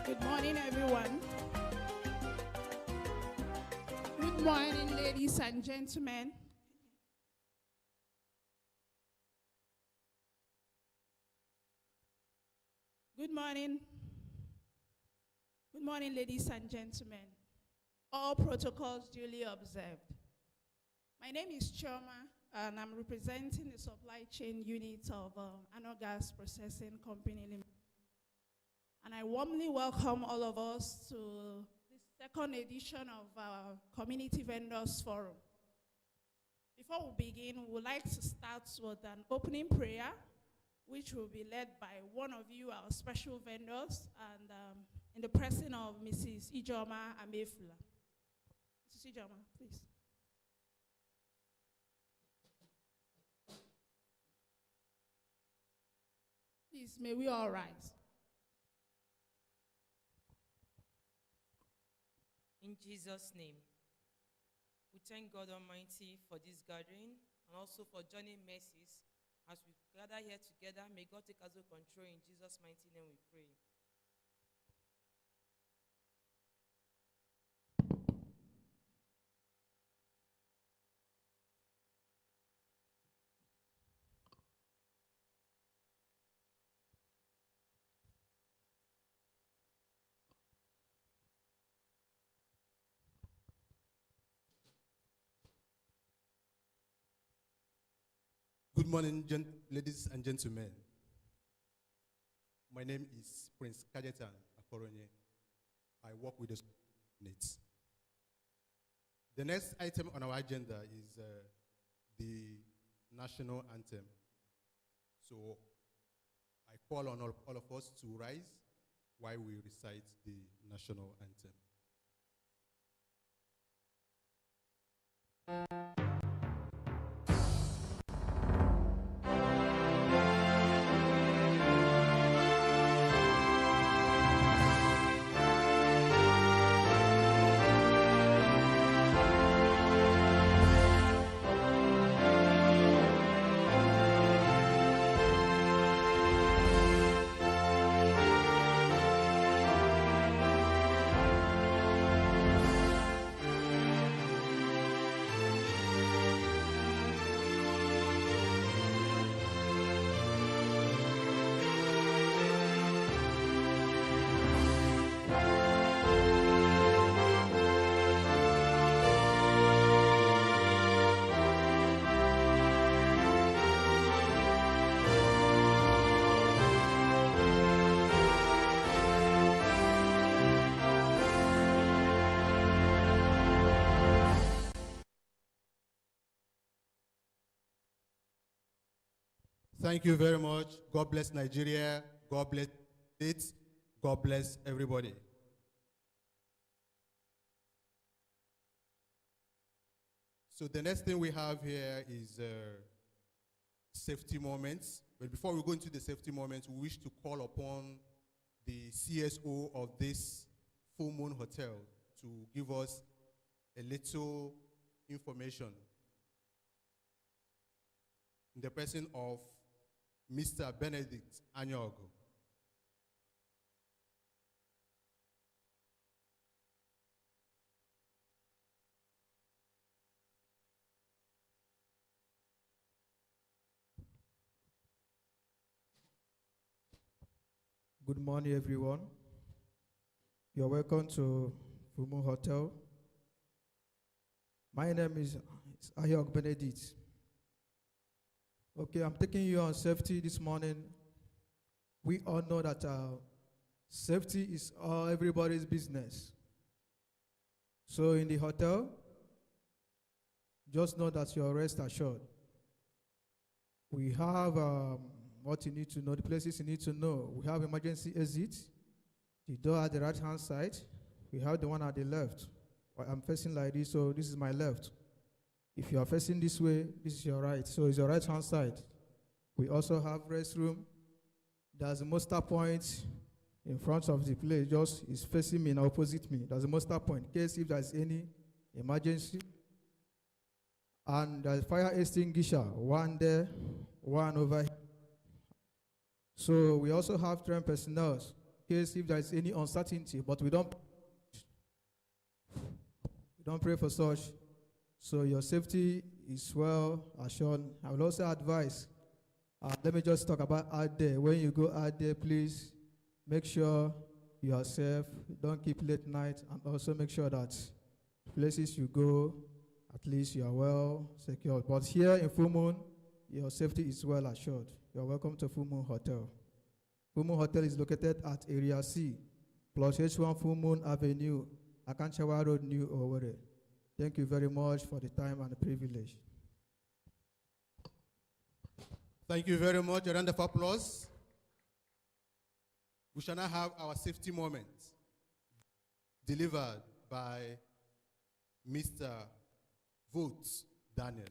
Good morning, everyone. Good morning, ladies and gentlemen. Good morning. Good morning, ladies and gentlemen. All protocols duly observed. My name is Choma, and I'm representing the supply chain unit of Anno Gas Processing Company Limited. And I warmly welcome all of us to this second edition of our Community Vendors Forum. Before we begin, we would like to start with an opening prayer, which will be led by one of you, our special vendors, and in the person of Mrs. Ijoma Amefula. Mrs. Ijoma, please. Please, may we all rise. In Jesus' name, we thank God Almighty for this gathering and also for joining mercies as we gather here together. May God take absolute control. In Jesus' mighty name we pray. Good morning, ladies and gentlemen. My name is Prince Kajetan Akoronye. I work with the units. The next item on our agenda is the national anthem. So I call on all of us to rise while we recite the national anthem. Thank you very much. God bless Nigeria. God bless it. God bless everybody. So the next thing we have here is safety moments. But before we go into the safety moments, we wish to call upon the CSO of this Full Moon Hotel to give us a little information in the person of Mr. Benedict Anyogo. Good morning, everyone. You're welcome to Fumu Hotel. My name is Ayog Benedict. Okay, I'm taking you on safety this morning. We all know that safety is everybody's business. So in the hotel, just know that you're rest assured. We have what you need to know, the places you need to know. We have emergency exit, the door at the right-hand side. We have the one at the left. I'm facing like this, so this is my left. If you are facing this way, this is your right. So it's your right-hand side. We also have restroom. There's a muster point in front of the place, just is facing me and opposite me. There's a muster point in case if there's any emergency. And there's fire extinguisher, one there, one over here. So we also have trained personnel in case if there is any uncertainty, but we don't pray for such. So your safety is well assured. I will also advise, let me just talk about out there. When you go out there, please make sure you are safe. Don't keep late night, and also make sure that places you go, at least you are well secured. But here in Full Moon, your safety is well assured. You are welcome to Full Moon Hotel. Full Moon Hotel is located at Area C, plus H1 Full Moon Avenue, Akanchawa Road, New Owerri. Thank you very much for the time and the privilege. Thank you very much. A round of applause. We shall now have our safety moment delivered by Mr. Votes Daniel.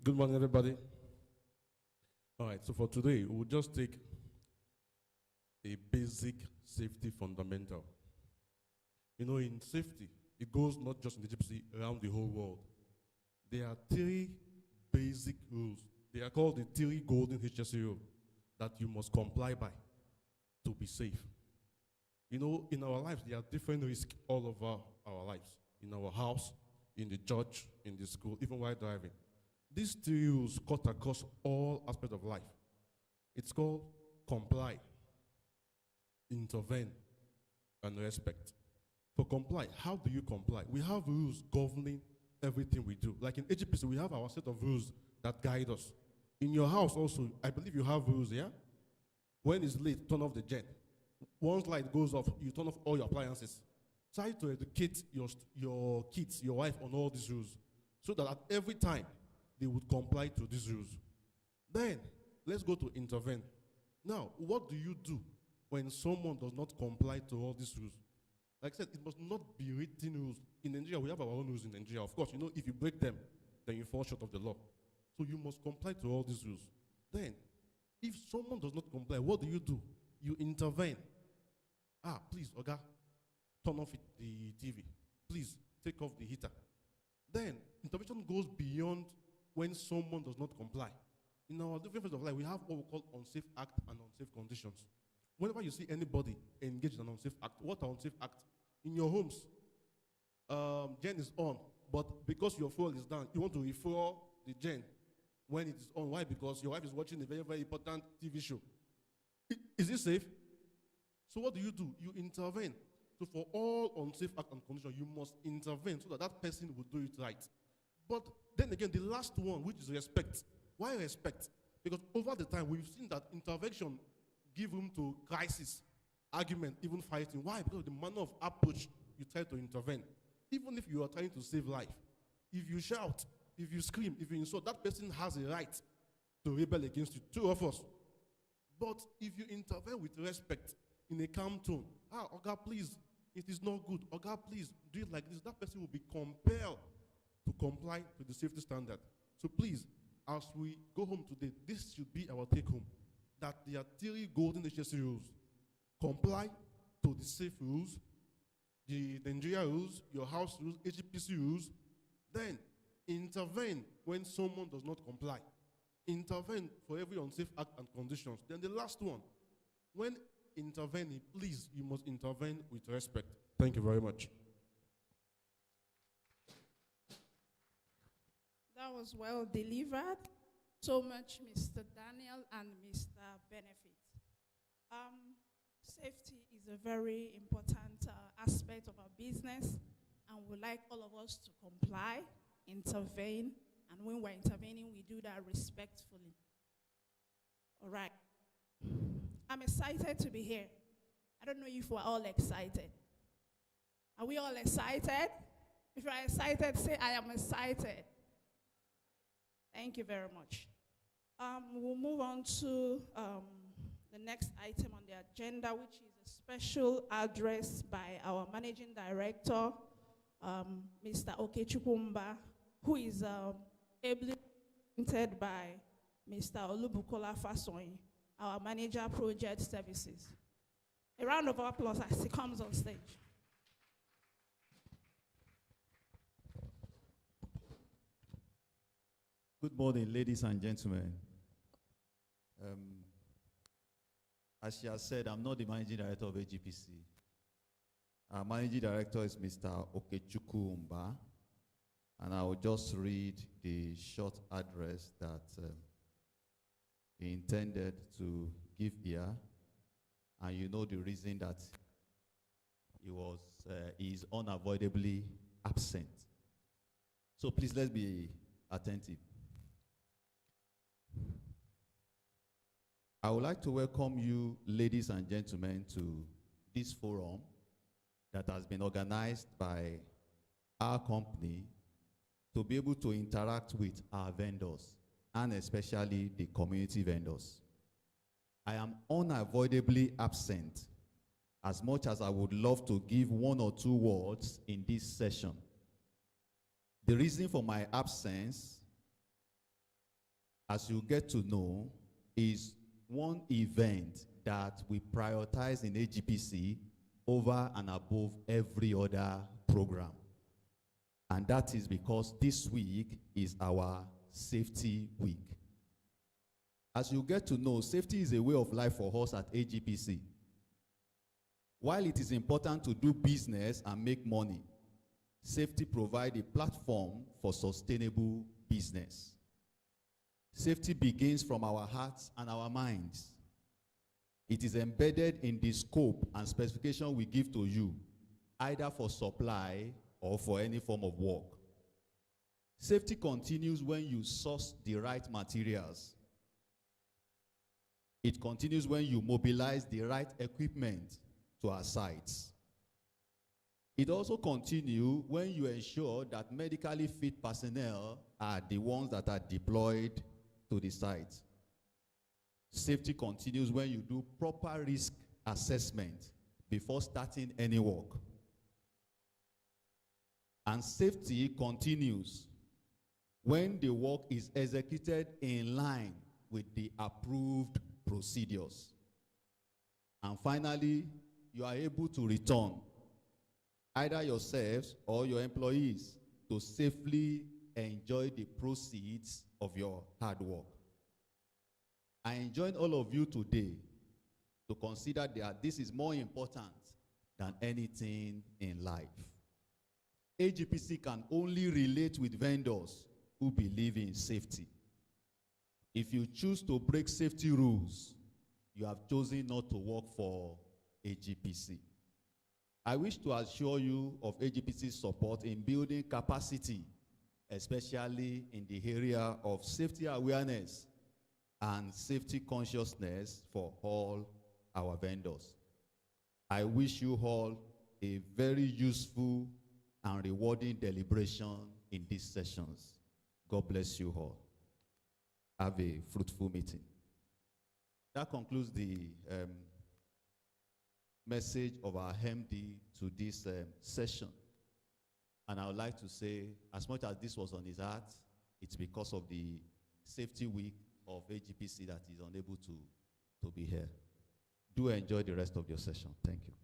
Good morning, everybody. All right, so for today, we'll just take a basic safety fundamental. You know, in safety, it goes not just in the AGPC, around the whole world. There are 3 basic rules. They are called the 3 golden HSE rules that you must comply by to be safe. You know, in our lives, there are different risks all over our lives. In our house, in the church, in the school, even while driving. These 3 rules cut across all aspects of life. It's called comply, intervene, and respect. For comply, how do you comply? We have rules governing everything we do. Like in AGPC, we have our set of rules that guide us. In your house also, I believe you have rules, yeah? When it's late, turn off the gen. Once light goes off, you turn off all your appliances. Try to educate your kids, your wife on all these rules, so that at every time, they would comply to these rules. Then, let's go to intervene. Now, what do you do when someone does not comply to all these rules? Like I said, it must not be written rules. In Nigeria, we have our own rules in Nigeria. Of course, you know, if you break them, then you fall short of the law. So you must comply to all these rules. Then, if someone does not comply, what do? You intervene. Please, Oga, turn off the TV. Please, take off the heater. Then, intervention goes beyond when someone does not comply. In our different phases of life, we have what we call unsafe act and unsafe conditions. Whenever you see anybody engaged in an unsafe act, what are unsafe acts? In your homes, gen is on, but because your fuel is down, you want to refuel the gen when it is on. Why? Because your wife is watching a very, very important TV show. Is it safe? So what do? You intervene. So for all unsafe act and condition, you must intervene so that that person will do it right. But then again, the last one, which is respect. Why respect? Because over the time, we've seen that intervention give room to crisis, argument, even fighting. Why? Because of the manner of approach you try to intervene. Even if you are trying to save life, if you shout, if you scream, if you insult, that person has a right to rebel against you. Two of us. But if you intervene with respect, in a calm tone, Oga, please, it is not good. Oga, please, do it like this. That person will be compelled to comply to the safety standard. So please, as we go home today, this should be our take home. That there are 3 golden HSE rules. Comply to the safe rules, the Nigeria rules, your house rules, AGPC rules. Then intervene when someone does not comply. Intervene for every unsafe act and conditions. Then the last one, when intervening, please, you must intervene with respect. Thank you very much. That was well delivered. So much, Mr. Daniel and Mr. Benefit. Safety is a very important aspect of our business, and we like all of us to comply, intervene, and when we're intervening, we do that respectfully. All right. I'm excited to be here. I don't know if we're all excited. Are we all excited? If you're excited, say, I am excited. Thank you very much. We'll move on to the next item on the agenda, which is a special address by our Managing Director, Mr. Okechukwumba, who is ably presented by Mr. Olubukola Fasoyin, our Manager Project Services. A round of applause as he comes on stage. Good morning, ladies and gentlemen. As she has said, I'm not the managing director of AGPC. Our managing director is Mr. Okechukwu Umba, and I will just read the short address that he intended to give here, and you know the reason that he is unavoidably absent. So please, let's be attentive. I would like to welcome you, ladies and gentlemen, to this forum that has been organized by our company to be able to interact with our vendors, and especially the community vendors. I am unavoidably absent, as much as I would love to give one or two words in this session. The reason for my absence, as you get to know, is one event that we prioritize in AGPC over and above every other program. And that is because this week is our safety week. As you get to know, safety is a way of life for us at AGPC. While it is important to do business and make money, safety provides a platform for sustainable business. Safety begins from our hearts and our minds. It is embedded in the scope and specification we give to you, either for supply or for any form of work. Safety continues when you source the right materials. It continues when you mobilize the right equipment to our sites. It also continues when you ensure that medically fit personnel are the ones that are deployed to the site. Safety continues when you do proper risk assessment before starting any work. And safety continues when the work is executed in line with the approved procedures. And finally, you are able to return either yourselves or your employees to safely enjoy the proceeds of your hard work. I enjoin all of you today to consider that this is more important than anything in life. AGPC can only relate with vendors who believe in safety. If you choose to break safety rules, you have chosen not to work for AGPC. I wish to assure you of AGPC's support in building capacity, especially in the area of safety awareness and safety consciousness for all our vendors. I wish you all a very useful and rewarding deliberation in these sessions. God bless you all. Have a fruitful meeting. That concludes the message of our MD to this session. And I would like to say, as much as this was on his heart, it's because of the safety week of AGPC that he's unable to be here. Do enjoy the rest of your session. Thank you.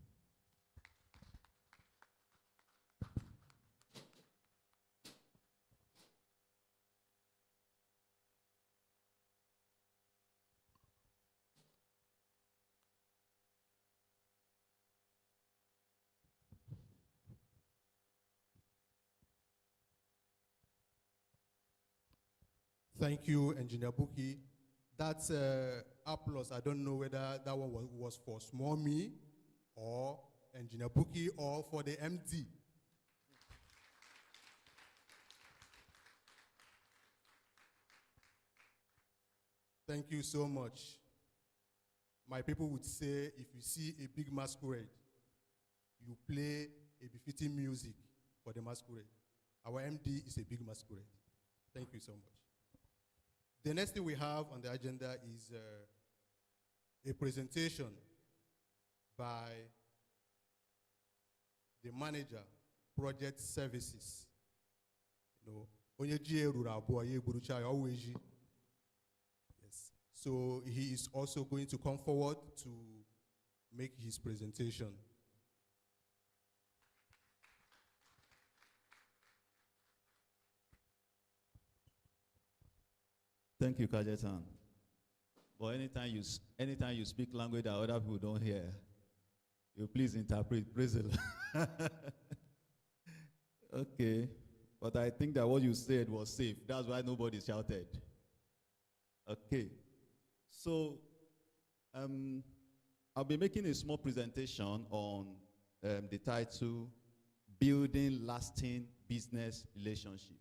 Thank you, Engineer Buki. That's applause. I don't know whether that one was for Small Me or Engineer Buki or for the MD. Thank you so much. My people would say, if you see a big masquerade, you play a befitting music for the masquerade. Our MD is a big masquerade. Thank you so much. The next thing we have on the agenda is a presentation by the manager, project services. Yes. So he is also going to come forward to make his presentation. Thank you, Kajetan. But anytime you speak language that other people don't hear, you please interpret. Praise the Lord. Okay. But I think that what you said was safe. That's why nobody shouted. Okay. So, I'll be making a small presentation on the title, Building Lasting Business Relationship.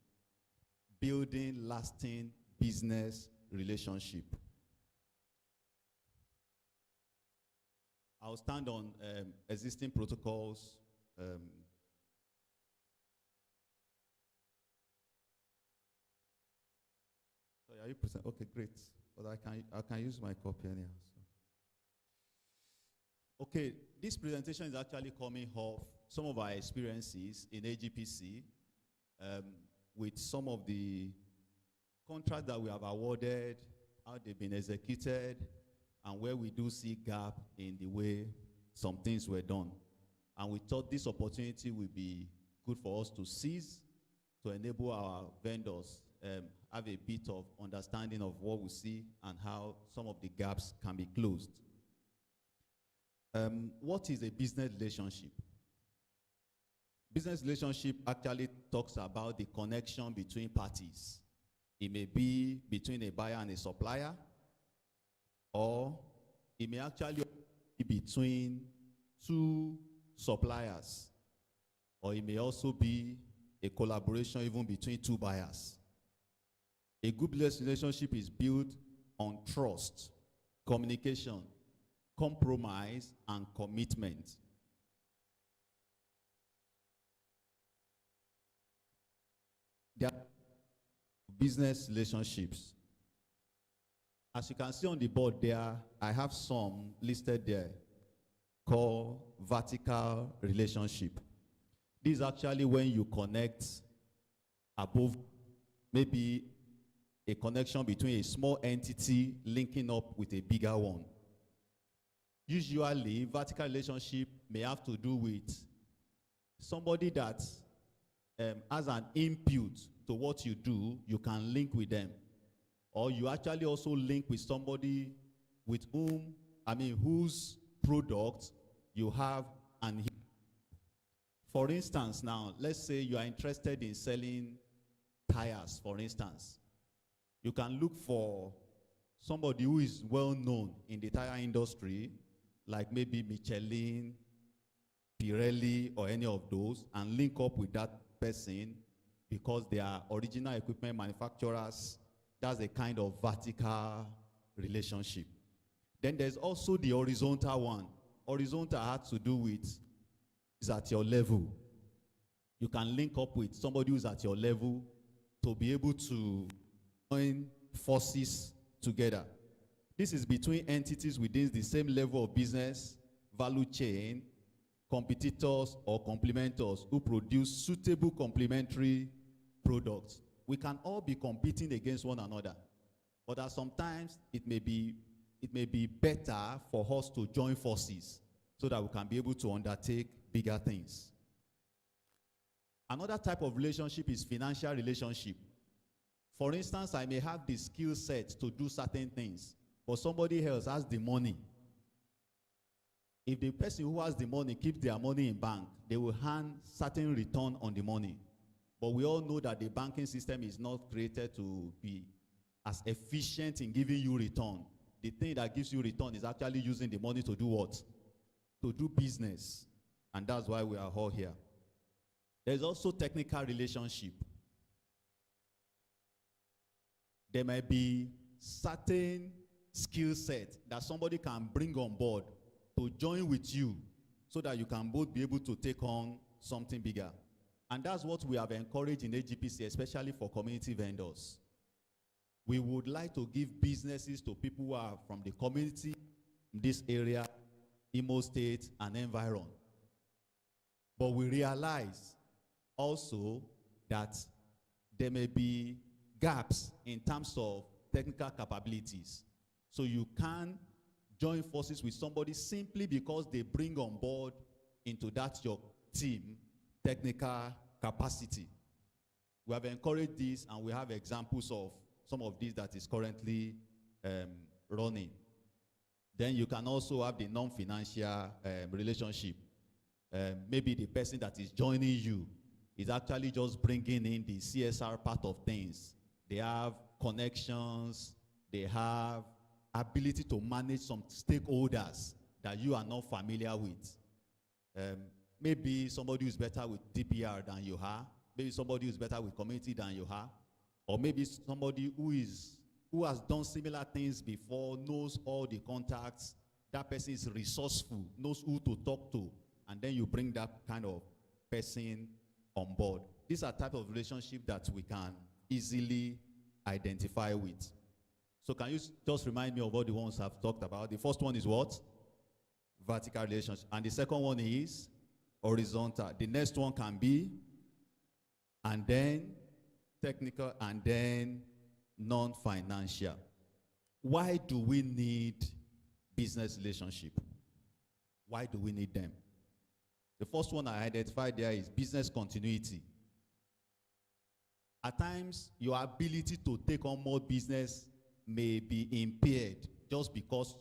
Building lasting business relationship. I'll stand on existing protocols. Sorry, are you present? Okay, great. But I can use my copy anyhow. So. Okay, this presentation is actually coming off some of our experiences in AGPC with some of the contracts that we have awarded, how they've been executed, and where we do see gap in the way some things were done. And we thought this opportunity would be good for us to seize to enable our vendors have a bit of understanding of what we see and how some of the gaps can be closed. What is a business relationship? Business relationship actually talks about the connection between parties. It may be between a buyer and a supplier, or it may actually be between two suppliers, or it may also be a collaboration even between two buyers. A good business relationship is built on trust, communication, compromise, and commitment. There are business relationships. As you can see on the board there, I have some listed there called vertical relationship. This is actually when you connect above, maybe a connection between a small entity linking up with a bigger one. Usually, vertical relationship may have to do with somebody that has an input to what you do, you can link with them. Or you actually also link with somebody with whose product you have and for instance, now, let's say you are interested in selling tires, for instance. You can look for somebody who is well known in the tire industry, like maybe Michelin, Pirelli, or any of those, and link up with that person because they are original equipment manufacturers. That's a kind of vertical relationship. Then there's also the horizontal one. Horizontal has to do with is at your level. You can link up with somebody who's at your level to be able to join forces together. This is between entities within the same level of business, value chain, competitors or complementors who produce suitable complementary products. We can all be competing against one another, but sometimes it may be better for us to join forces so that we can be able to undertake bigger things. Another type of relationship is financial relationship. For instance, I may have the skill set to do certain things, but somebody else has the money. If the person who has the money keeps their money in bank, they will earn certain return on the money. But we all know that the banking system is not created to be as efficient in giving you return. The thing that gives you return is actually using the money to do what? To do business. And that's why we are all here. There's also technical relationship. There might be certain skill set that somebody can bring on board to join with you so that you can both be able to take on something bigger. And that's what we have encouraged in AGPC, especially for community vendors. We would like to give businesses to people who are from the community in this area, Imo State, and environ. But we realize also that there may be gaps in terms of technical capabilities. So you can join forces with somebody simply because they bring on board into that your team technical capacity. We have encouraged this, and we have examples of some of these that is currently running. Then you can also have the non-financial relationship. Maybe the person that is joining you is actually just bringing in the CSR part of things. They have connections, they have ability to manage some stakeholders that you are not familiar with. Maybe somebody who is better with DPR than you are, maybe somebody who is better with community than you are, or maybe somebody who has done similar things before, knows all the contacts. That person is resourceful, knows who to talk to, and then you bring that kind of person on board. These are type of relationship that we can easily identify with. So can you just remind me of all the ones I've talked about? The first one is what? Vertical relationship. And the second one is horizontal. The next one can be, and then technical, and then non-financial. Why do we need business relationship? Why do we need them? The first one I identified there is business continuity. At times, your ability to take on more business may be impaired just because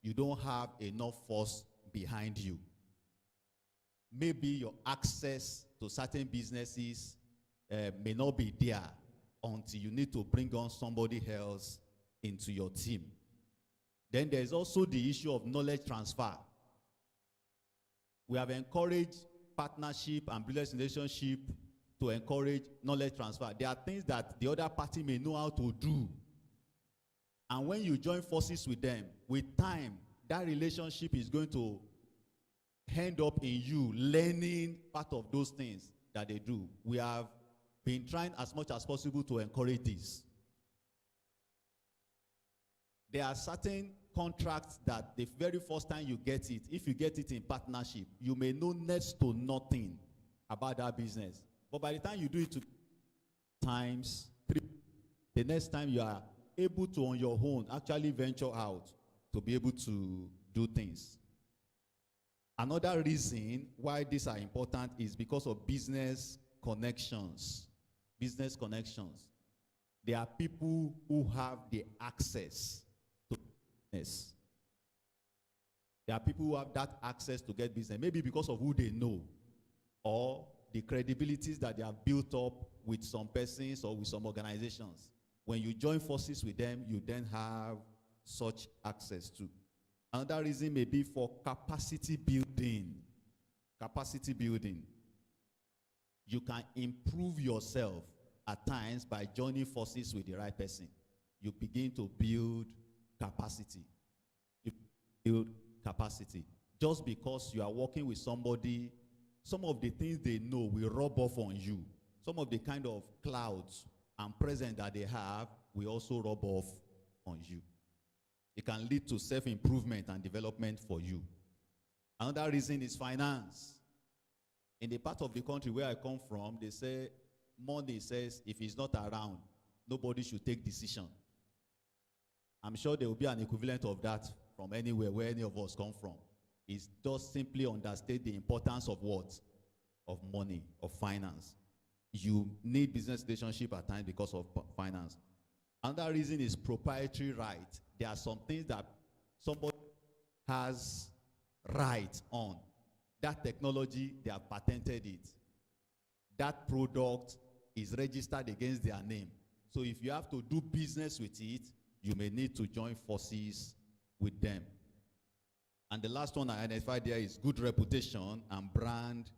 you don't have enough force behind you. Maybe your access to certain businesses may not be there until you need to bring on somebody else into your team. Then there's also the issue of knowledge transfer. We have encouraged partnership and business relationship to encourage knowledge transfer. There are things that the other party may know how to do. And when you join forces with them, with time, that relationship is going to end up in you learning part of those things that they do. We have been trying as much as possible to encourage this. There are certain contracts that the very first time you get it, if you get it in partnership, you may know next to nothing about that business. But by the time you do it 2 times, 3, the next time you are able to, on your own, actually venture out to be able to do things. Another reason why these are important is because of business connections. Business connections. There are people who have the access to business. There are people who have that access to get business, maybe because of who they know, or the credibilities that they have built up with some persons or with some organizations. When you join forces with them, you then have such access to. Another reason may be for capacity building. Capacity building. You can improve yourself at times by joining forces with the right person. You begin to build capacity. You build capacity. Just because you are working with somebody, some of the things they know will rub off on you. Some of the kind of clouds and presence that they have will also rub off on you. It can lead to self-improvement and development for you. Another reason is finance. In the part of the country where I come from, they say, money says if it's not around, nobody should take decision. I'm sure there will be an equivalent of that from anywhere where any of us come from. It's just simply understate the importance of what? Of money, of finance. You need business relationship at times because of finance. Another reason is proprietary right. There are some things that somebody has right on. That technology, they have patented it. That product is registered against their name. So if you have to do business with it, you may need to join forces with them. And the last one I identified there is good reputation and brand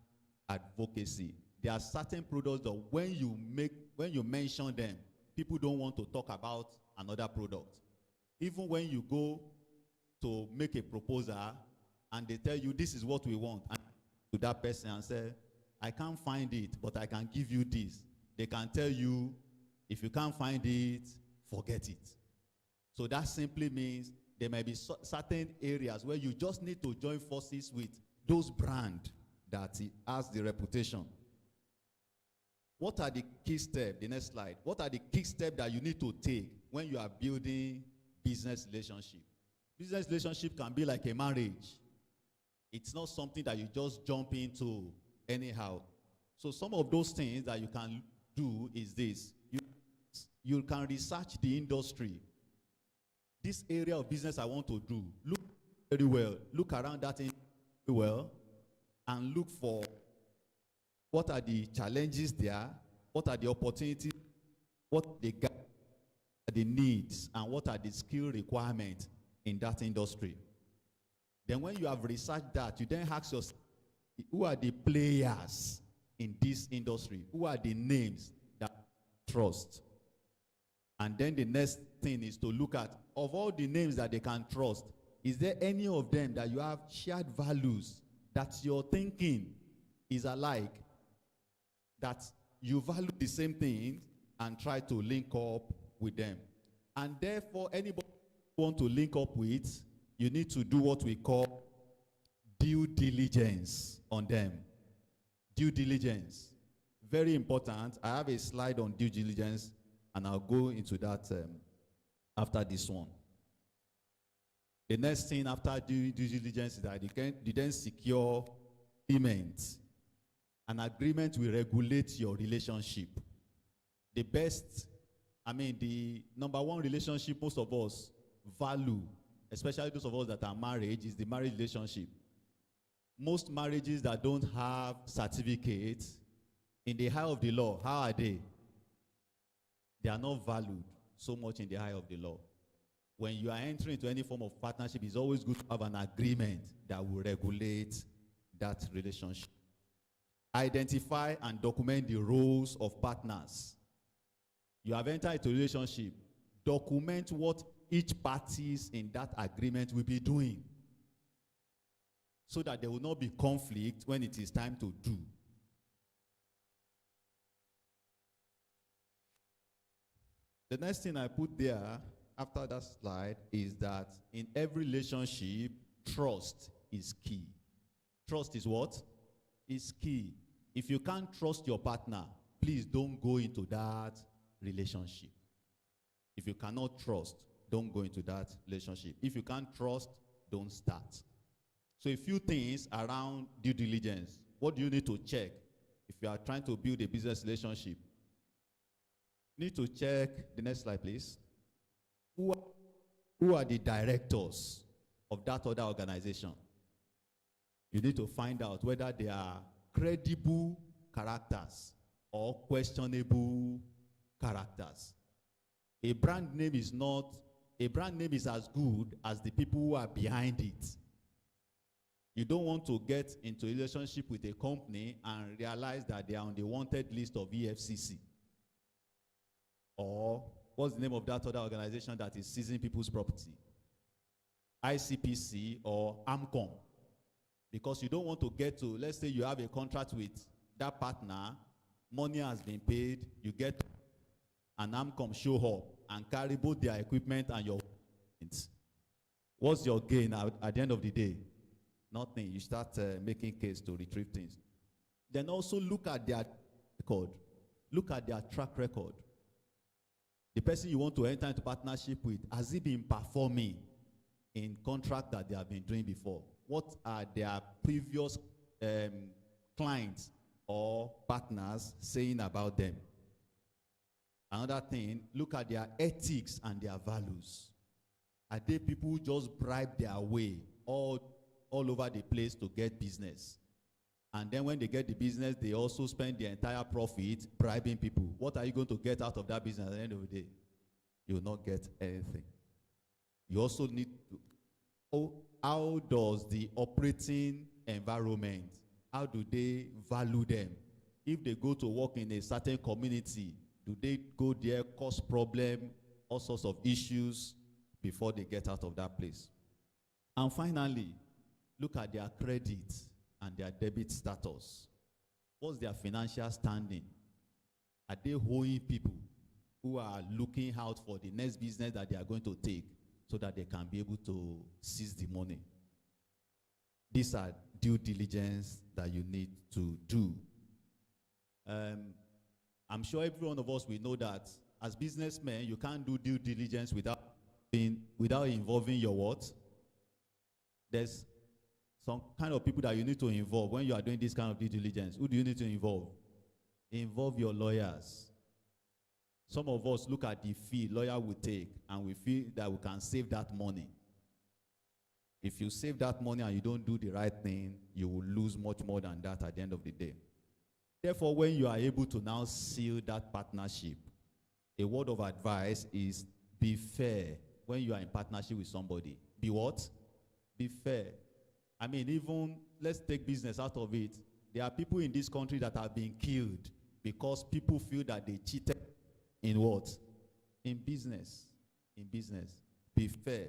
advocacy. There are certain products that when you mention them, people don't want to talk about another product. Even when you go to make a proposal and they tell you this is what we want, and to that person and say, I can't find it, but I can give you this. They can tell you, if you can't find it, forget it. So that simply means there may be certain areas where you just need to join forces with those brands that has the reputation. What are the key steps? The next slide. What are the key steps that you need to take when you are building business relationship? Business relationship can be like a marriage. It's not something that you just jump into anyhow. So some of those things that you can do is this. You can research the industry this area of business I want to do. Look very well. Look around that thing very well and look for what are the challenges there, what are the opportunities, what the gap, the needs, and what are the skill requirements in that industry. Then when you have researched that, you then ask yourself, who are the players in this industry? Who are the names that you trust? And then the next thing is to look at, of all the names that they can trust, is there any of them that you have shared values, that your thinking is alike, that you value the same thing and try to link up with them? And therefore, anybody you want to link up with, you need to do what we call due diligence on them. Due diligence. Very important. I have a slide on due diligence, and I'll go into that after this one. The next thing after due diligence is that you then secure agreement. An agreement will regulate your relationship. The number one relationship most of us value, especially those of us that are married, is the marriage relationship. Most marriages that don't have certificates, in the eye of the law, how are they? They are not valued so much in the eye of the law. When you are entering into any form of partnership, it's always good to have an agreement that will regulate that relationship. Identify and document the roles of partners. You have entered into a relationship. Document what each parties in that agreement will be doing, so that there will not be conflict when it is time to do. The next thing I put there after that slide is that in every relationship, trust is key. Trust is what? Is key. If you can't trust your partner, please don't go into that relationship. If you cannot trust, don't go into that relationship. If you can't trust, don't start. So a few things around due diligence. What do you need to check if you are trying to build a business relationship? You need to check, the next slide please. Who are the directors of that other organization? You need to find out whether they are credible characters or questionable characters. A brand name is as good as the people who are behind it. You don't want to get into a relationship with a company and realize that they are on the wanted list of EFCC. Or what's the name of that other organization that is seizing people's property? AGPC or AMCOM. Because you don't want to get to, let's say you have a contract with that partner, money has been paid, you get an AMCOM show up and carry both their equipment and your equipment. What's your gain at the end of the day? Nothing. You start making case to retrieve things. Then also look at their record. Look at their track record. The person you want to enter into partnership with, has he been performing in contract that they have been doing before? What are their previous clients or partners saying about them? Another thing, look at their ethics and their values. Are they people who just bribe their way all over the place to get business? And then when they get the business, they also spend the entire profit bribing people. What are you going to get out of that business at the end of the day? You will not get anything. You also need to, how does the operating environment, how do they value them? If they go to work in a certain community, do they go there, cause problem, all sorts of issues before they get out of that place? And finally, look at their credit and their debit status. What's their financial standing? Are they owing people who are looking out for the next business that they are going to take so that they can be able to seize the money? These are due diligence that you need to do. I'm sure every one of us will know that as businessmen, you can't do due diligence without involving your what? There's some kind of people that you need to involve when you are doing this kind of due diligence. Who do you need to involve? Involve your lawyers. Some of us look at the fee lawyer will take, and we feel that we can save that money. If you save that money and you don't do the right thing, you will lose much more than that at the end of the day. Therefore, when you are able to now seal that partnership, a word of advice is be fair when you are in partnership with somebody. Be what? Be fair. I mean, even, let's take business out of it. There are people in this country that have been killed because people feel that they cheated in what? In business. In business. Be fair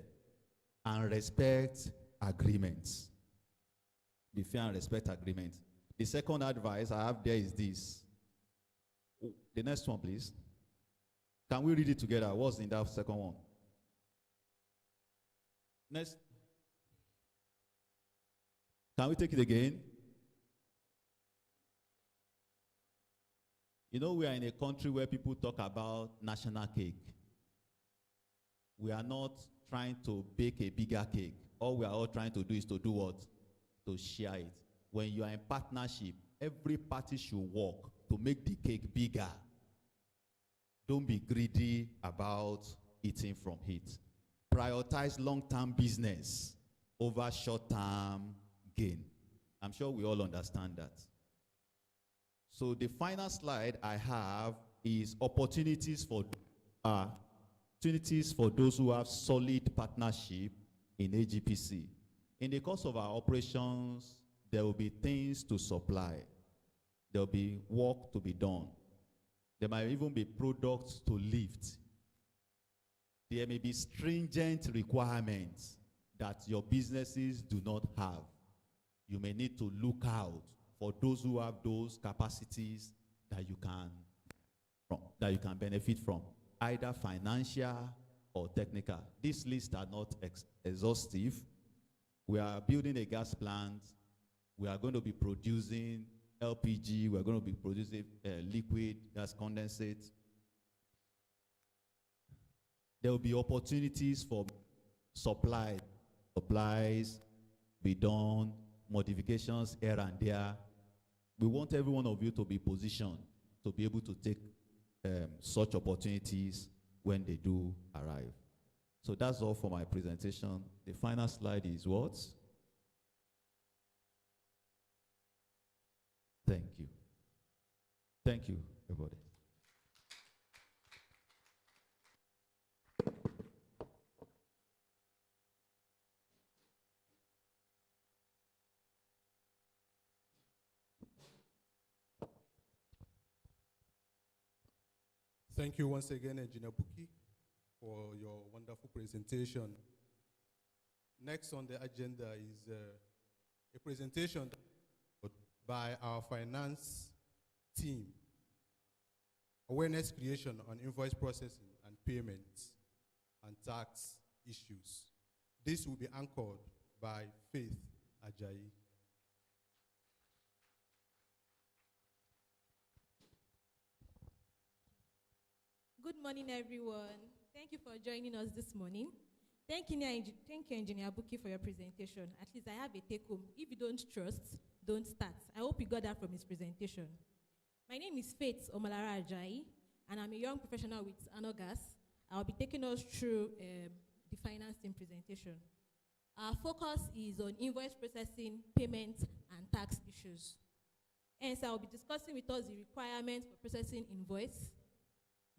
and respect agreements. Be fair and respect agreements. The second advice I have there is this. Oh, the next one, please. Can we read it together? What's in that second one? Next. Can we take it again? You know, we are in a country where people talk about national cake. We are not trying to bake a bigger cake. All we are all trying to do is to do what? To share it. When you are in partnership, every party should work to make the cake bigger. Don't be greedy about eating from it. Prioritize long-term business over short-term gain. I'm sure we all understand that. So the final slide I have is opportunities for those who have solid partnership in AGPC. In the course of our operations, there will be things to supply. There will be work to be done. There might even be products to lift. There may be stringent requirements that your businesses do not have. You may need to look out for those who have those capacities that you can benefit from, either financial or technical. These lists are not exhaustive. We are building a gas plant. We are going to be producing LPG. We are going to be producing liquid gas condensate. There will be opportunities for supplies be done, modifications here and there. We want every one of you to be positioned to be able to take such opportunities when they do arrive. So that's all for my presentation. The final slide is what? Thank you. Thank you, everybody. Thank you once again, Engineer Buki, for your wonderful presentation. Next on the agenda is a presentation by our finance team, awareness creation on invoice processing and payments and tax issues. This will be anchored by Faith Ajayi. Good morning, everyone. Thank you for joining us this morning. Thank you, Engineer Buki, for your presentation. At least I have a take-home. If you don't trust, don't start. I hope you got that from his presentation. My name is Faith Omalara Ajayi, and I'm a young professional with Anogas. I'll be taking us through the finance team presentation. Our focus is on invoice processing, payment, and tax issues. Hence, I'll be discussing with us the requirements for processing invoice,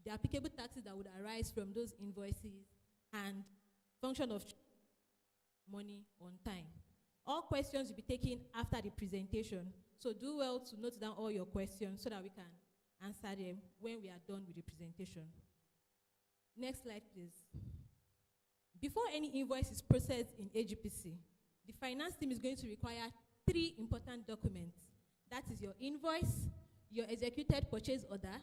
the applicable taxes that would arise from those invoices, and function of money on time. All questions will be taken after the presentation, so do well to note down all your questions so that we can answer them when we are done with the presentation. Next slide, please. Before any invoice is processed in AGPC, the finance team is going to require 3 important documents. That is your invoice, your executed purchase order,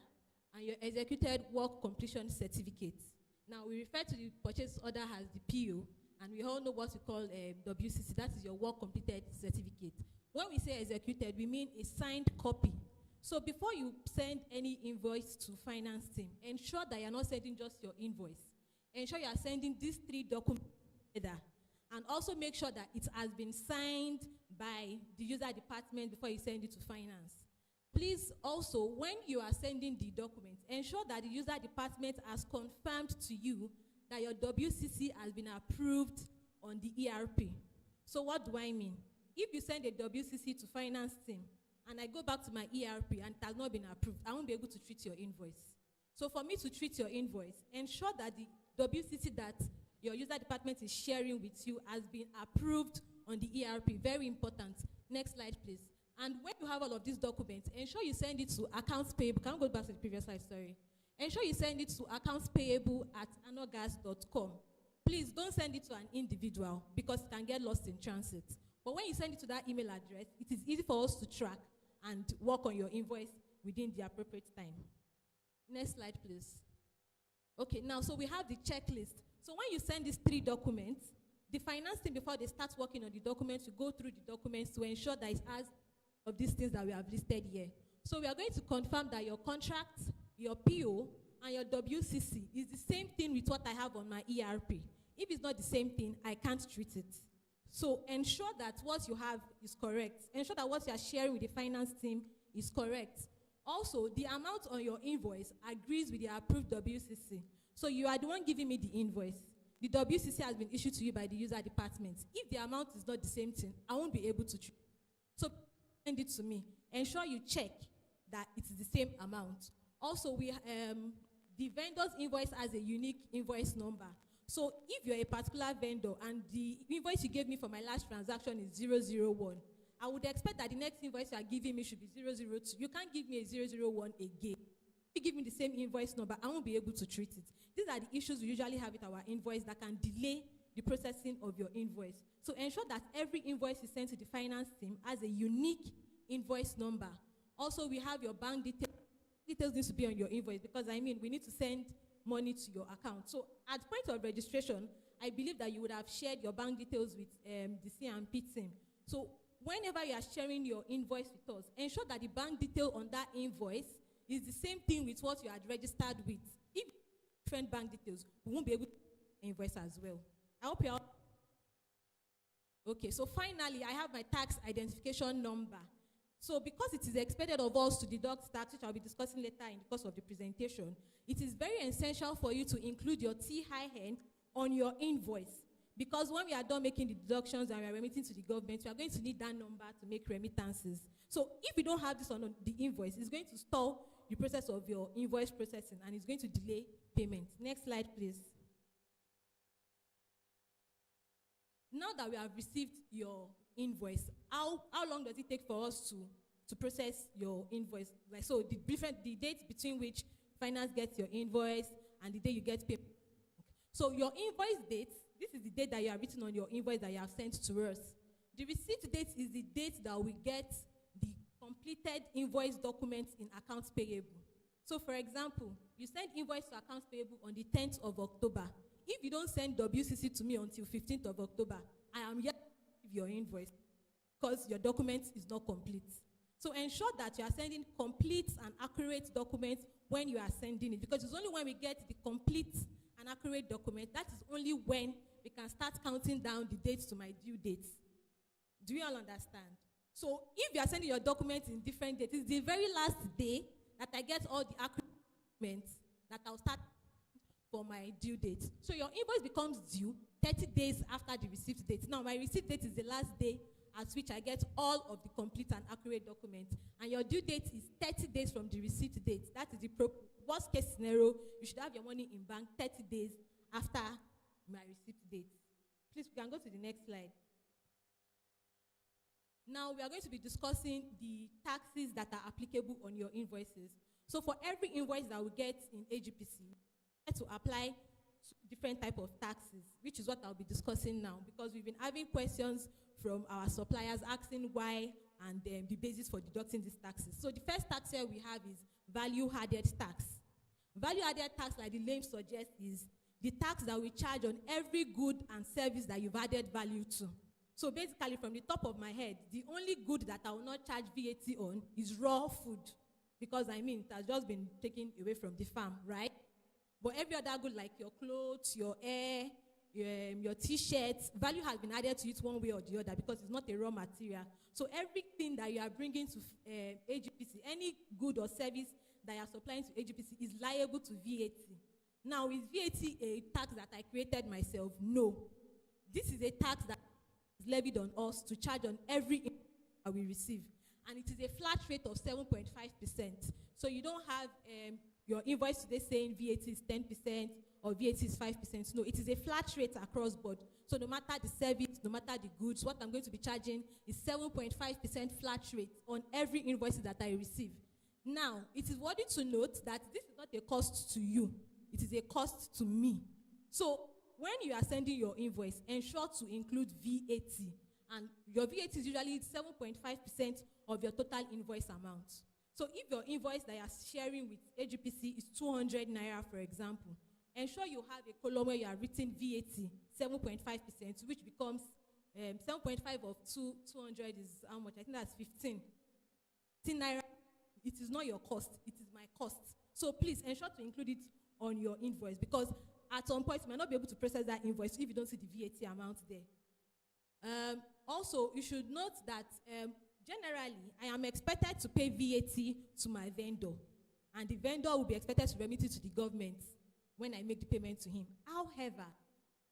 and your executed work completion certificate. Now, we refer to the purchase order as the PO, and we all know what we call WCC, that is your work completed certificate. When we say executed, we mean a signed copy. So before you send any invoice to finance team, ensure that you're not sending just your invoice. Ensure you are sending these 3 documents together, and also make sure that it has been signed by the user department before you send it to finance. Please also, when you are sending the document, ensure that the user department has confirmed to you that your WCC has been approved on the ERP. So what do I mean? If you send a WCC to finance team, and I go back to my ERP and it has not been approved, I won't be able to treat your invoice. So for me to treat your invoice, ensure that the WCC that your user department is sharing with you has been approved on the ERP. Very important. Next slide, please. And when you have all of these documents, ensure you send it to accounts payable. Can we go back to the previous slide? Sorry. Ensure you send it to accountspayable@anogas.com. Please don't send it to an individual because it can get lost in transit. But when you send it to that email address, it is easy for us to track and work on your invoice within the appropriate time. Next slide, please. Okay, now, so we have the checklist. So when you send these 3 documents, the finance team, before they start working on the documents, you go through the documents to ensure that it has of these things that we have listed here. So we are going to confirm that your contract, your PO, and your WCC is the same thing with what I have on my ERP. If it's not the same thing, I can't treat it. So ensure that what you have is correct. Ensure that what you are sharing with the finance team is correct. Also, the amount on your invoice agrees with the approved WCC. So you are the one giving me the invoice. The WCC has been issued to you by the user department. If the amount is not the same thing, I won't be able to treat. So send it to me. Ensure you check that it is the same amount. Also, the vendor's invoice has a unique invoice number. So if you're a particular vendor and the invoice you gave me for my last transaction is 001, I would expect that the next invoice you are giving me should be 002. You can't give me a 001 again. If you give me the same invoice number, I won't be able to treat it. These are the issues we usually have with our invoice that can delay the processing of your invoice. So ensure that every invoice you send to the finance team has a unique invoice number. Also, we have your bank details. Details need to be on your invoice because, we need to send money to your account. So at point of registration, I believe that you would have shared your bank details with the C&P team. So whenever you are sharing your invoice with us, ensure that the bank detail on that invoice is the same thing with what you had registered with. If different bank details, we won't be able to invoice as well. I hope you are. Okay, so finally, I have my tax identification number. So because it is expected of us to deduct tax, which I'll be discussing later in the course of the presentation, it is very essential for you to include your TIN on your invoice. Because when we are done making the deductions and we are remitting to the government, we are going to need that number to make remittances. So if you don't have this on the invoice, it's going to stall the process of your invoice processing and it's going to delay payment. Next slide, please. Now that we have received your invoice, how long does it take for us to process your invoice? Like, so the dates between which finance gets your invoice and the day you get paid. So your invoice date, this is the date that you have written on your invoice that you have sent to us. The receipt date is the date that we get the completed invoice documents in accounts payable. So for example, you send invoice to accounts payable on the 10th of October. If you don't send WCC to me until 15th of October, I am yet to receive your invoice because your document is not complete. So ensure that you are sending complete and accurate documents when you are sending it, because it's only when we get the complete and accurate document, that is only when we can start counting down the dates to my due dates. Do you all understand? So if you are sending your documents in different dates, it's the very last day that I get all the accurate documents that I'll start for my due date. So your invoice becomes due 30 days after the receipt date. Now, my receipt date is the last day at which I get all of the complete and accurate documents. And your due date is 30 days from the receipt date. That is the worst case scenario. You should have your money in bank 30 days after my receipt date. Please, we can go to the next slide. Now, we are going to be discussing the taxes that are applicable on your invoices. So for every invoice that we get in AGPC, we have to apply different type of taxes, which is what I'll be discussing now, because we've been having questions from our suppliers asking why and the basis for deducting these taxes. So the first tax here we have is value-added tax. Value-added tax, like the name suggests, is the tax that we charge on every good and service that you've added value to. So basically, from the top of my head, the only good that I will not charge VAT on is raw food, because it has just been taken away from the farm, right? But every other good, like your clothes, your air, your t-shirts, value has been added to it one way or the other because it's not a raw material. So everything that you are bringing to AGPC, any good or service that you are supplying to AGPC is liable to VAT. Now, is VAT a tax that I created myself? No. This is a tax that is levied on us to charge on every invoice that we receive. And it is a flat rate of 7.5%. So you don't have your invoice today saying VAT is 10% or VAT is 5%. No, it is a flat rate across board. So no matter the service, no matter the goods, what I'm going to be charging is 7.5% flat rate on every invoice that I receive. Now, it is worthy to note that this is not a cost to you. It is a cost to me. So when you are sending your invoice, ensure to include VAT. And your VAT is usually 7.5% of your total invoice amount. So if your invoice that you are sharing with AGPC is 200 naira, for example, ensure you have a column where you are written VAT, 7.5%, which becomes 7.5 of 200 is how much? I think that's 15. 15 naira. It is not your cost. It is my cost. So please ensure to include it on your invoice, because at some point you might not be able to process that invoice if you don't see the VAT amount there. Also, you should note that generally, I am expected to pay VAT to my vendor, and the vendor will be expected to remit it to the government when I make the payment to him. However,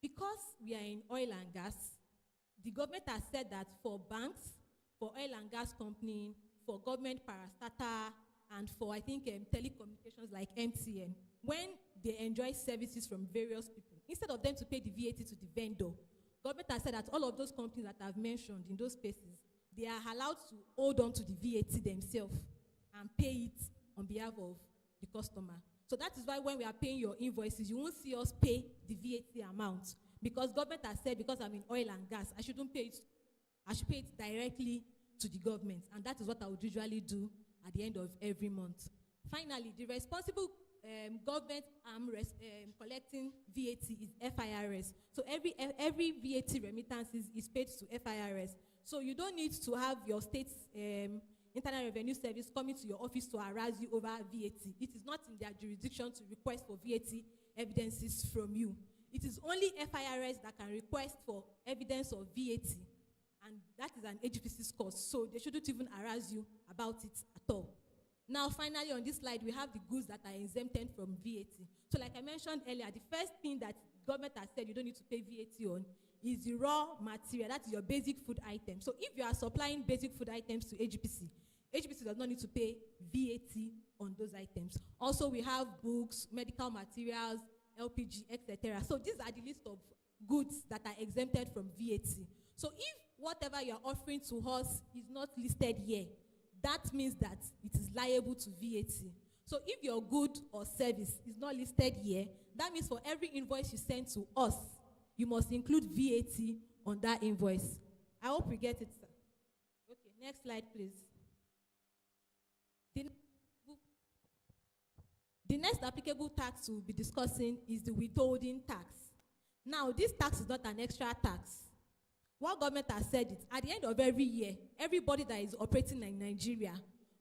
because we are in oil and gas, the government has said that for banks, for oil and gas company, for government parastatal, and for, I think, telecommunications like MTN, when they enjoy services from various people, instead of them to pay the VAT to the vendor, government has said that all of those companies that I've mentioned in those spaces, they are allowed to hold on to the VAT themselves and pay it on behalf of the customer. So that is why when we are paying your invoices, you won't see us pay the VAT amount, because government has said, because I'm in oil and gas, I shouldn't pay it. I should pay it directly to the government, and that is what I would usually do at the end of every month. Finally, the responsible government arm collecting VAT is FIRS. So every VAT remittance is paid to FIRS. So you don't need to have your state's Internal Revenue Service coming to your office to harass you over VAT. It is not in their jurisdiction to request for VAT evidences from you. It is only FIRS that can request for evidence of VAT, and that is an AGPC's cost. So they shouldn't even harass you about it at all. Now, finally, on this slide, we have the goods that are exempted from VAT. So like I mentioned earlier, the first thing that government has said you don't need to pay VAT on is the raw material. That is your basic food item. So if you are supplying basic food items to AGPC, AGPC does not need to pay VAT on those items. Also, we have books, medical materials, LPG, etc. So these are the list of goods that are exempted from VAT. So if whatever you are offering to us is not listed here, that means that it is liable to VAT. So if your good or service is not listed here, that means for every invoice you send to us, you must include VAT on that invoice. I hope you get it, sir. Okay, next slide, please. The next applicable tax we'll be discussing is the withholding tax. Now, this tax is not an extra tax. What government has said is, at the end of every year, everybody that is operating in Nigeria,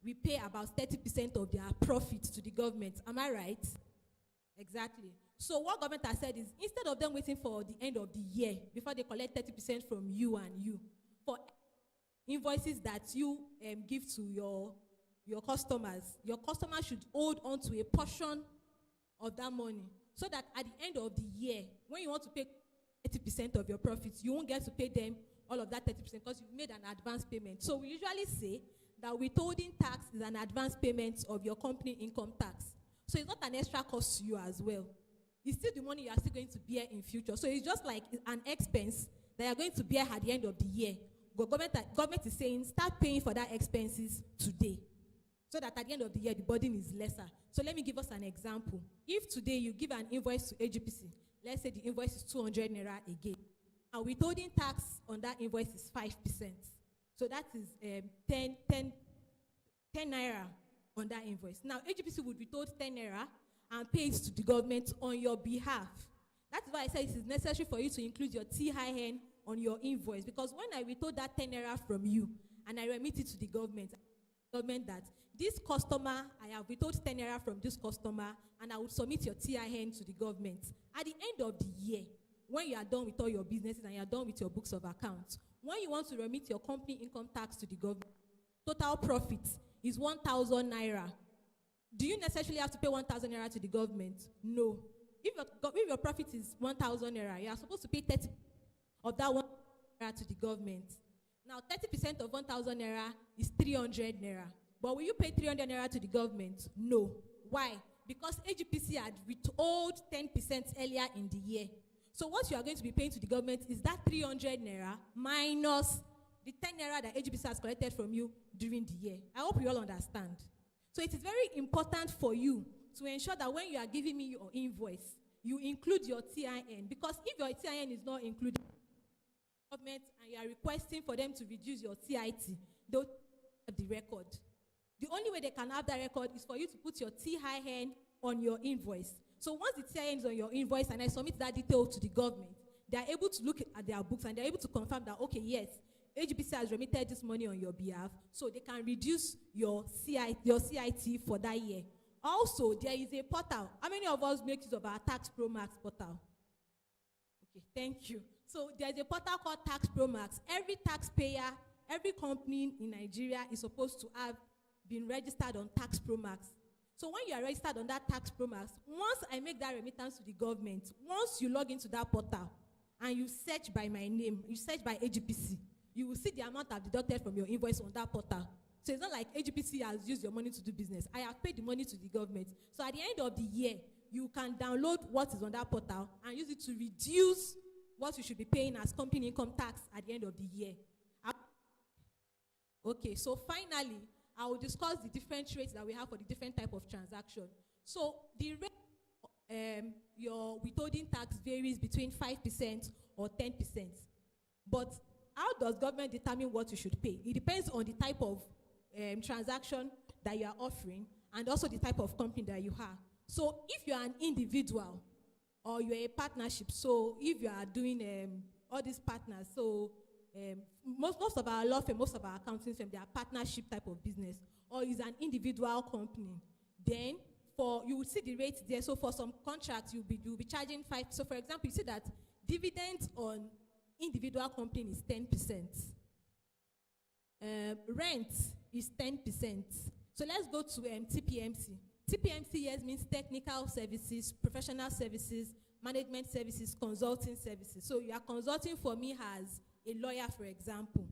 we pay about 30% of their profit to the government. Am I right? Exactly. So what government has said is, instead of them waiting for the end of the year before they collect 30% from you and you, for invoices that you give to your customers should hold on to a portion of that money, so that at the end of the year, when you want to pay 30% of your profits, you won't get to pay them all of that 30% because you've made an advance payment. So we usually say that withholding tax is an advance payment of your company income tax. So it's not an extra cost to you as well. It's still the money you are still going to bear in future. So it's just like an expense that you're going to bear at the end of the year. But government is saying, start paying for that expenses today, so that at the end of the year, the burden is lesser. So let me give us an example. If today you give an invoice to AGPC, let's say the invoice is 200 naira again, and withholding tax on that invoice is 5%. So that is 10 naira on that invoice. Now, AGPC would withhold 10 naira and pay it to the government on your behalf. That's why I said it is necessary for you to include your TIN on your invoice, because when I withhold that 10 naira from you and I remit it to the government that this customer, I have withheld 10 naira from this customer, and I would submit your TIN to the government. At the end of the year, when you are done with all your businesses and you are done with your books of accounts, when you want to remit your company income tax to the government, total profit is 1,000 naira. Do you necessarily have to pay 1,000 naira to the government? No. If your profit is 1,000 naira, you are supposed to pay 30 of that 1,000 naira to the government. Now, 30% of 1,000 naira is 300 naira. But will you pay 300 naira to the government? No. Why? Because AGPC had withheld 10% earlier in the year. So what you are going to be paying to the government is that 300 naira minus the 10 naira that AGPC has collected from you during the year. I hope you all understand. So it is very important for you to ensure that when you are giving me your invoice, you include your TIN. Because if your TIN is not included, government, and you are requesting for them to reduce your TIT, they'll have the record. The only way they can have that record is for you to put your TIN on your invoice. So once the TIN is on your invoice and I submit that detail to the government, they are able to look at their books and they are able to confirm that, okay, yes, AGPC has remitted this money on your behalf, so they can reduce your CIT for that year. Also, there is a portal. How many of us make use of our Tax Pro Max portal? Okay, thank you. So there's a portal called Tax Pro Max. Every taxpayer, every company in Nigeria is supposed to have been registered on Tax Pro Max. So when you are registered on that Tax Pro Max, once I make that remittance to the government, once you log into that portal and you search by my name, you search by AGPC, you will see the amount I've deducted from your invoice on that portal. So it's not like AGPC has used your money to do business. I have paid the money to the government. So at the end of the year, you can download what is on that portal and use it to reduce what you should be paying as company income tax at the end of the year. Okay, so finally, I will discuss the different rates that we have for the different type of transaction. So the rate, your withholding tax varies between 5% or 10%. But how does government determine what you should pay? It depends on the type of transaction that you are offering and also the type of company that you have. So if you are an individual or you are a partnership, so if you are doing all these partners, so most of our law firm, most of our accounting firm, they are partnership type of business, or is an individual company, then you will see the rate there. So for some contracts, you'll be charging 5%. So for example, you see that dividends on individual company is 10%. Rent is 10%. So let's go to TPMC. TPMC, yes, means technical services, professional services, management services, consulting services. So you are consulting for me as a lawyer, for example.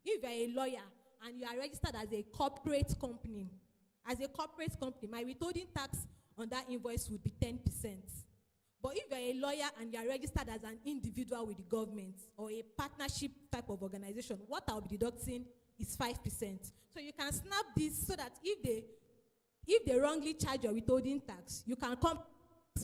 If you are a lawyer and you are registered as a corporate company, my withholding tax on that invoice would be 10%. But if you are a lawyer and you are registered as an individual with the government or a partnership type of organization, what I'll be deducting is 5%. So you can snap this so that if they wrongly charge your withholding tax, you can come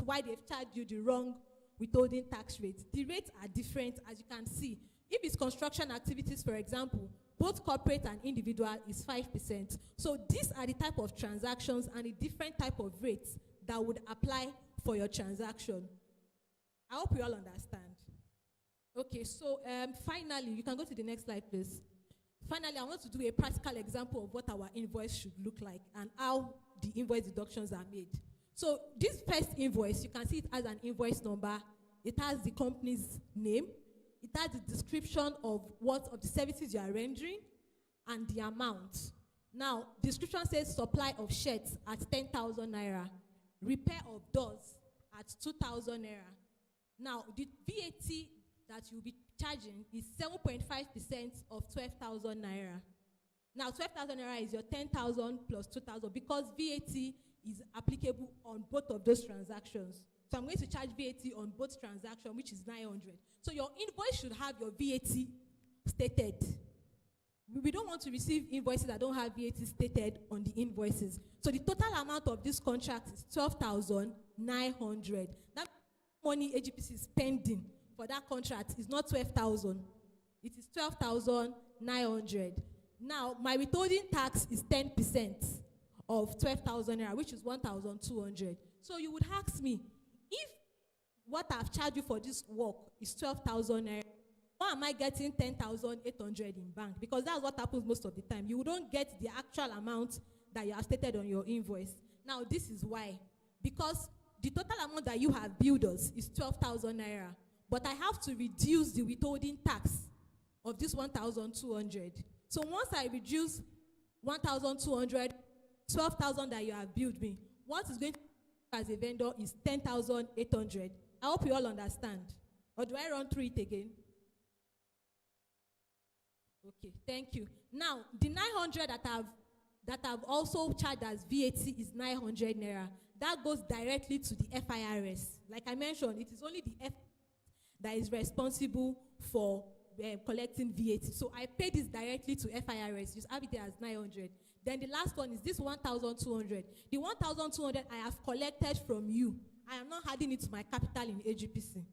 why they've charged you the wrong withholding tax rate. The rates are different, as you can see. If it's construction activities, for example, both corporate and individual is 5%. So these are the type of transactions and the different type of rates that would apply for your transaction. I hope you all understand. Okay, so finally, you can go to the next slide, please. Finally, I want to do a practical example of what our invoice should look like and how the invoice deductions are made. So this first invoice, you can see it has an invoice number. It has the company's name. It has the description of the services you are rendering and the amount. Now, description says supply of shirts at 10,000 naira, repair of doors at 2,000 naira. Now, the VAT that you'll be charging is 7.5% of 12,000 naira. Now, 12,000 naira is your 10,000 plus 2,000 because VAT is applicable on both of those transactions. So I'm going to charge VAT on both transactions, which is 900. So your invoice should have your VAT stated. We don't want to receive invoices that don't have VAT stated on the invoices. So the total amount of this contract is 12,900. That money AGPC is spending for that contract is not 12,000. It is 12,900. Now, my withholding tax is 10% of 12,000 naira, which is 1,200. So you would ask me, if what I've charged you for this work is 12,000 naira, why am I getting 10,800 in bank? Because that's what happens most of the time. You don't get the actual amount that you have stated on your invoice. Now, this is why. Because the total amount that you have billed us is 12,000 naira. but I have to reduce the withholding tax of this 1,200. So once I reduce 1,200, 12,000 that you have billed me, what is going to as a vendor is 10,800. I hope you all understand. Or do I run through it again? Okay, thank you. Now, the 900 that I've also charged as VAT is 900 naira. That goes directly to the FIRS. Like I mentioned, it is only the F that is responsible for collecting VAT. So I pay this directly to FIRS. You have it there as 900. Then the last one is this 1,200. The 1,200 I have collected from you. I am not adding it to my capital in AGPC.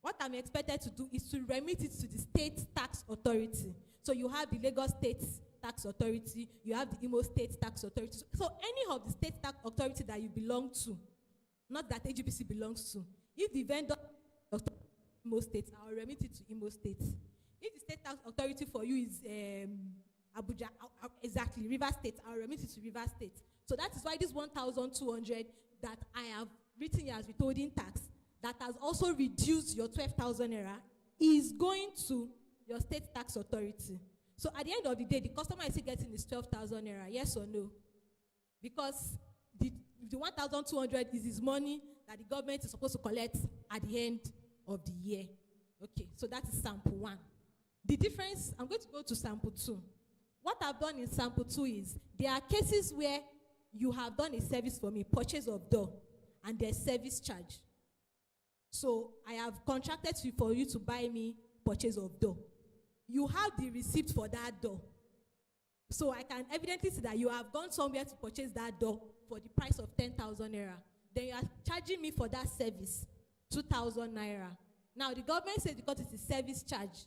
What I'm expected to do is to remit it to the state tax authority. So you have the Lagos State Tax Authority, you have the Imo State Tax Authority. So any of the state tax authority that you belong to, not that AGPC belongs to, if the vendor Imo State, I'll remit it to Imo State. If the state tax authority for you is Abuja, exactly, River State, I'll remit it to River State. So that is why this 1,200 that I have written here as withholding tax, that has also reduced your 12,000 naira, is going to your state tax authority. So at the end of the day, the customer is still getting his 12,000 naira, yes or no? Because the 1,200 is his money that the government is supposed to collect at the end of the year. Okay, so that is sample 1. The difference, I'm going to go to sample 2. What I've done in sample 2 is, there are cases where you have done a service for me, purchase of door, and there's service charge. So I have contracted for you to buy me purchase of door. You have the receipt for that door. So I can evidently see that you have gone somewhere to purchase that door for the price of 10,000 naira. Then you are charging me for that service 2,000 naira. Now the government says because it's a service charge,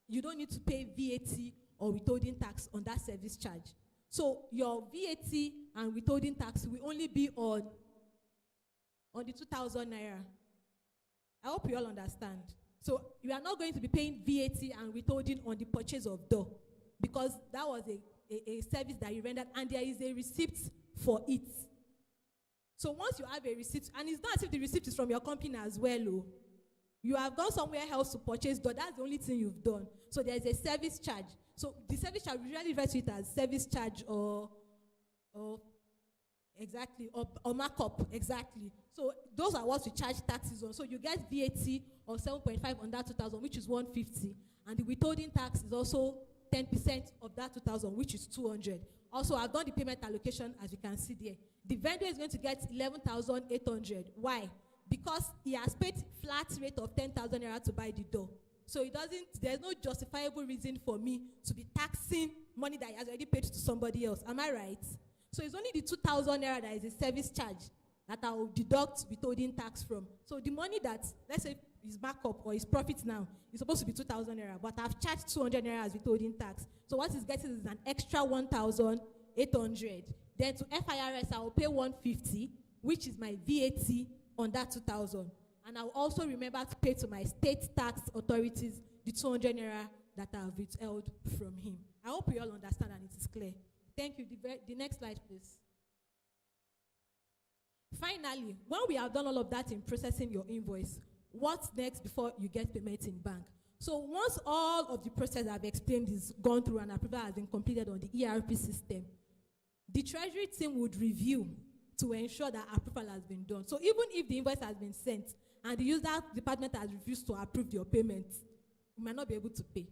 you don't need to pay VAT or withholding tax on that service charge. So your VAT and withholding tax will only be on the 2,000 naira. I hope you all understand. So you are not going to be paying VAT and withholding on the purchase of door, because that was a service that you rendered, and there is a receipt for it. So once you have a receipt, and it's not as if the receipt is from your company as well, oh. You have gone somewhere else to purchase door, that's the only thing you've done. So there's a service charge. So the service charge, we usually refer to it as service charge or exactly, or markup, exactly. So those are what we charge taxes on. So you get VAT of 7.5 on that 2,000, which is 150. And the withholding tax is also 10% of that 2,000, which is 200. Also, I've done the payment allocation, as you can see there. The vendor is going to get 11,800. Why? Because he has paid flat rate of 10,000 naira to buy the door. So there's no justifiable reason for me to be taxing money that he has already paid to somebody else. Am I right? So it's only the 2,000 naira that is a service charge that I will deduct withholding tax from. So the money that, let's say, is markup or is profit now, is supposed to be 2,000 naira, but I've charged 200 naira as withholding tax. So what he's getting is an extra 1,800. Then to FIRS, I will pay 150, which is my VAT on that 2,000. And I'll also remember to pay to my state tax authorities the 200 naira that I have withheld from him. I hope you all understand and it is clear. Thank you. The next slide, please. Finally, when we have done all of that in processing your invoice, what's next before you get payment in bank? So once all of the process I've explained is gone through and approval has been completed on the ERP system, the Treasury team would review to ensure that approval has been done. So even if the invoice has been sent and the user department has refused to approve your payment, we might not be able to pay.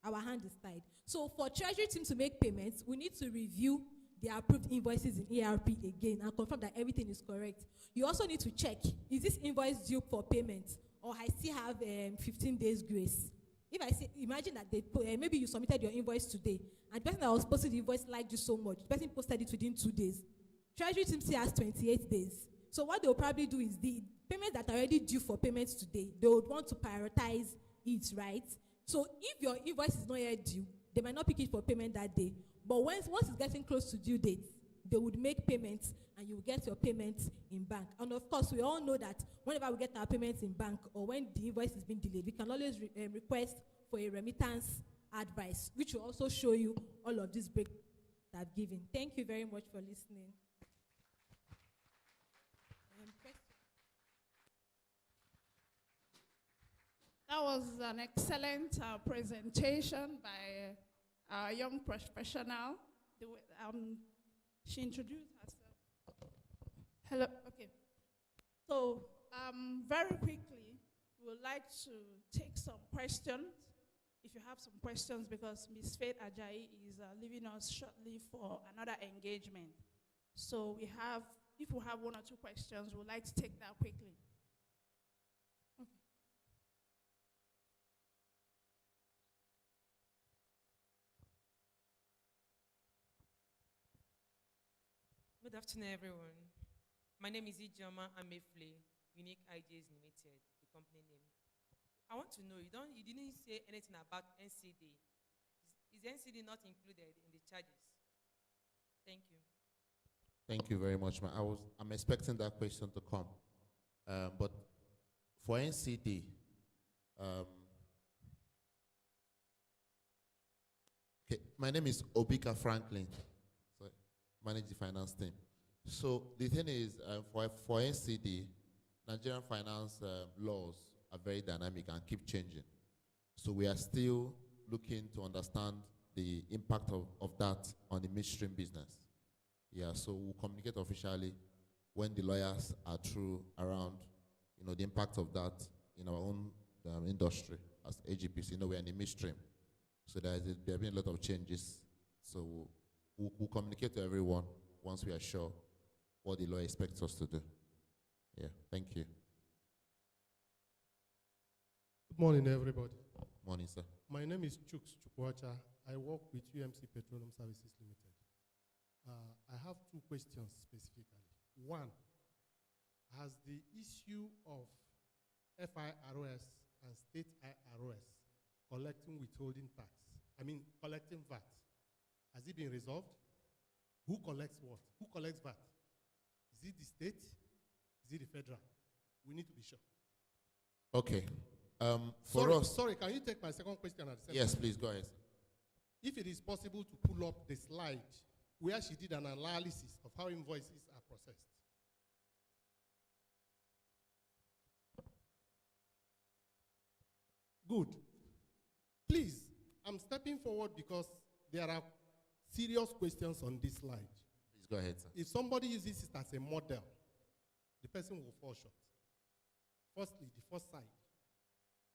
Our hand is tied. So for Treasury team to make payments, we need to review the approved invoices in ERP again and confirm that everything is correct. You also need to check, is this invoice due for payment, or I still have 15 days grace? If I say, imagine that maybe you submitted your invoice today, and the person that was posting the invoice liked you so much, the person posted it within 2 days. Treasury team still has 28 days. So what they'll probably do is the payments that are already due for payments today, they would want to prioritize it, right? So if your invoice is not yet due, they might not pick it for payment that day. But once it's getting close to due date, they would make payments and you will get your payments in bank. And of course, we all know that whenever we get our payments in bank or when the invoice is being delayed, we can always request for a remittance advice, which will also show you all of these breaks that I've given. Thank you very much for listening. That was an excellent presentation by our young professional. She introduced herself. Hello, okay. So, very quickly, we would like to take some questions. If you have some questions, because Ms. Faith Ajayi is leaving us shortly for another engagement. So if we have one or two questions, we would like to take that quickly. Okay. Good afternoon, everyone. My name is Ijoma Amefle, Unique Ideas Limited, the company name. I want to know, you didn't say anything about NCD. Is NCD not included in the charges? Thank you. Thank you very much, ma'am. I'm expecting that question to come. But for NCD, okay, my name is Obika Franklin. So manage the finance team. So the thing is, for NCD, Nigerian finance laws are very dynamic and keep changing. So we are still looking to understand the impact of that on the midstream business. Yeah, so we'll communicate officially when the lawyers are through around, the impact of that in our own industry as AGPC. We're in the midstream. So there have been a lot of changes. So we'll communicate to everyone once we are sure what the law expects us to do. Yeah, thank you. Good morning, everybody. Morning, sir. My name is Chuks Chukwacha. I work with UMC Petroleum Services Limited. I have two questions specifically. One, has the issue of FIROS and state IROS collecting withholding tax, collecting VAT, has it been resolved? Who collects what? Who collects VAT? Is it the state? Is it the federal? We need to be sure. Okay. Sorry, can you take my second question at the same time? Yes, please, go ahead, sir. If it is possible to pull up the slide where she did an analysis of how invoices are processed. Good. Please, I'm stepping forward because there are serious questions on this slide. Please go ahead, sir. If somebody uses it as a model, the person will fall short. Firstly, the first side.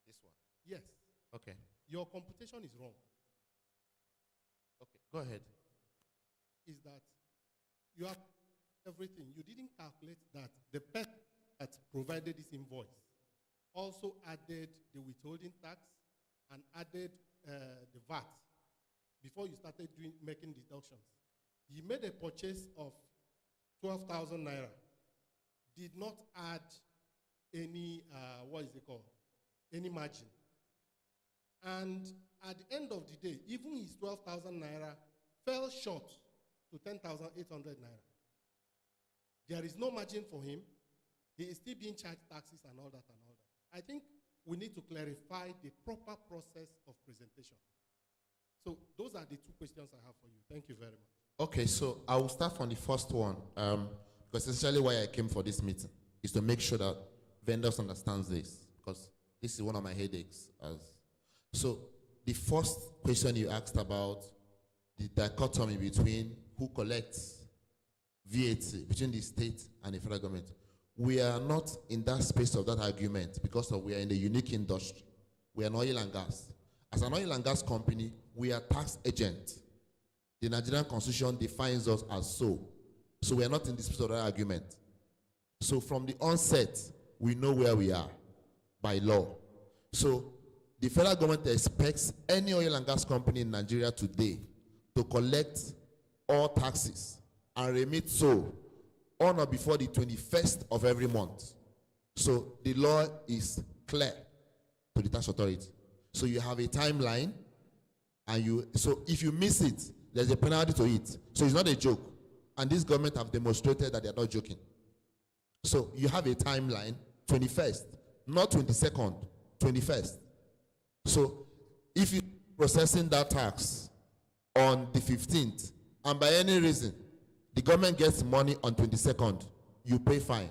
This one? Yes. Okay. Your computation is wrong. Okay, go ahead. Is that you have everything. You didn't calculate that the person that provided this invoice also added the withholding tax and added the VAT before you started making deductions. He made a purchase of 12,000 naira, did not add any, any margin. And at the end of the day, even his 12,000 naira fell short to 10,800 naira. There is no margin for him. He is still being charged taxes and all that and all that. I think we need to clarify the proper process of presentation. So those are the two questions I have for you. Thank you very much. Okay, so I will start from the first one, because essentially why I came for this meeting is to make sure that vendors understand this, because this is one of my headaches. So the first question you asked about the dichotomy between who collects VAT between the state and the federal government. We are not in that space of that argument because we are in a unique industry. We are an oil and gas. As an oil and gas company, we are tax agent. The Nigerian Constitution defines us as so. So we are not in this space of that argument. So from the onset, we know where we are by law. So the federal government expects any oil and gas company in Nigeria today to collect all taxes and remit so on or before the 21st of every month. So the law is clear to the tax authority. So you have a timeline, and so if you miss it, there's a penalty to it. So it's not a joke. And this government have demonstrated that they are not joking. So you have a timeline, 21st, not 22nd, 21st. So if you're processing that tax on the 15th, and by any reason, the government gets money on 22nd, you pay fine.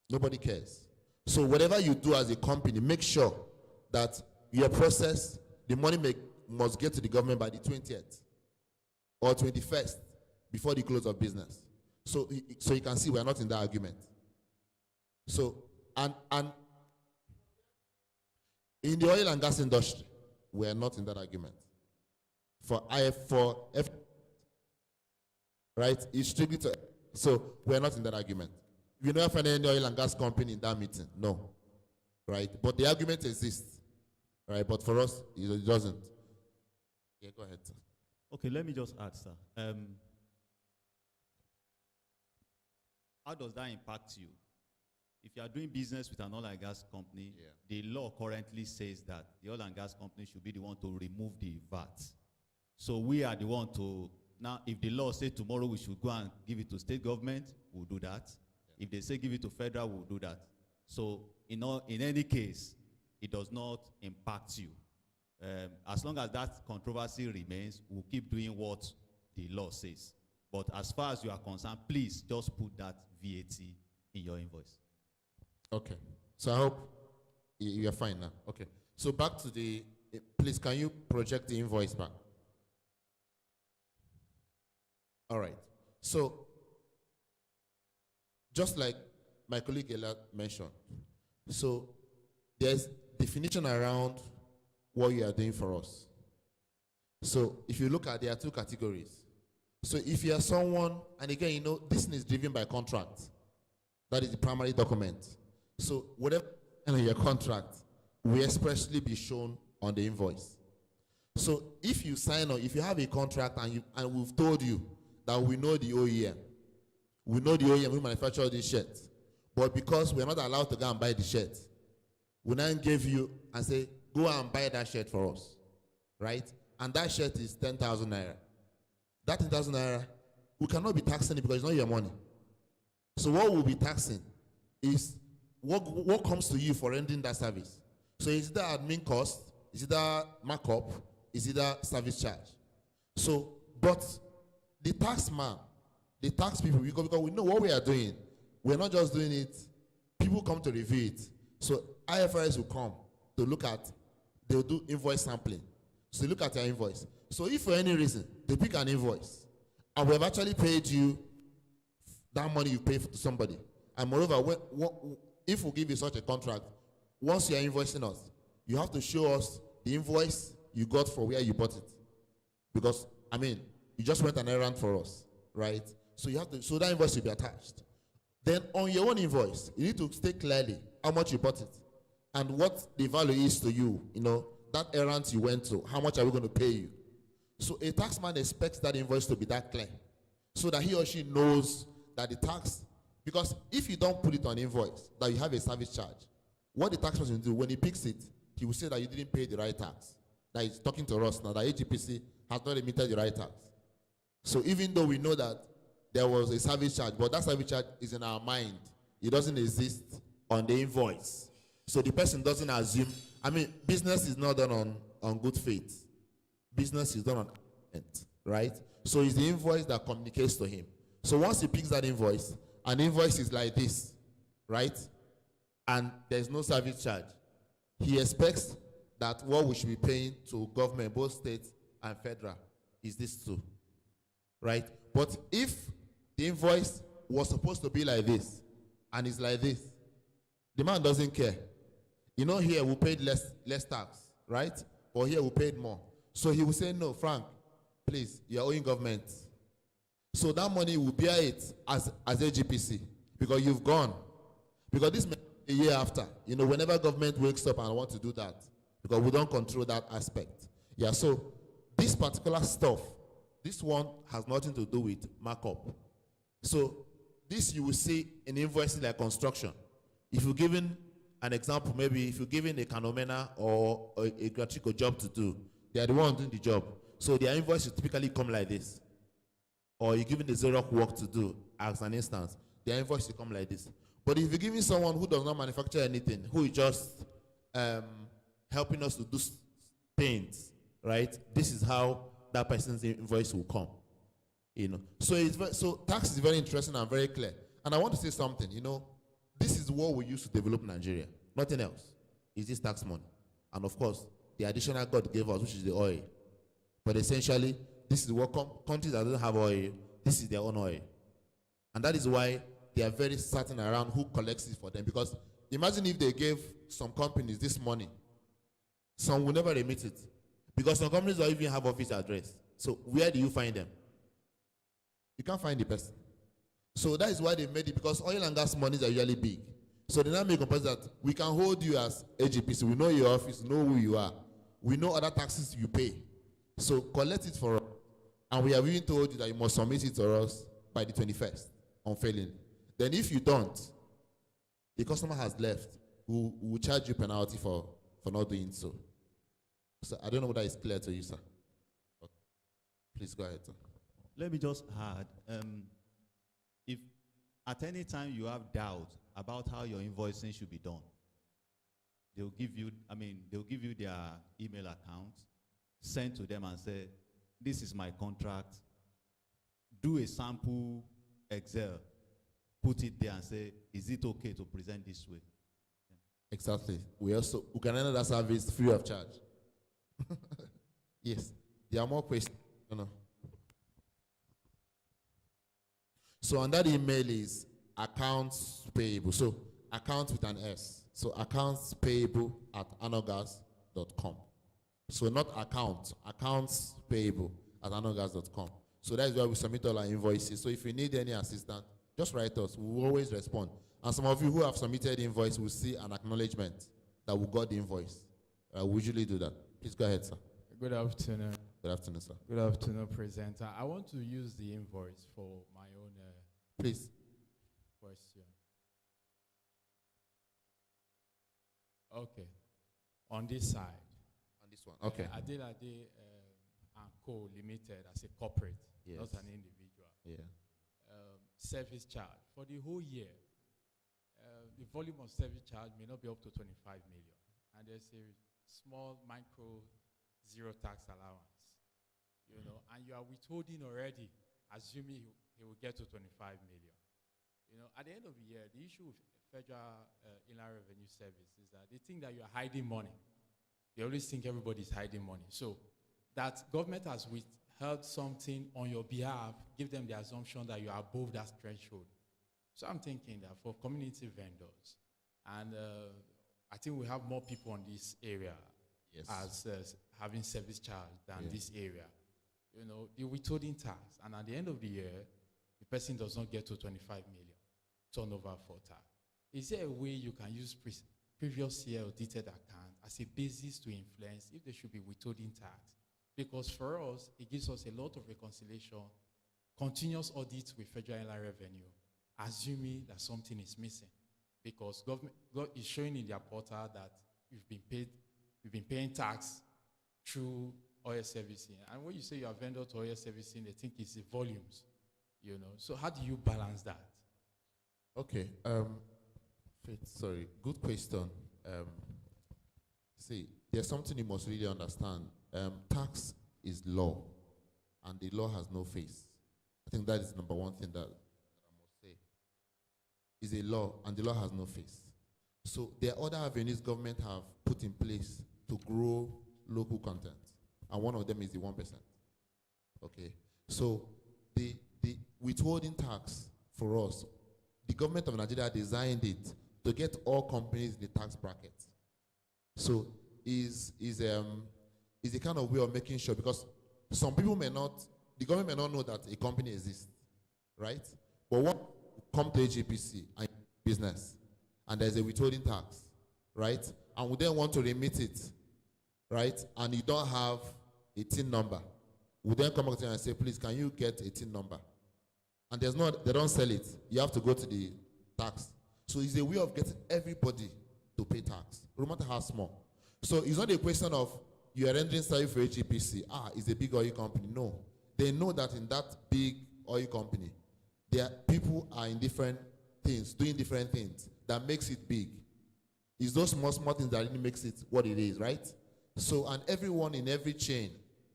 Nobody cares. So whatever you do as a company, make sure that your process, the money must get to the government by the 20th or 21st before the close of business. So you can see we're not in that argument. So, and in the oil and gas industry, we're not in that argument. Right? It's strictly to, so we're not in that argument. We never find any oil and gas company in that meeting. No. Right? But the argument exists. Right? But for us, it doesn't. Yeah, go ahead, sir. Okay, let me just add, sir. How does that impact you? If you are doing business with an oil and gas company, the law currently says that the oil and gas company should be the one to remove the VAT. So we are the one to, now if the law says tomorrow we should go and give it to state government, we'll do that. If they say give it to federal, we'll do that. So in any case, it does not impact you. As long as that controversy remains, we'll keep doing what the law says. But as far as you are concerned, please just put that VAT in your invoice. Okay. So I hope you're fine now. Okay. So back to the, please, can you project the invoice back? All right. So, just like my colleague Ella mentioned, so there's definition around what you are doing for us. So if you look at, there are two categories. So if you are someone, and again, you know, this is driven by contract. That is the primary document. So whatever in your contract will expressly be shown on the invoice. So if you sign or if you have a contract and we've told you that we know the OEM, who manufacture this shirt, but because we're not allowed to go and buy the shirt, we then give you and say, go and buy that shirt for us, right? And that shirt is 10,000 naira. That 10,000 naira, we cannot be taxing it because it's not your money. So what we'll be taxing is what comes to you for rendering that service. So is it the admin cost? Is it the markup? Is it the service charge? So, but the tax man, the tax people, because we know what we are doing. We're not just doing it. People come to review it. So IFRS will come to look at, they'll do invoice sampling. So they look at your invoice. So if for any reason they pick an invoice and we have actually paid you that money you pay to somebody, and moreover, if we give you such a contract, once you are invoicing us, you have to show us the invoice you got for where you bought it. Because, I mean, you just went an errand for us, right? So you have to, so that invoice will be attached. Then on your own invoice, you need to state clearly how much you bought it and what the value is to you, you know, that errand you went to, how much are we going to pay you? So a taxman expects that invoice to be that clear so that he or she knows that the tax, because if you don't put it on invoice, that you have a service charge, what the tax person will do, when he picks it, he will say that you didn't pay the right tax. That he's talking to us now, that AGPC has not emitted the right tax. So even though we know that there was a service charge, but that service charge is in our mind, it doesn't exist on the invoice. So the person doesn't assume, I mean, business is not done on good faith. Business is done on intent, right? So it's the invoice that communicates to him. So once he picks that invoice, an invoice is like this, right? And there's no service charge. He expects that what we should be paying to government, both state and federal, is this too, right? But if the invoice was supposed to be like this, and it's like this, the man doesn't care. You know, here we paid less tax, right? Or here we paid more. So he will say, no, Frank, please, you're owing government. So that money will bear it as AGPC because you've gone. Because this may be a year after, you know, whenever government wakes up and want to do that, because we don't control that aspect. Yeah, so this particular stuff, this one has nothing to do with markup. So this you will see in invoicing like construction. If you're given an example, maybe if you're given a Canomena or a Grachico job to do, they are the one doing the job. So their invoice will typically come like this. Or you're given the Xerox work to do, as an instance, their invoice will come like this. But if you're giving someone who does not manufacture anything, who is just helping us to do paints, right? This is how that person's invoice will come. You know, so tax is very interesting and very clear. And I want to say something. You know, this is what we use to develop Nigeria. Nothing else. Is this tax money? And of course, the additional God gave us, which is the oil. But essentially, this is what countries that don't have oil, this is their own oil. And that is why they are very certain around who collects it for them. Because imagine if they gave some companies this money, some will never remit it. Because some companies don't even have office address. So where do you find them? You can't find the person. So that is why they made it, because oil and gas monies are usually big. So they now make a that we can hold you as AGPC. We know your office, know who you are. We know other taxes you pay. So collect it for us. And we have even told you that you must submit it to us by the 21st, unfailingly. Then if you don't, the customer has left. We will charge you penalty for not doing so. So I don't know whether it's clear to you, sir. Okay. Please go ahead, sir. Let me just add, if at any time you have doubt about how your invoicing should be done, they'll give you their email account, send to them and say, this is my contract, do a sample Excel, put it there and say, is it okay to present this way? Exactly. We can render that service free of charge. Yes. There are more questions. No. So on that email is accounts payable. So accounts with an S. So accounts payable at anogas.com. So not accounts payable at anogas.com. So that is where we submit all our invoices. So if you need any assistance, just write us. We will always respond. And some of you who have submitted invoice will see an acknowledgement that we got the invoice. We usually do that. Please go ahead, sir. Good afternoon. Good afternoon, sir. Good afternoon, presenter. I want to use the invoice for my own please question. Okay. On this side. On this one. Okay. Adele and Co. Limited as a corporate, yes, not an individual. Yeah. Service charge for the whole year. The volume of service charge may not be up to 25 million. And there's a small micro zero tax allowance, you know, and you are withholding already, assuming he will get to 25 million. You know, at the end of the year, the issue with Federal Inland Revenue Service is that they think that you are hiding money. They always think everybody's hiding money. So that government has withheld something on your behalf, give them the assumption that you are above that threshold. So I'm thinking that for community vendors, and I think we have more people on this area, yes, as having service charge than, yeah, this area. You know, the withholding tax, and at the end of the year, the person does not get to 25 million turnover for tax. Is there a way you can use previous year audited account as a basis to influence if there should be withholding tax? Because for us, it gives us a lot of reconciliation, continuous audits with Federal Inland Revenue, assuming that something is missing. Because government is showing in their portal that you've been paying tax through oil servicing. And when you say you're a vendor to oil servicing, they think it's the volumes, you know. So how do you balance that? Okay. Sorry, good question. See, there's something you must really understand. Tax is law, and the law has no face. I think that is number one thing that I must say. Is a law, and the law has no face. So there are other avenues government have put in place to grow local content, and one of them is the 1%. Okay, so the withholding tax for us, the government of Nigeria designed it to get all companies in the tax bracket. So is a kind of way of making sure, because some people may not, the government may not know that a company exists, right? But what come to AGPC and business, and there's a withholding tax, right? And we then want to remit it, right? And you don't have a TIN number. We then come back to you and say, please, can you get a TIN number? And they don't sell it. You have to go to the tax. So it's a way of getting everybody to pay tax, no matter how small. So it's not a question of you are rendering service for AGPC. It's a big oil company. No. They know that in that big oil company, people are in different things, doing different things that makes it big. It's those small things that really makes it what it is, right? So, and everyone in every chain,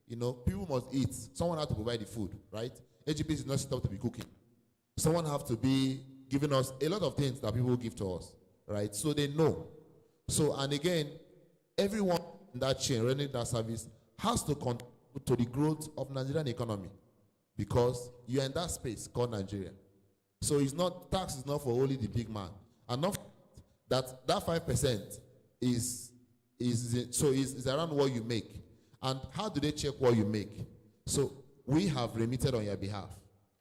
you know, people must eat. Someone has to provide the food, right? AGPC is not set up to be cooking. Someone has to be giving us a lot of things that people give to us, right? So they know. So, and again, everyone in that chain running that service has to contribute to the growth of Nigerian economy because you're in that space called Nigeria. So it's not, tax is not for only the big man. And not that 5% is around what you make. And how do they check what you make? So we have remitted on your behalf,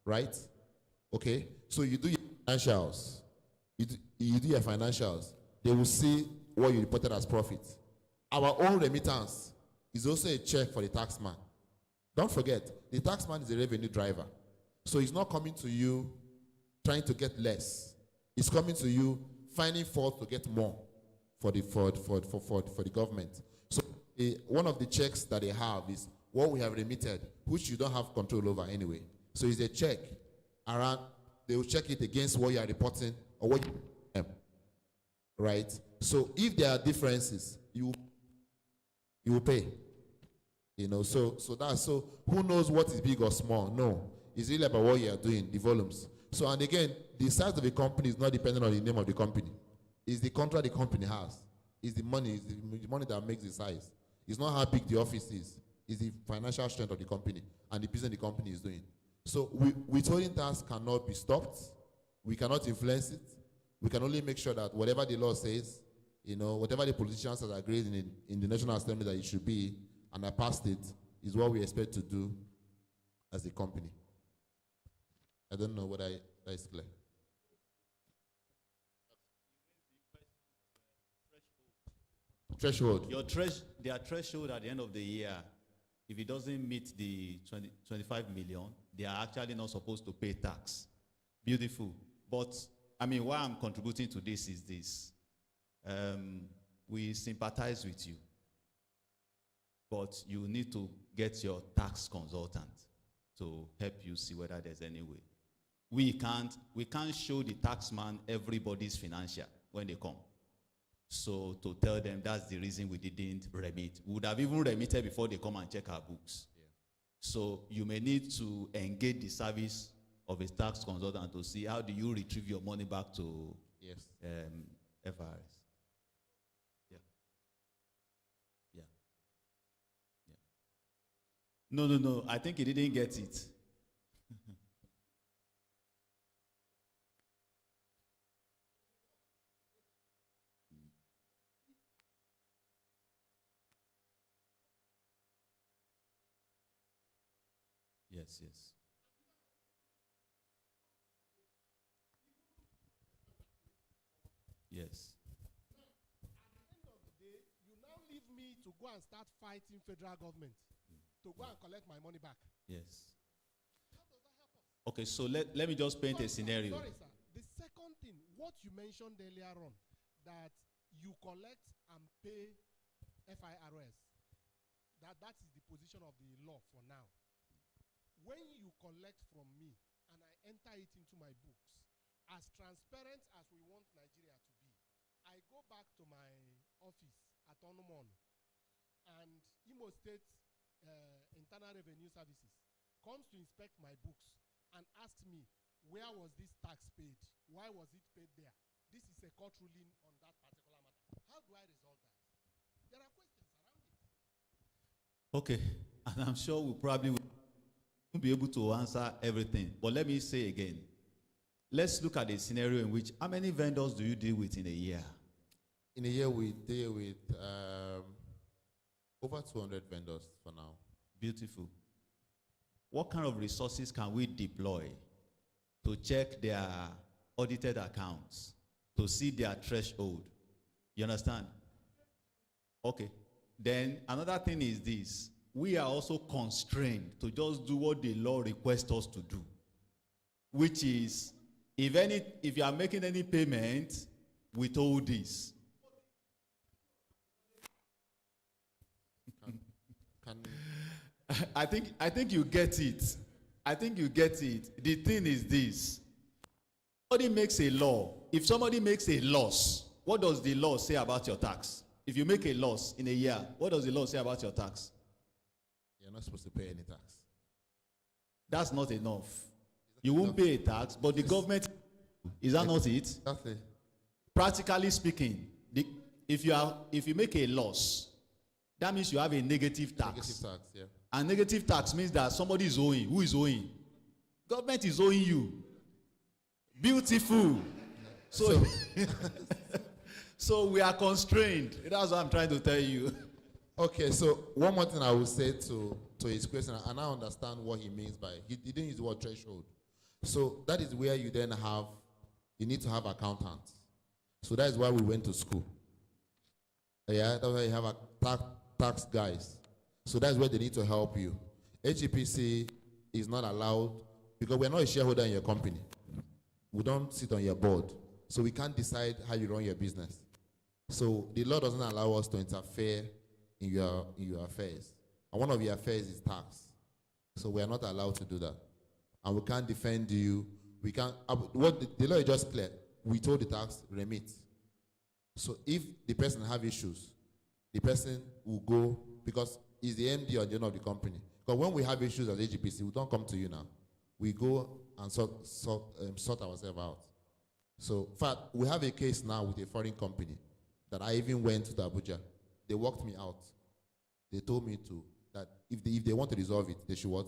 right? Okay? So you do your financials. You do your financials. They will see what you reported as profit. Our own remittance is also a check for the taxman. Don't forget, the taxman is a revenue driver. So he's not coming to you trying to get less. He's coming to you finding fault to get more for the government. So one of the checks that they have is what we have remitted, which you don't have control over anyway. So it's a check around, they will check it against what you are reporting or what you right? So if there are differences, you will pay. You know, so who knows what is big or small? No. It's really about what you are doing, the volumes. So, and again, the size of the company is not dependent on the name of the company. It's the contract the company has. It's the money that makes the size. It's not how big the office is. It's the financial strength of the company and the business the company is doing. So withholding tax cannot be stopped. We cannot influence it. We can only make sure that whatever the law says, you know, whatever the politicians have agreed in the National Assembly that it should be, and I passed it, is what we expect to do as a company. I don't know whether that is clear. Threshold. Their threshold at the end of the year, if it doesn't meet the 25 million, they are actually not supposed to pay tax. Beautiful. But, I mean, why I'm contributing to this is this. We sympathize with you, but you need to get your tax consultant to help you see whether there's any way. We can't show the taxman everybody's financial when they come. So to tell them that's the reason we didn't remit. We would have even remitted before they come and check our books. Yeah. So you may need to engage the service of a tax consultant to see how do you retrieve your money back to FRS. Yeah. Yeah. Yeah. No. I think he didn't get it. Yes. Yes. At the end of the day, you now leave me to go and start fighting federal government to go and collect my money back. Yes. How does that help us? Okay, so let me just paint a scenario. Sorry, sir. The second thing, what you mentioned earlier on, that you collect and pay FIRS, that is the position of the law for now. When you collect from me and I enter it into my books, as transparent as we want Nigeria to be, I go back to my office at Onumon and Imo State Internal Revenue Services comes to inspect my books and asks me, where was this tax paid? Why was it paid there? This is a court ruling on that particular matter. How do I resolve that? There are questions around it. Okay, and I'm sure we probably will be able to answer everything. But let me say again, let's look at a scenario in which, how many vendors do you deal with in a year? In a year, we deal with over 200 vendors for now. Beautiful. What kind of resources can we deploy to check their audited accounts, to see their threshold? You understand? Okay. Then another thing is this. We are also constrained to just do what the law requests us to do, which is, if you are making any payment, withhold this. I think you get it. I think you get it. The thing is this. Somebody makes a law. If somebody makes a loss, what does the law say about your tax? If you make a loss in a year, what does the law say about your tax? You're not supposed to pay any tax. That's not enough. You won't pay a tax, but the government, is that not it? Exactly. Practically speaking, if you make a loss that means you have a negative tax. Negative tax, yeah. And negative tax means that somebody is owing. Who is owing? Government is owing you. Beautiful. So, so we are constrained. That's what I'm trying to tell you. Okay, so one more thing I will say to his question, and I understand what he means by, he didn't use the word threshold. So that is where you then have, you need to have accountants. So that is why we went to school. Yeah, that's why you have a tax guys. So that's where they need to help you. AGPC is not allowed, because we're not a shareholder in your company. We don't sit on your board. So we can't decide how you run your business. So the law doesn't allow us to interfere in your affairs. And one of your affairs is tax. So we are not allowed to do that. And we can't defend you. We can't, what the law is just clear. We told the tax, remit. So if the person have issues, the person will go, because he's the MD or the owner of the company. Because when we have issues as AGPC, we don't come to you now. We go and sort ourselves out. So, in fact, we have a case now with a foreign company that I even went to Abuja. They walked me out. They told me that if they want to resolve it, they should what?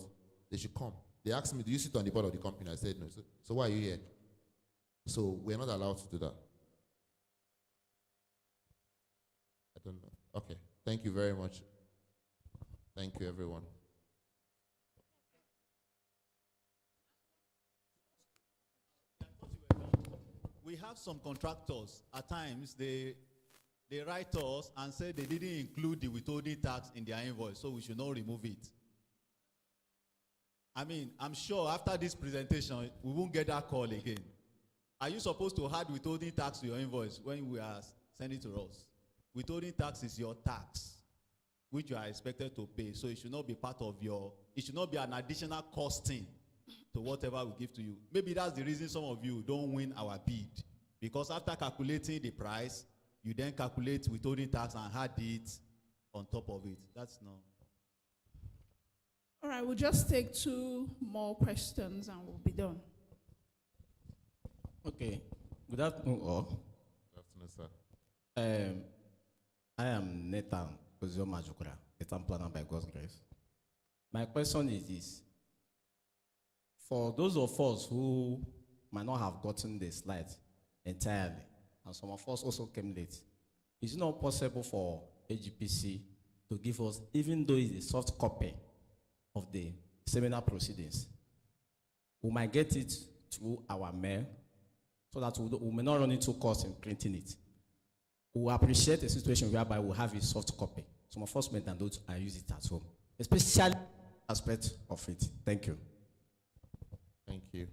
They should come. They asked me, do you sit on the board of the company? I said no. So why are you here? So we're not allowed to do that. I don't know. Okay. Thank you very much. Thank you, everyone. We have some contractors, at times, they write us and say they didn't include the withholding tax in their invoice, so we should not remove it. I mean, I'm sure after this presentation, we won't get that call again. Are you supposed to add withholding tax to your invoice when we are sending to us? Withholding tax is your tax, which you are expected to pay, so it should not be part of it should not be an additional costing to whatever we give to you. Maybe that's the reason some of you don't win our bid, because after calculating the price, you then calculate withholding tax and add it on top of it. That's not. All right, we'll just take 2 more questions and we'll be done. Okay. Good afternoon, all. Good afternoon, sir. I am Nathan Ozio Majukura, a town planner by God's grace. My question is this. For those of us who might not have gotten the slides entirely, and some of us also came late, is it not possible for AGPC to give us, even though it's a soft copy of the seminar proceedings? We might get it through our mail, so that we may not run into costs in printing it. We appreciate a situation whereby we have a soft copy. Some of us may download and use it at home, especially aspect of it. Thank you. Thank you.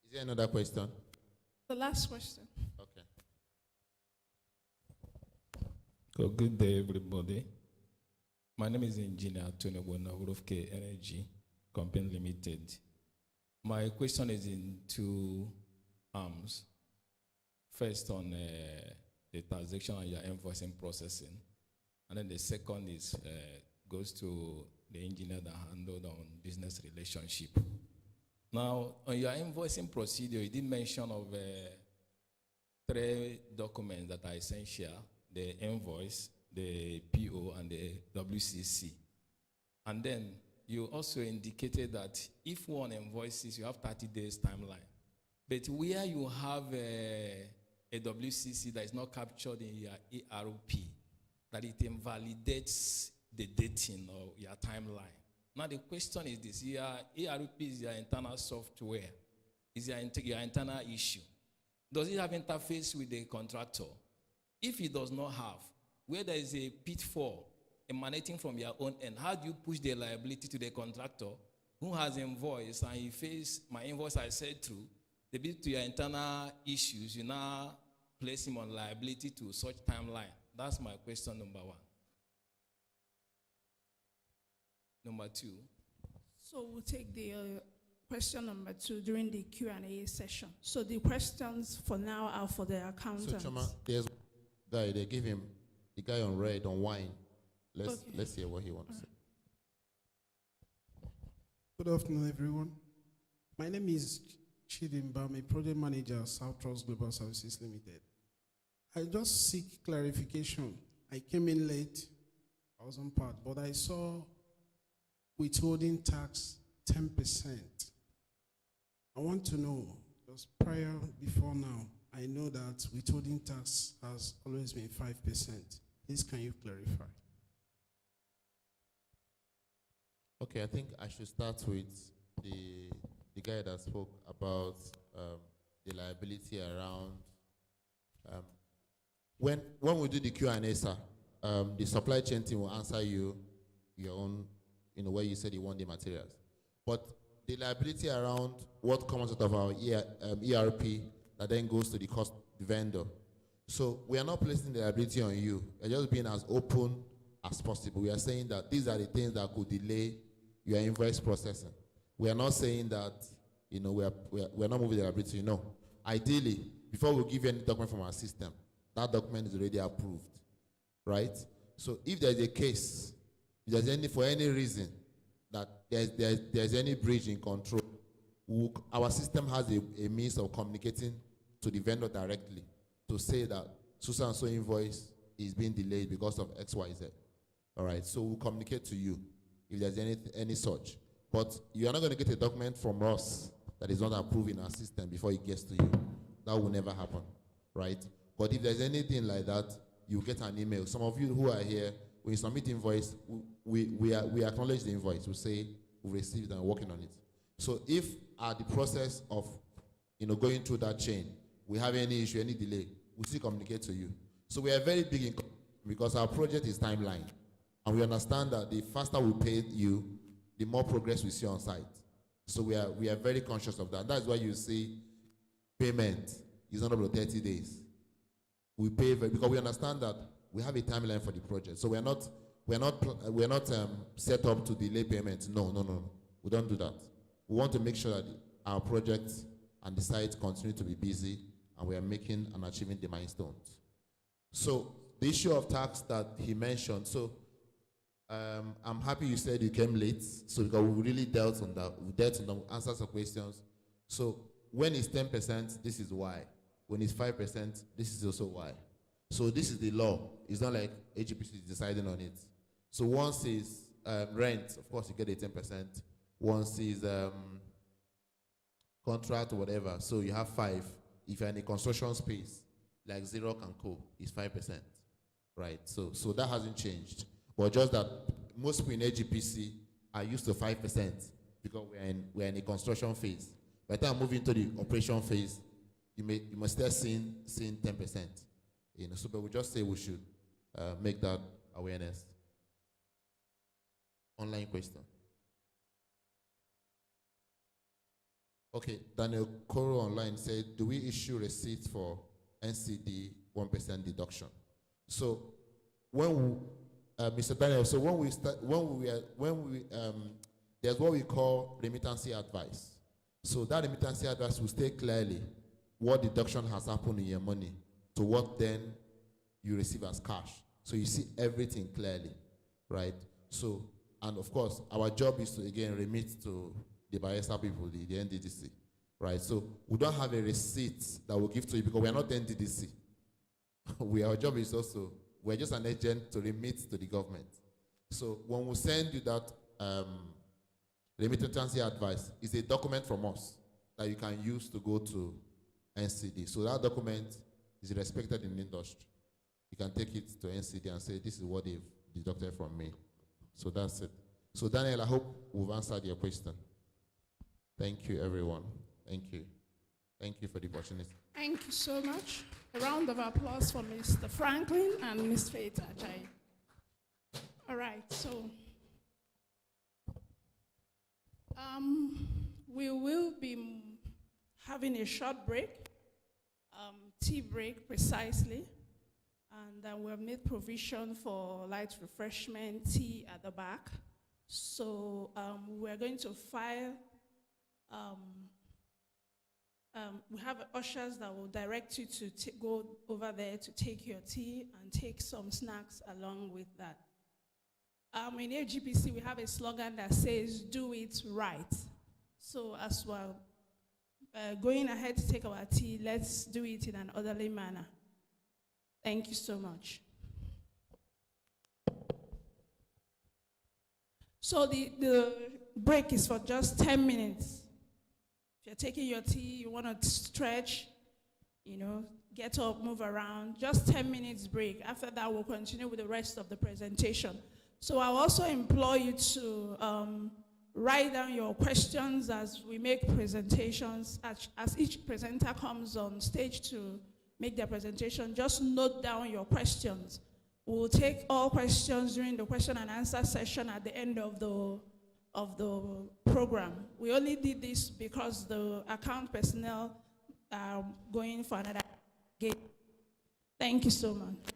Is there another question? The last question. Okay. Good day, everybody. My name is Engineer Tony Bona of K Energy Company Limited. My question is in 2 arms. First on the transaction and your invoicing processing, and then the second is goes to the engineer that handled on business relationship. Now, on your invoicing procedure, you did mention of 3 documents that are essential: the invoice, the PO, and the WCC. And then you also indicated that if one invoices, you have 30 days timeline. But where you have a WCC that is not captured in your ERP, that it invalidates the dating or your timeline. Now the question is this: your ERP is your internal software, is your internal issue. Does it have interface with the contractor? If it does not have, where there is a pitfall emanating from your own end, how do you push the liability to the contractor who has invoice and he face my invoice I said through, the bit to your internal issues, you now place him on liability to such timeline? That's my question number 1. Number 2. So we'll take the question number 2 during the Q&A session. So the questions for now are for the accountants. So Choma, there's guy, they give him the guy on red on wine. Let's hear what he wants to say. Good afternoon, everyone. My name is Chidimba, I'm a project manager at South Trust Global Services Limited. I just seek clarification I came in late. I wasn't part, but I saw withholding tax 10%. I want to know, because before now, I know that withholding tax has always been 5%. Please, can you clarify? Okay, I think I should start with the guy that spoke about the liability around. When we do the Q&A, sir, the supply chain team will answer you your own, where you said you want the materials. But the liability around what comes out of our ERP that then goes to the cost vendor. So we are not placing the liability on you. We're just being as open as possible. We are saying that these are the things that could delay your invoice processing. We are not saying that we're not moving the liability. No. Ideally, before we give you any document from our system, that document is already approved, right? So if there's a case, if there's for any reason that there's any breach in control, our system has a means of communicating to the vendor directly to say that so and so invoice is being delayed because of X, Y, Z. All right, so we'll communicate to you if there's any such. But you are not going to get a document from us that is not approved in our system before it gets to you. That will never happen, right? But if there's anything like that, you get an email. Some of you who are here, when you submit invoice, we acknowledge the invoice. We say we received and working on it. So if at the process of going through that chain, we have any issue, any delay, we still communicate to you. So we are very big in because our project is timeline. And we understand that the faster we pay you, the more progress we see on site. So we are very conscious of that. That's why you see payment is not about 30 days. We pay because we understand that we have a timeline for the project. So we're not set up to delay payment. No. We don't do that. We want to make sure that our project and the site continue to be busy and we are making and achieving the milestones. So the issue of tax that he mentioned, so I'm happy you said you came late, so because we really dealt on that, answered some questions. So when it's 10%, this is why. When it's 5%, this is also why. So this is the law. It's not like AGPC is deciding on it. So once it's rent, of course you get a 10%. Once it's contract or whatever, so you have 5. If you're in a construction space, like Xerox and Co, it's 5%, right? So that hasn't changed. But just that most people in AGPC are used to 5% because we're in a construction phase. By the time moving to the operation phase, you must start seeing 10%. So but we just say we should make that awareness. Online question. Okay, Daniel Koro online said, do we issue receipts for NCD 1% deduction? So when Mr. Daniel, so there's what we call remittancy advice. So that remittancy advice will state clearly what deduction has happened in your money to what then you receive as cash. So you see everything clearly, right? So, and of course, our job is to, again, remit to the Bayelsa people, the NDDC, right? So we don't have a receipt that we'll give to you because we are not NDDC. Our job is also, we're just an agent to remit to the government. So when we send you that remittancy advice, it's a document from us that you can use to go to NCD. So that document is respected in the industry. You can take it to NCD and say, this is what they've deducted from me. So that's it. So Daniel, I hope we've answered your question. Thank you, everyone. Thank you. Thank you for the opportunity. Thank you so much. A round of applause for Mr. Franklin and Ms. Faith Ajayi. All right, so we will be having a short break, tea break precisely, and we have made provision for light refreshment, tea at the back. So we're going to file. We have ushers that will direct you to go over there to take your tea and take some snacks along with that. In AGPC, we have a slogan that says, do it right. So as well, going ahead to take our tea, let's do it in an orderly manner. Thank you so much. So the break is for just 10 minutes. If you're taking your tea, you want to stretch, get up, move around, just 10 minutes break. After that, we'll continue with the rest of the presentation. So I also implore you to write down your questions as we make presentations. As each presenter comes on stage to make their presentation, just note down your questions. We'll take all questions during the question and answer session at the end of the program. We only did this because the account personnel are going for another game. Thank you so much.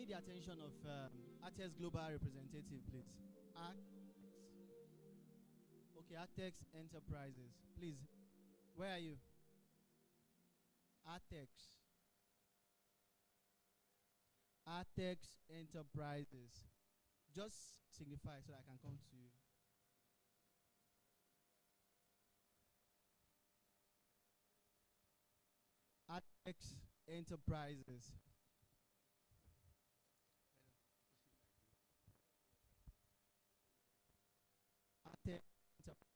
need the attention of Artex Global representative, please. Okay, Artex Enterprises. Please, where are you? Artex. Artex Enterprises. Just signify so that I can come to you. Artex Enterprises. Artex Enterprises.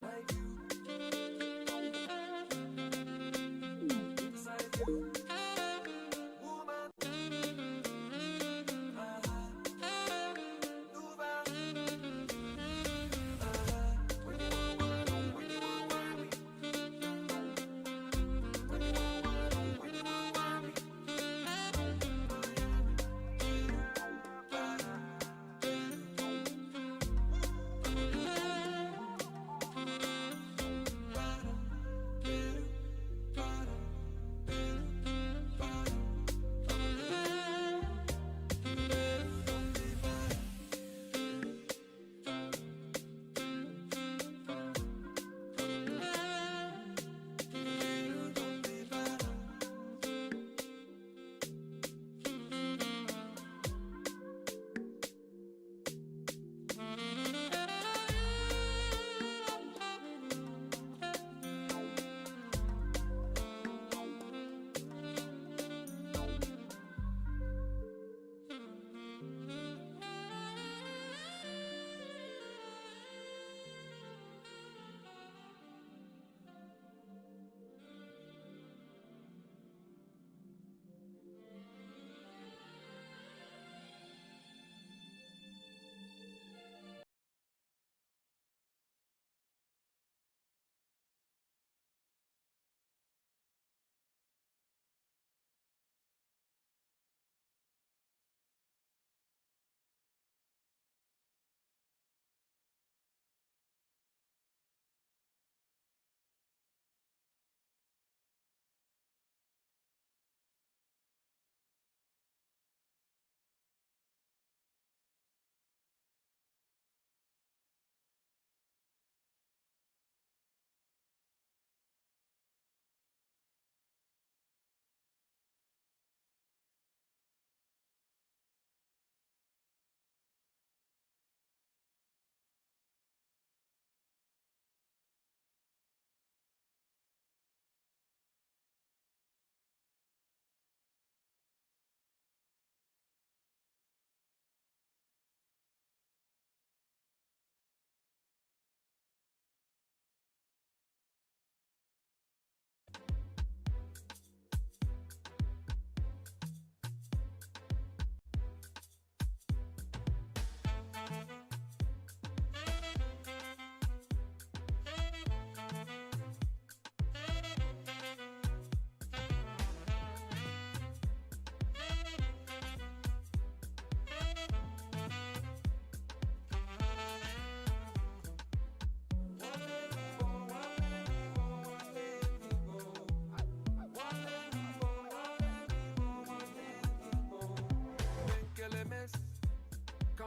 like you.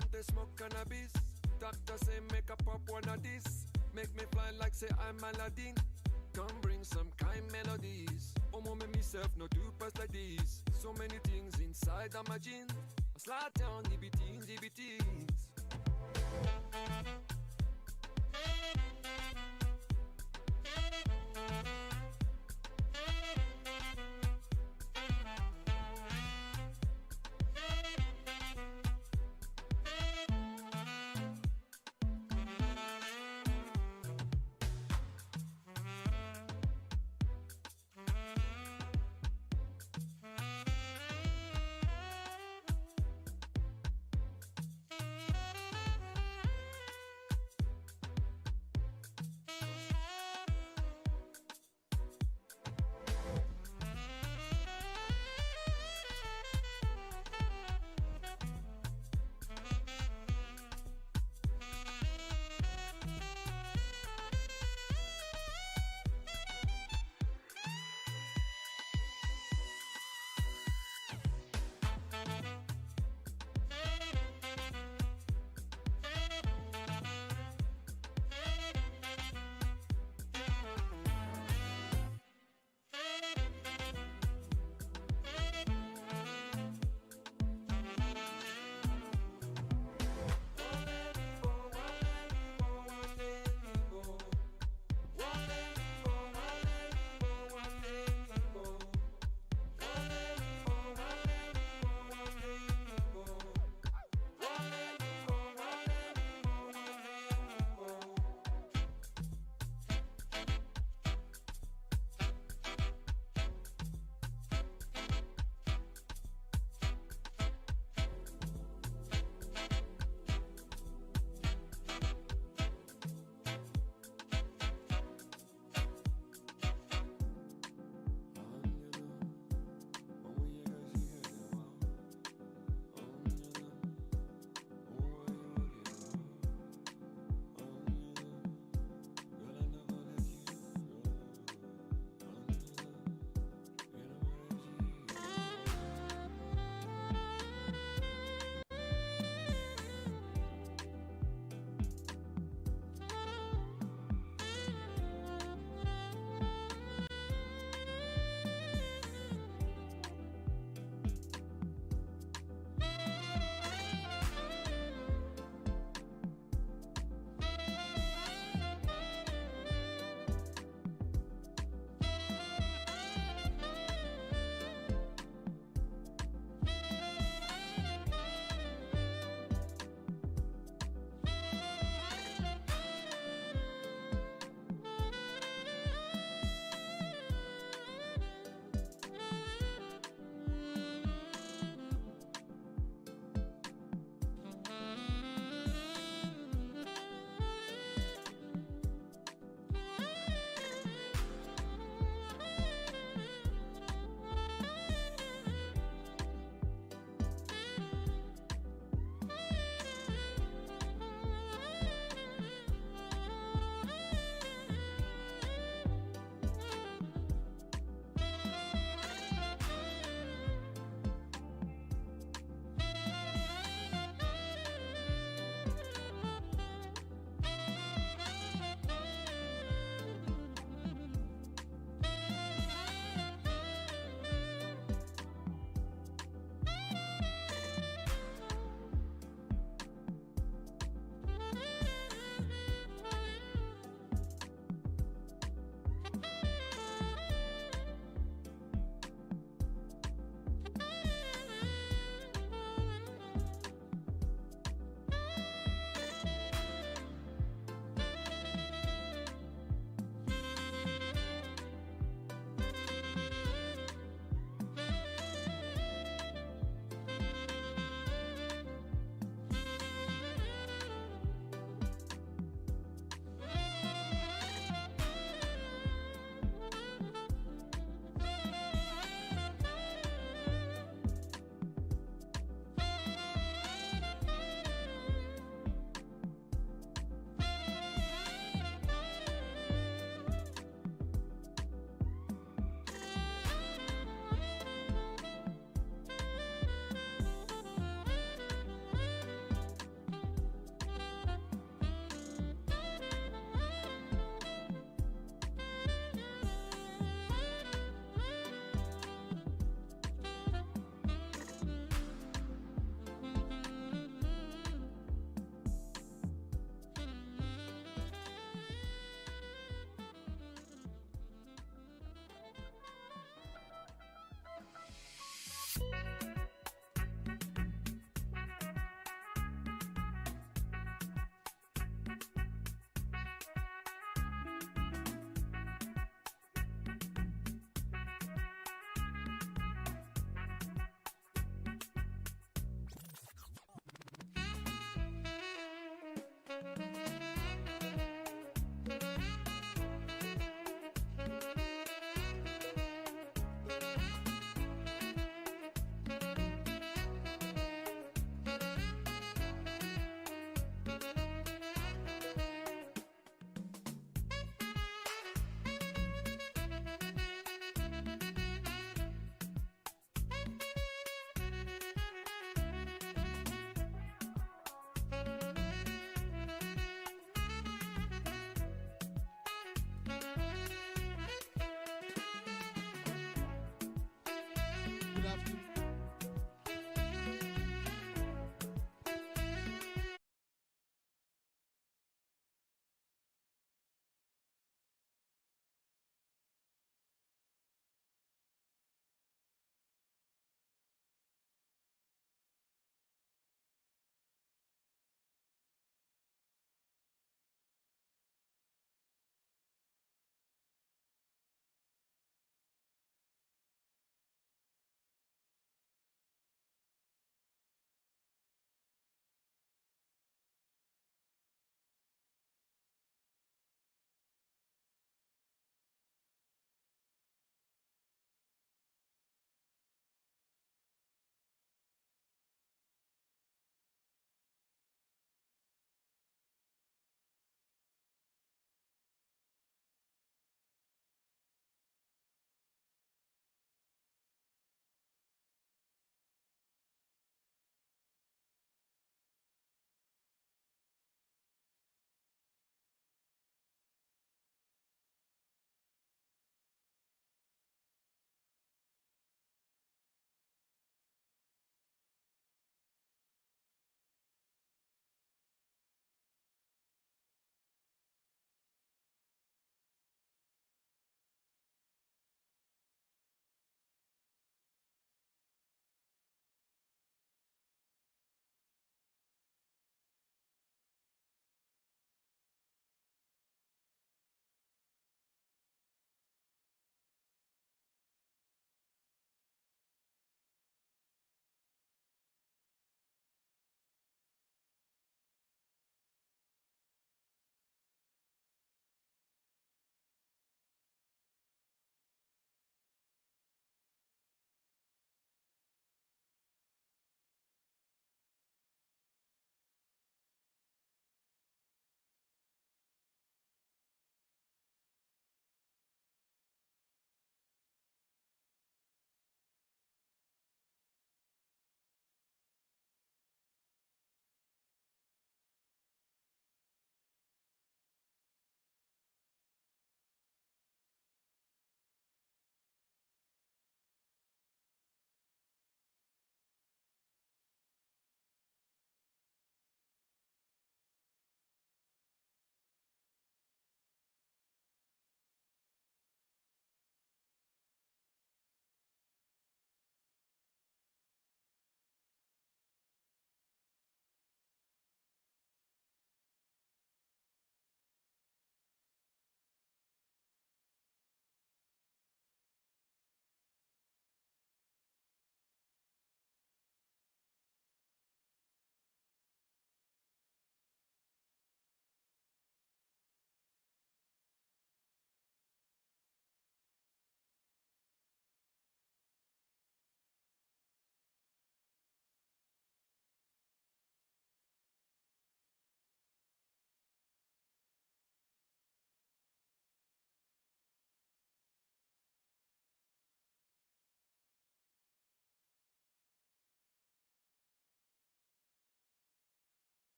mom they smoke cannabis. Doctor say make a pop one of this. Make me fly like say I'm Aladdin. Come bring some kind melodies. Oh mama myself no do pass like this. So many things inside of my jeans. I slide down the beatings, the beatings.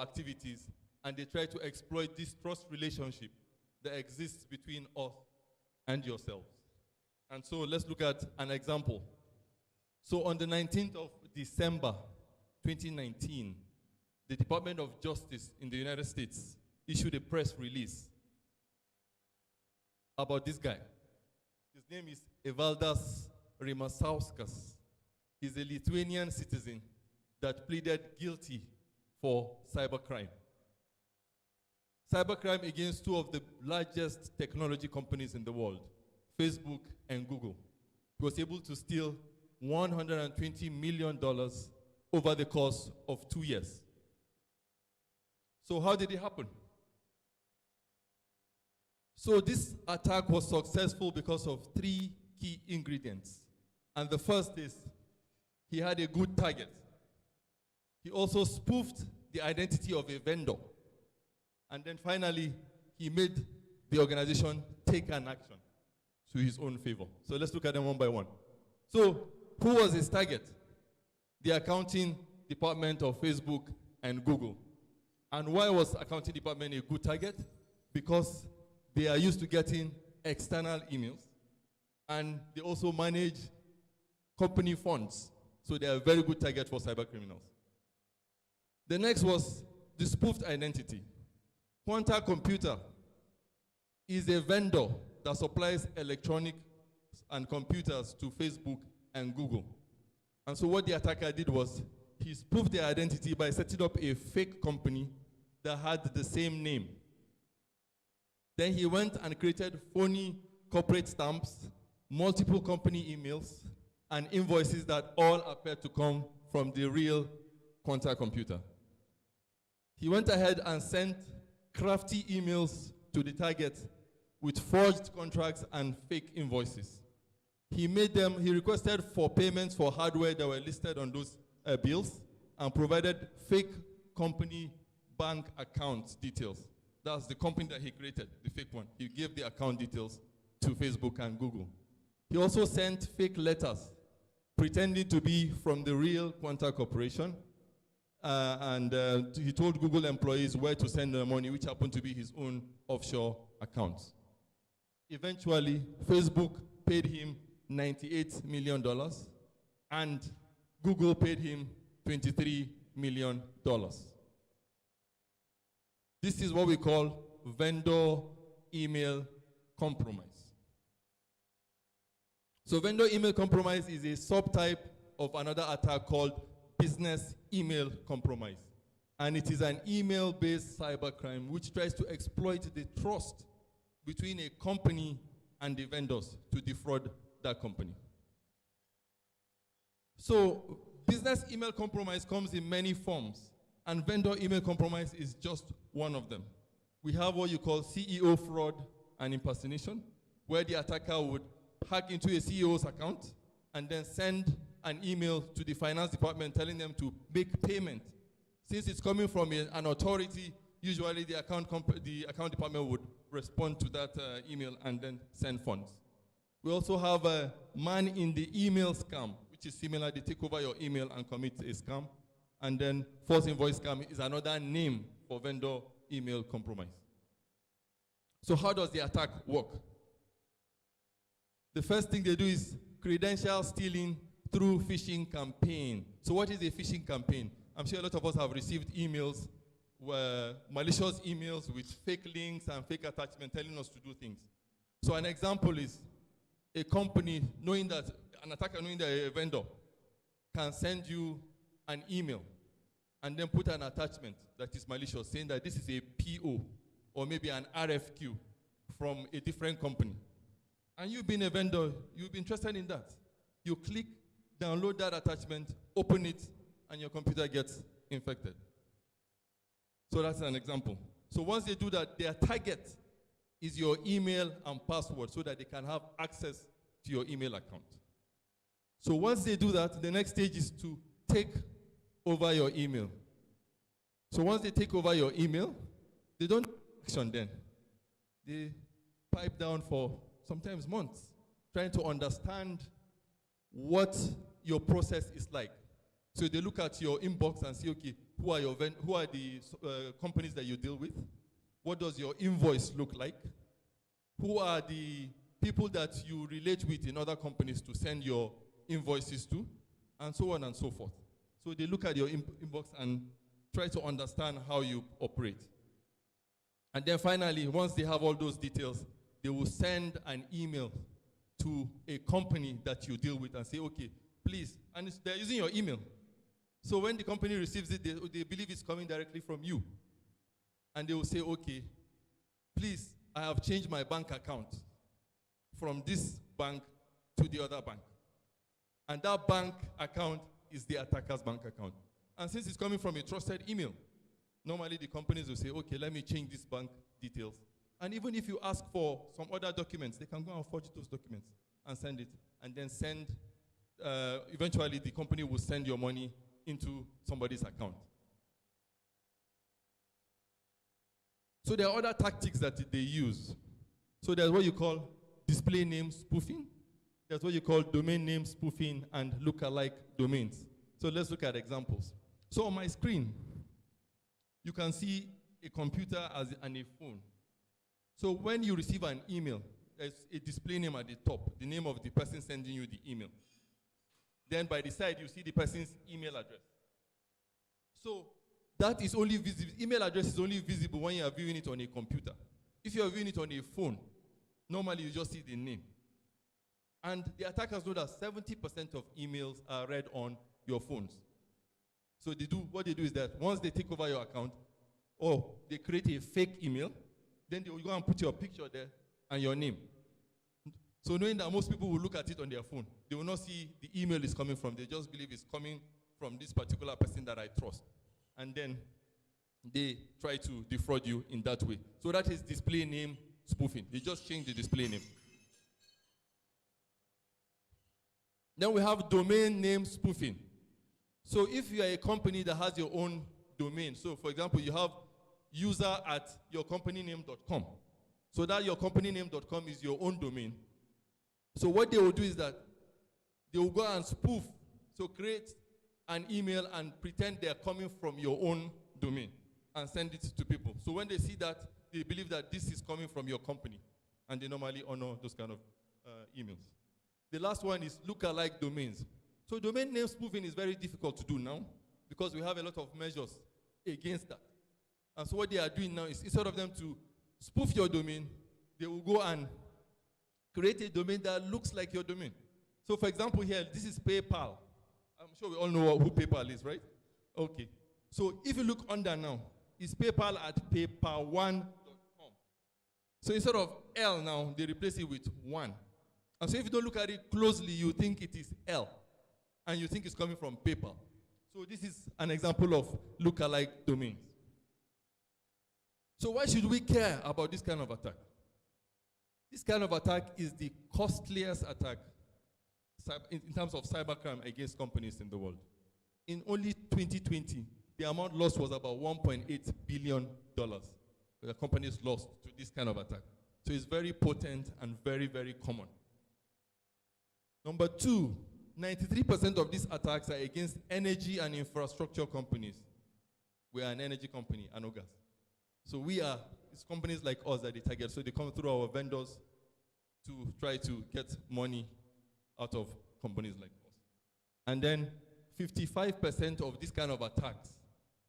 activities, and they try to exploit this trust relationship that exists between us and yourselves. And so let's look at an example. So on the 19th of December 2019, the Department of Justice in the United States issued a press release about this guy. His name is Evaldas Rimasauskas. He's a Lithuanian citizen that pleaded guilty for cybercrime. Cybercrime against two of the largest technology companies in the world, Facebook and Google. He was able to steal $120 million over the course of 2 years. So how did it happen? So this attack was successful because of 3 key ingredients. And the first is he had a good target. He also spoofed the identity of a vendor. And then finally, he made the organization take an action to his own favor. So let's look at them one by one. So who was his target? The accounting department of Facebook and Google. And why was accounting department a good target? Because they are used to getting external emails, and they also manage company funds. So they are a very good target for cyber criminals. The next was the spoofed identity. Quanta Computer is a vendor that supplies electronics and computers to Facebook and Google. And so what the attacker did was he spoofed their identity by setting up a fake company that had the same name. Then he went and created phony corporate stamps, multiple company emails, and invoices that all appeared to come from the real Quanta Computer. He went ahead and sent crafty emails to the target with forged contracts and fake invoices. He requested for payments for hardware that were listed on those bills and provided fake company bank account details. That's the company that he created, the fake one. He gave the account details to Facebook and Google. He also sent fake letters pretending to be from the real Quanta Corporation. He told Google employees where to send the money, which happened to be his own offshore accounts. Eventually, Facebook paid him $98 million, and Google paid him $23 million. This is what we call vendor email compromise. So vendor email compromise is a subtype of another attack called business email compromise. And it is an email-based cybercrime which tries to exploit the trust between a company and the vendors to defraud that company. So business email compromise comes in many forms, and vendor email compromise is just one of them. We have what you call CEO fraud and impersonation, where the attacker would hack into a CEO's account and then send an email to the finance department telling them to make payment. Since it's coming from an authority, usually the account department would respond to that email and then send funds. We also have a man in the email scam, which is similar. They take over your email and commit a scam. And then false invoice scam is another name for vendor email compromise. So how does the attack work? The first thing they do is credential stealing through phishing campaign. So what is a phishing campaign? I'm sure a lot of us have received emails, malicious emails with fake links and fake attachments telling us to do things. So an example is a company an attacker knowing that a vendor can send you an email and then put an attachment that is malicious saying that this is a PO or maybe an RFQ from a different company. And you being a vendor, you'll be interested in that. You click, download that attachment, open it, and your computer gets infected. So that's an example. So once they do that, their target is your email and password so that they can have access to your email account. So once they do that, the next stage is to take over your email. So once they take over your email, they don't action then. They pipe down for sometimes months, trying to understand what your process is like. So they look at your inbox and see, okay, who are the companies that you deal with? What does your invoice look like? Who are the people that you relate with in other companies to send your invoices to? And so on and so forth. So they look at your inbox and try to understand how you operate. And then finally, once they have all those details, they will send an email to a company that you deal with and say, okay, please, and they're using your email. So when the company receives it, they believe it's coming directly from you. And they will say, okay, please, I have changed my bank account from this bank to the other bank. And that bank account is the attacker's bank account. And since it's coming from a trusted email, normally the companies will say, okay, let me change this bank details. And even if you ask for some other documents, they can go and forge those documents and send it. And then eventually the company will send your money into somebody's account. So there are other tactics that they use. So there's what you call display name spoofing. There's what you call domain name spoofing and lookalike domains. So let's look at examples. So on my screen, you can see a computer and a phone. So when you receive an email, there's a display name at the top, the name of the person sending you the email. Then by the side, you see the person's email address. So that is only visible. Email address is only visible when you are viewing it on a computer. If you are viewing it on a phone, normally you just see the name. And the attackers know that 70% of emails are read on your phones. So what they do is that once they take over your account, or they create a fake email, then they will go and put your picture there and your name. So knowing that most people will look at it on their phone, they will not see the email is coming from. They just believe it's coming from this particular person that I trust. And then they try to defraud you in that way. So that is display name spoofing. They just change the display name. Then we have domain name spoofing. So if you are a company that has your own domain, so for example, you have user@yourcompanyname.com. So that yourcompanyname.com is your own domain. So what they will do is that they will go and spoof, so create an email and pretend they are coming from your own domain and send it to people. So when they see that, they believe that this is coming from your company, and they normally honor those kind of emails. The last one is lookalike domains. So domain name spoofing is very difficult to do now because we have a lot of measures against that. And so what they are doing now is instead of them to spoof your domain, they will go and create a domain that looks like your domain. So for example here, this is PayPal. I'm sure we all know who PayPal is, right? Okay. So if you look under now, it's PayPal at paypal1.com. So instead of L now, they replace it with 1. And so if you don't look at it closely, you think it is L. And you think it's coming from PayPal. So this is an example of lookalike domains. So why should we care about this kind of attack? This kind of attack is the costliest attack in terms of cybercrime against companies in the world. In only 2020, the amount lost was about $1.8 billion the companies lost to this kind of attack. So it's very potent and very, very common. Number two, 93% of these attacks are against energy and infrastructure companies. We are an energy company, Anogas. So it's companies like us that they target. So they come through our vendors to try to get money out of companies like us. And then 55% of this kind of attacks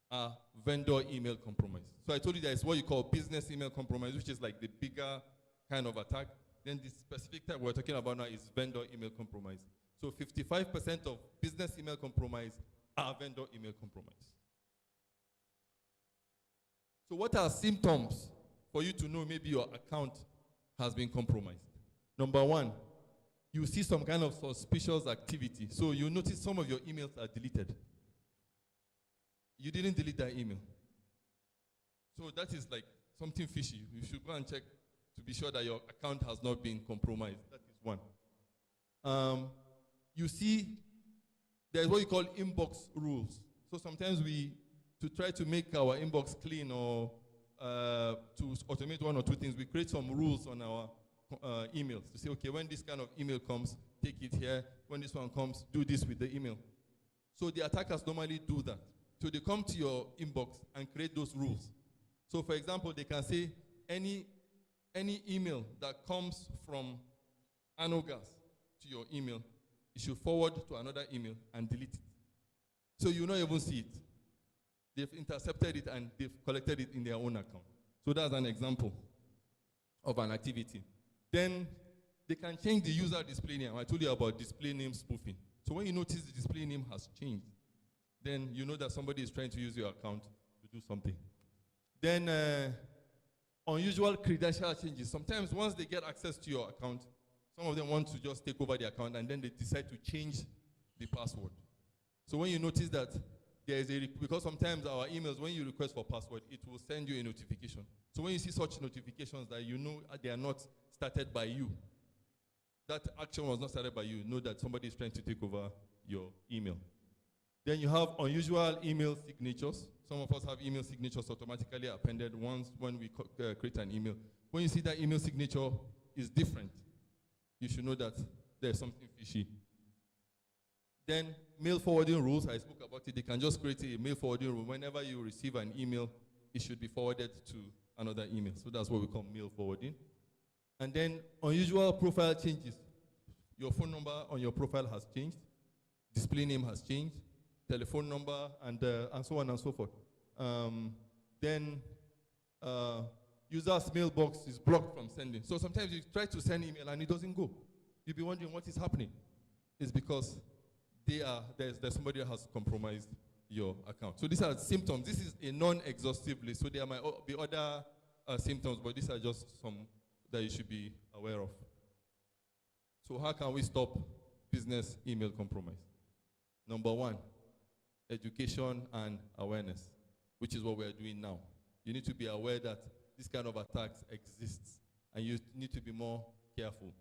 are vendor email compromise. So I told you there's what you call business email compromise, which is like the bigger kind of attack. Then the specific type we're talking about now is vendor email compromise. So 55% of business email compromise are vendor email compromise. So what are symptoms for you to know maybe your account has been compromised? Number one, you see some kind of suspicious activity. So you notice some of your emails are deleted. You didn't delete that email. So that is like something fishy. You should go and check to be sure that your account has not been compromised. That is one. You see, there's what you call inbox rules. So sometimes to try to make our inbox clean or to automate one or two things, we create some rules on our emails to say, okay, when this kind of email comes, take it here. When this one comes, do this with the email. So the attackers normally do that. So they come to your inbox and create those rules. So for example, they can say any email that comes from Anogas to your email, you should forward to another email and delete it. So you not even see it. They've intercepted it and they've collected it in their own account. So that's an example of an activity. Then they can change the user display name. I told you about display name spoofing. So when you notice the display name has changed, then you know that somebody is trying to use your account to do something. Then unusual credential changes. Sometimes once they get access to your account, some of them want to just take over the account and then they decide to change the password. So when you notice that there is because sometimes our emails, when you request for password, it will send you a notification. So when you see such notifications that you know they are not started by you, that action was not started by you, know that somebody is trying to take over your email. Then you have unusual email signatures. Some of us have email signatures automatically appended once when we create an email. When you see that email signature is different, you should know that there's something fishy. Then mail forwarding rules, I spoke about it. They can just create a mail forwarding rule. Whenever you receive an email, it should be forwarded to another email. So that's what we call mail forwarding. And then unusual profile changes. Your phone number on your profile has changed. Display name has changed. Telephone number, and so on and so forth. Then user's mailbox is blocked from sending. So sometimes you try to send email and it doesn't go. You'll be wondering what is happening. It's because there's somebody that has compromised your account. So these are symptoms. This is a non-exhaustive list. So there might be other symptoms, but these are just some that you should be aware of. So how can we stop business email compromise? Number one, education and awareness, which is what we are doing now. You need to be aware that this kind of attacks exists, and you need to be more careful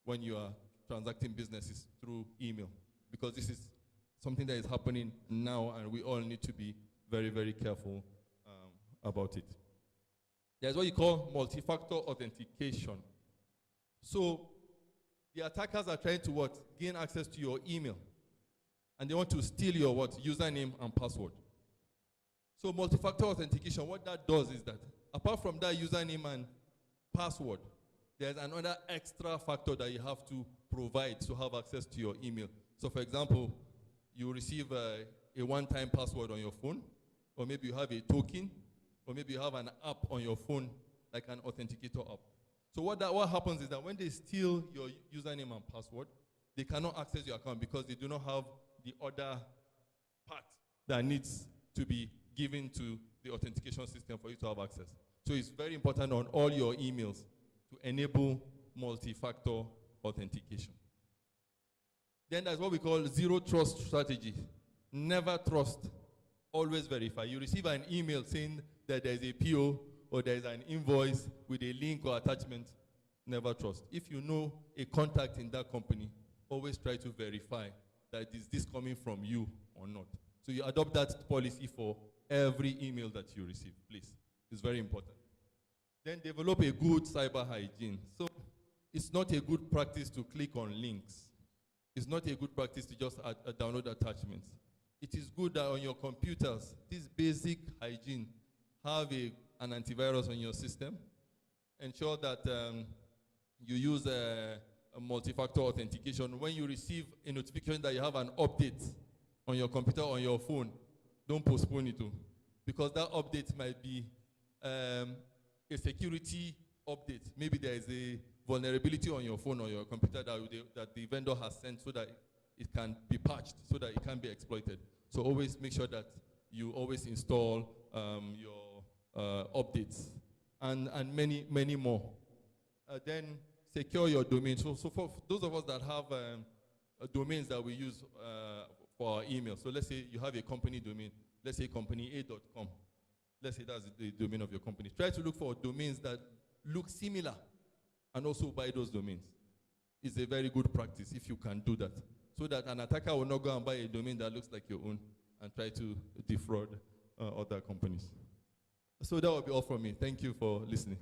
when you are transacting businesses through email, because this is something that is happening now, and we all need to be very, very careful about it. There's what you call multi-factor authentication. So the attackers are trying to what? Gain access to your email. And they want to steal your what? Username and password. So multi-factor authentication, what that does is that apart from that username and password, there's another extra factor that you have to provide to have access to your email. So for example, you receive a one-time password on your phone, or maybe you have a token, or maybe you have an app on your phone, like an authenticator app. So what happens is that when they steal your username and password, they cannot access your account because they do not have the other part that needs to be given to the authentication system for you to have access. So it's very important on all your emails to enable multi-factor authentication. Then there's what we call zero trust strategy. Never trust, always verify. You receive an email saying that there's a PO or there's an invoice with a link or attachment, never trust. If you know a contact in that company, always try to verify that is this coming from you or not. So you adopt that policy for every email that you receive, please. It's very important. Then develop a good cyber hygiene. So it's not a good practice to click on links. It's not a good practice to just download attachments. It is good that on your computers, this basic hygiene, have an antivirus on your system. Ensure that you use a multi-factor authentication. When you receive a notification that you have an update on your computer or on your phone, don't postpone it, because that update might be a security update. Maybe there is a vulnerability on your phone or your computer that the vendor has sent so that it can be patched, so that it can be exploited. So always make sure that you always install your updates and many, many more. Then secure your domain. So for those of us that have domains that we use for our email, so let's say you have a company domain, let's say companya.com. Let's say that's the domain of your company. Try to look for domains that look similar and also buy those domains. It's a very good practice if you can do that, so that an attacker will not go and buy a domain that looks like your own and try to defraud other companies. So that will be all from me. Thank you for listening.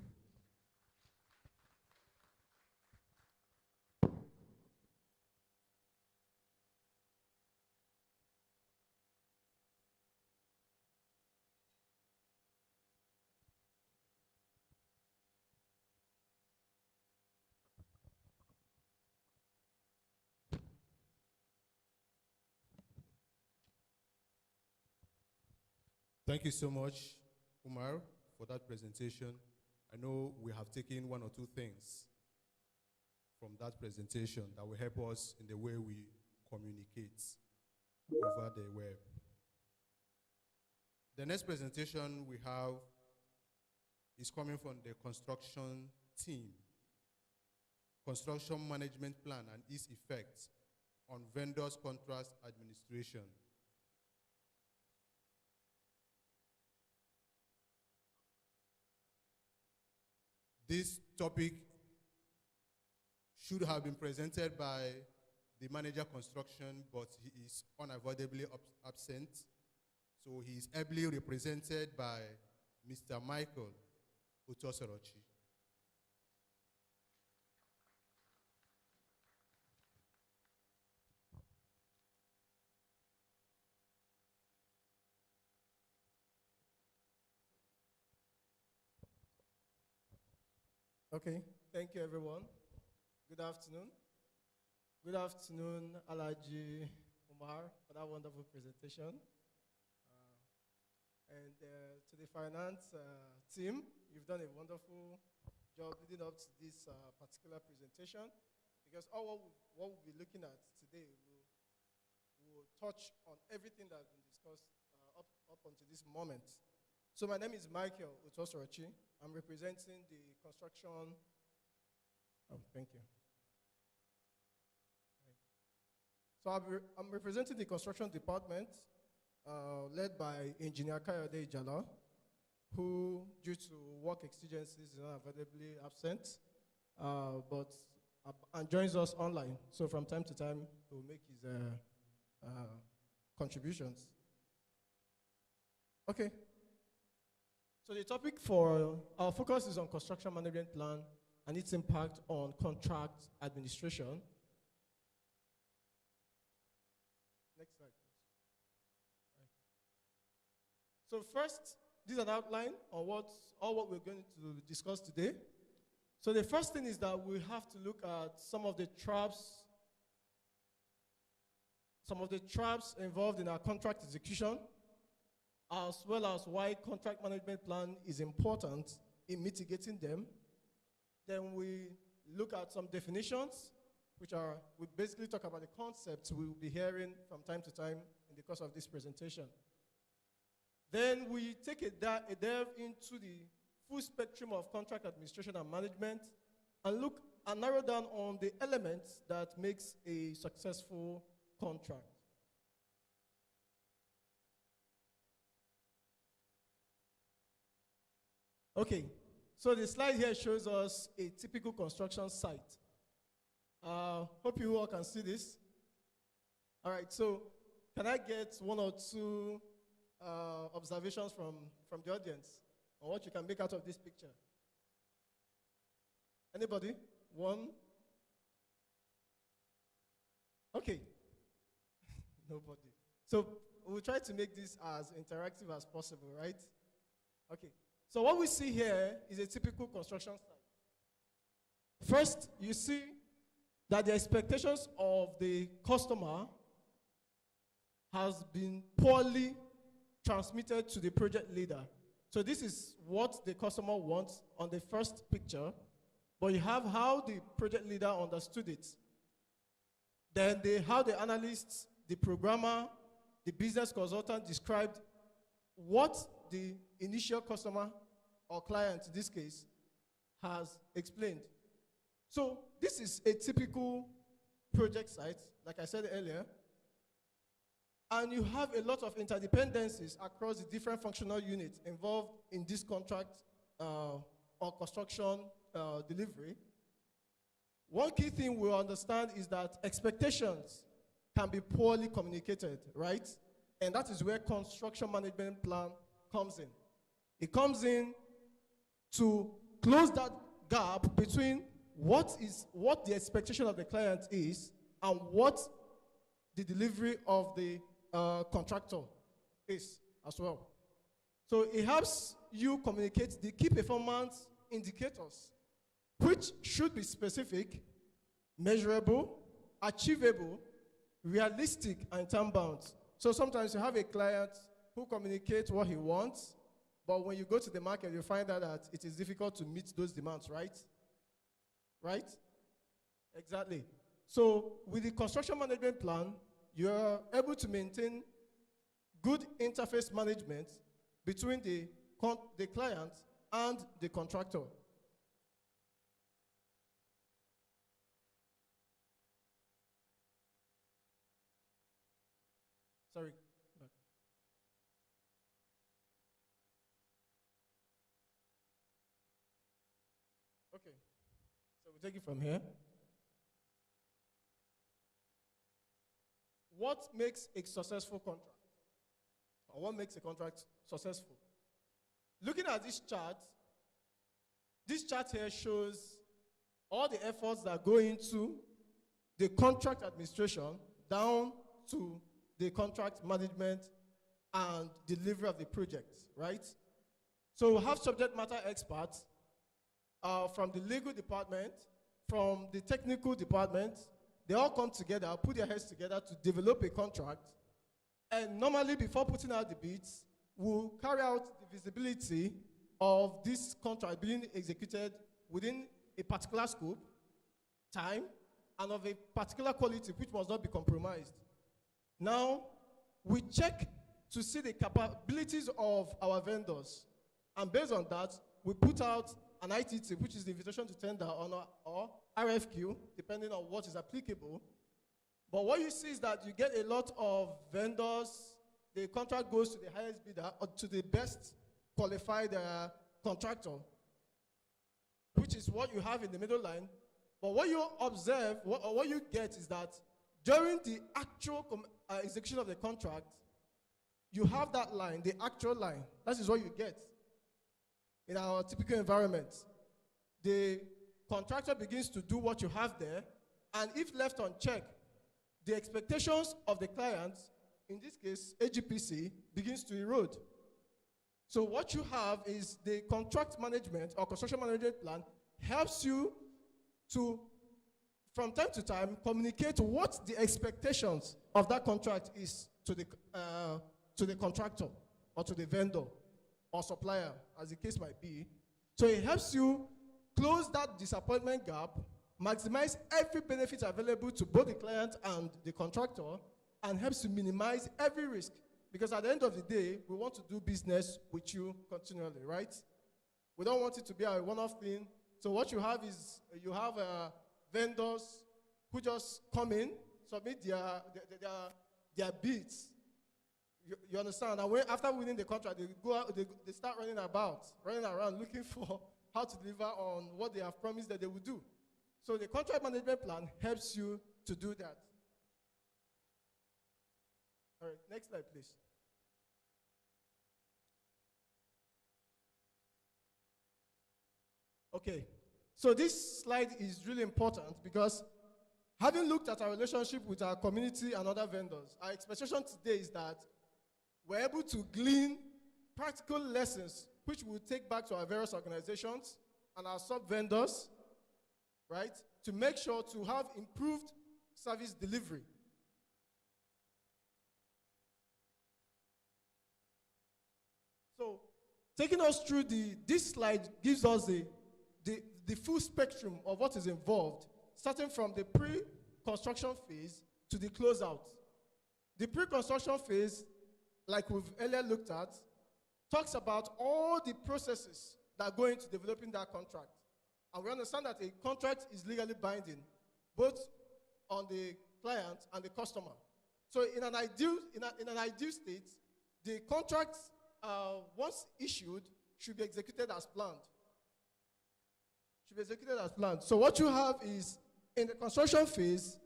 Thank you so much, Umar, for that presentation. I know we have taken one or two things from that presentation that will help us in the way we communicate over the web. The next presentation we have is coming from the construction team. Construction management plan and its effects on vendors' contract administration. This topic should have been presented by the manager construction, but he is unavoidably absent. So he is ably represented by Mr. Michael Utosorochi. Okay, thank you everyone. Good afternoon. Good afternoon, Alaji Umar, for that wonderful presentation. To the finance team, you've done a wonderful job leading up to this particular presentation, because all what we'll be looking at today will touch on everything that has been discussed up until this moment. So my name is Michael Utosorochi. I'm representing the construction. Oh, thank you. So I'm representing the construction department, led by Engineer Kayode Ijala, who, due to work exigencies, is unavoidably absent, and joins us online. So from time to time, he will make his contributions. Okay. So the topic for our focus is on construction management plan and its impact on contract administration. Next slide, please. So first, this is an outline on all what we're going to discuss today. So the first thing is that we have to look at some of the traps involved in our contract execution, as well as why contract management plan is important in mitigating them. Then we look at some definitions, we basically talk about the concepts we will be hearing from time to time in the course of this presentation. Then we take a delve into the full spectrum of contract administration and management, and narrow down on the elements that makes a successful contract. Okay, so the slide here shows us a typical construction site. Hope you all can see this. All right, so can I get one or two observations from the audience on what you can make out of this picture? Anybody? One? Okay. Nobody. So we'll try to make this as interactive as possible, right? Okay. So what we see here is a typical construction site. First, you see that the expectations of the customer has been poorly transmitted to the project leader. So this is what the customer wants on the first picture, but you have how the project leader understood it. Then how the analysts, the programmer, the business consultant described what the initial customer or client, in this case, has explained. So this is a typical project site, like I said earlier, and you have a lot of interdependencies across the different functional units involved in this contract or construction delivery. One key thing we'll understand is that expectations can be poorly communicated, right? And that is where construction management plan comes in. It comes in to close that gap between what the expectation of the client is and what the delivery of the contractor is as well. So it helps you communicate the key performance indicators, which should be specific, measurable, achievable, realistic, and time-bound. So sometimes you have a client who communicates what he wants, but when you go to the market, you find out that it is difficult to meet those demands, right? Right? Exactly. So with the construction management plan, you're able to maintain good interface management between the client and the contractor. Sorry. Back. Okay. So we'll take it from here. What makes a successful contract? Or what makes a contract successful? Looking at this chart here shows all the efforts that go into the contract administration down to the contract management and delivery of the project, right? So we have subject matter experts from the legal department, from the technical department. They all come together, put their heads together to develop a contract. And normally, before putting out the bids, we'll carry out the visibility of this contract being executed within a particular scope, time, and of a particular quality which must not be compromised. Now, we check to see the capabilities of our vendors. And based on that, we put out an ITT, which is the invitation to tender or RFQ, depending on what is applicable. But what you see is that you get a lot of vendors. The contract goes to the highest bidder or to the best qualified contractor, which is what you have in the middle line. But what you observe, or what you get is that during the actual execution of the contract, you have that line, the actual line. That is what you get. In our typical environment, the contractor begins to do what you have there, and if left unchecked, the expectations of the client, in this case, AGPC, begins to erode. So what you have is the contract management or construction management plan helps you to, from time to time, communicate what the expectations of that contract is to the contractor or to the vendor or supplier, as the case might be. So it helps you close that disappointment gap, maximize every benefit available to both the client and the contractor, and helps to minimize every risk. Because at the end of the day, we want to do business with you continually, right? We don't want it to be a one-off thing. So what you have is, you have vendors who just come in, submit their bids. You understand? And after winning the contract, they go out, they start running around looking for how to deliver on what they have promised that they will do. So the contract management plan helps you to do that. All right, next slide, please. Okay, so this slide is really important because having looked at our relationship with our community and other vendors, our expectation today is that we're able to glean practical lessons which we'll take back to our various organizations and our sub-vendors, right, to make sure to have improved service delivery. So, taking us through this slide gives us the full spectrum of what is involved, starting from the pre-construction phase to the closeout. The pre-construction phase, like we've earlier looked at, talks about all the processes that go into developing that contract. And we understand that a contract is legally binding, both on the client and the customer. So in an ideal state, the contract, once issued, should be executed as planned. So what you have is, in the construction phase,